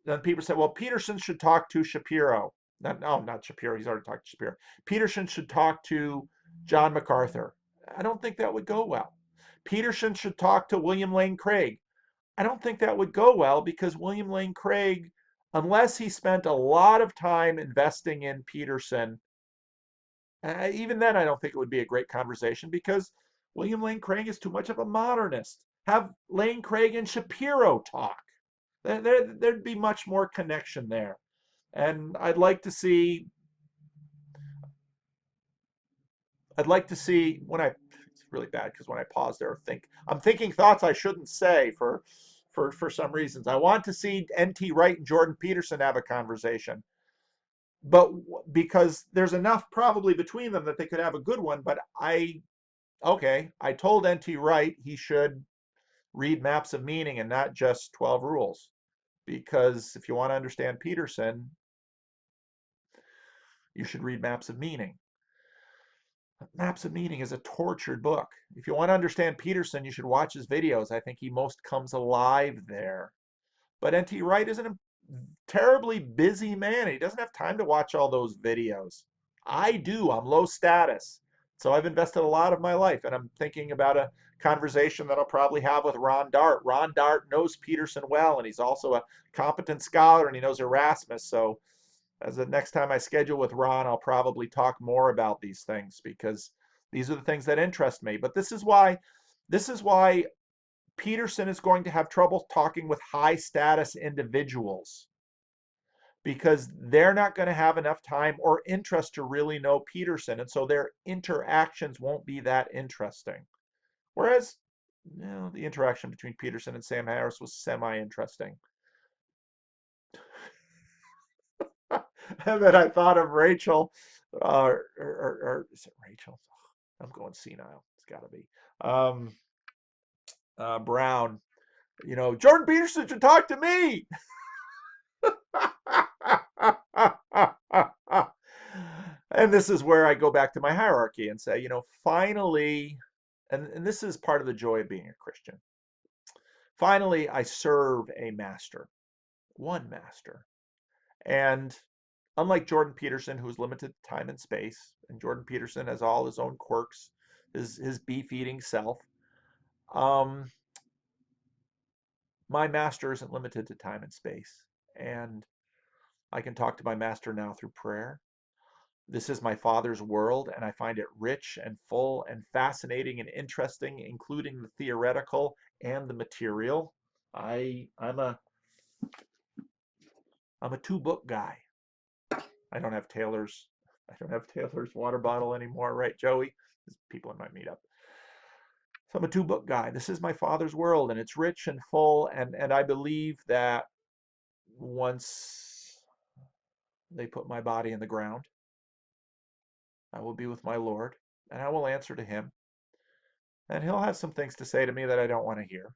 Speaker 1: then people say, well, Peterson should talk to Shapiro. No, not Shapiro. He's already talked to Shapiro. Peterson should talk to John MacArthur. I don't think that would go well. Peterson should talk to William Lane Craig. I don't think that would go well because William Lane Craig, unless he spent a lot of time investing in Peterson, even then I don't think it would be a great conversation because William Lane Craig is too much of a modernist. Have Lane Craig and Shapiro talk. There'd be much more connection there. And I'd like to see when it's really bad because when I pause there, I'm thinking thoughts I shouldn't say for some reasons. I want to see N.T. Wright and Jordan Peterson have a conversation, but because there's enough probably between them that they could have a good one. But I told N.T. Wright he should read Maps of Meaning and not just 12 Rules, because if you want to understand Peterson, you should read Maps of Meaning. Maps of Meaning is a tortured book. If you want to understand Peterson, you should watch his videos. I think he most comes alive there. But N.T. Wright isn't a terribly busy man. He doesn't have time to watch all those videos. I do. I'm low status. So I've invested a lot of my life, and I'm thinking about a conversation that I'll probably have with Ron Dart. Ron Dart knows Peterson well, and he's also a competent scholar, and he knows Erasmus. So as the next time I schedule with Ron, I'll probably talk more about these things because these are the things that interest me. But this is why Peterson is going to have trouble talking with high status individuals because they're not going to have enough time or interest to really know Peterson. And so their interactions won't be that interesting. Whereas, the interaction between Peterson and Sam Harris was semi-interesting. And then I thought of Rachel, or is it Rachel? I'm going senile. It's got to be. Brown. Jordan Peterson should talk to me. And this is where I go back to my hierarchy and say, finally, and this is part of the joy of being a Christian. Finally, I serve a master, one master. And unlike Jordan Peterson, who's limited time and space, and Jordan Peterson has all his own quirks, his beef-eating self, um, my master isn't limited to time and space. And I can talk to my master now through prayer. This is my Father's world, and I find it rich and full and fascinating and interesting, including the theoretical and the material. I'm a two-book guy. I don't have Taylor's water bottle anymore, right, Joey? There's people in my meetup. So I'm a two-book guy. This is my Father's world, and it's rich and full, and I believe that once they put my body in the ground, I will be with my Lord, and I will answer to him. And he'll have some things to say to me that I don't want to hear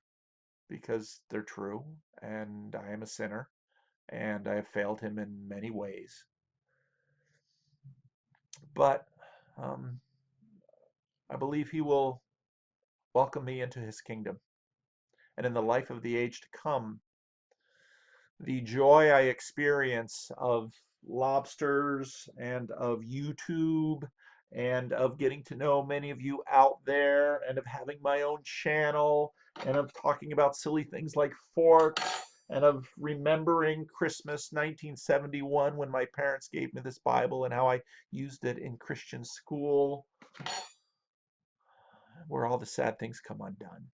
Speaker 1: because they're true, and I am a sinner, and I have failed him in many ways. But I believe he will welcome me into his kingdom. And in the life of the age to come, the joy I experience of lobsters and of YouTube and of getting to know many of you out there and of having my own channel and of talking about silly things like forks and of remembering Christmas 1971 when my parents gave me this Bible and how I used it in Christian school, where all the sad things come undone.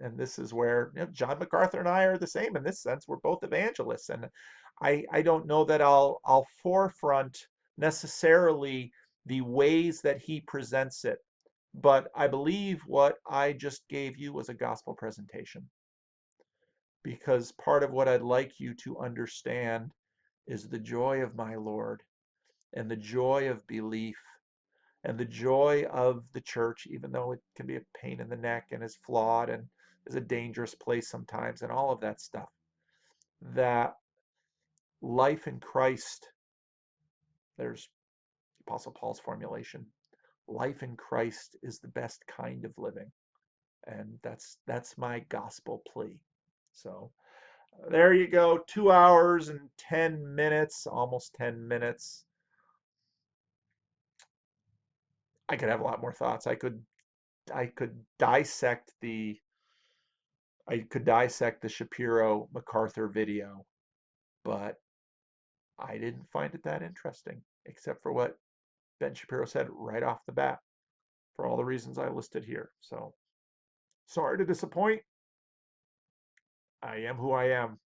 Speaker 1: And this is where John MacArthur and I are the same in this sense. We're both evangelists, and I don't know that I'll forefront necessarily the ways that he presents it, but I believe what I just gave you was a gospel presentation, because part of what I'd like you to understand is the joy of my Lord and the joy of belief and the joy of the church, even though it can be a pain in the neck and is flawed and is a dangerous place sometimes and all of that stuff, that life in Christ, there's Apostle Paul's formulation, life in Christ is the best kind of living. And that's my gospel plea. So There you go, 2 hours and 10 minutes, almost 10 minutes. I could have a lot more thoughts. I could dissect the Shapiro MacArthur video, but I didn't find it that interesting, except for what Ben Shapiro said right off the bat, for all the reasons I listed here. So sorry to disappoint. I am who I am.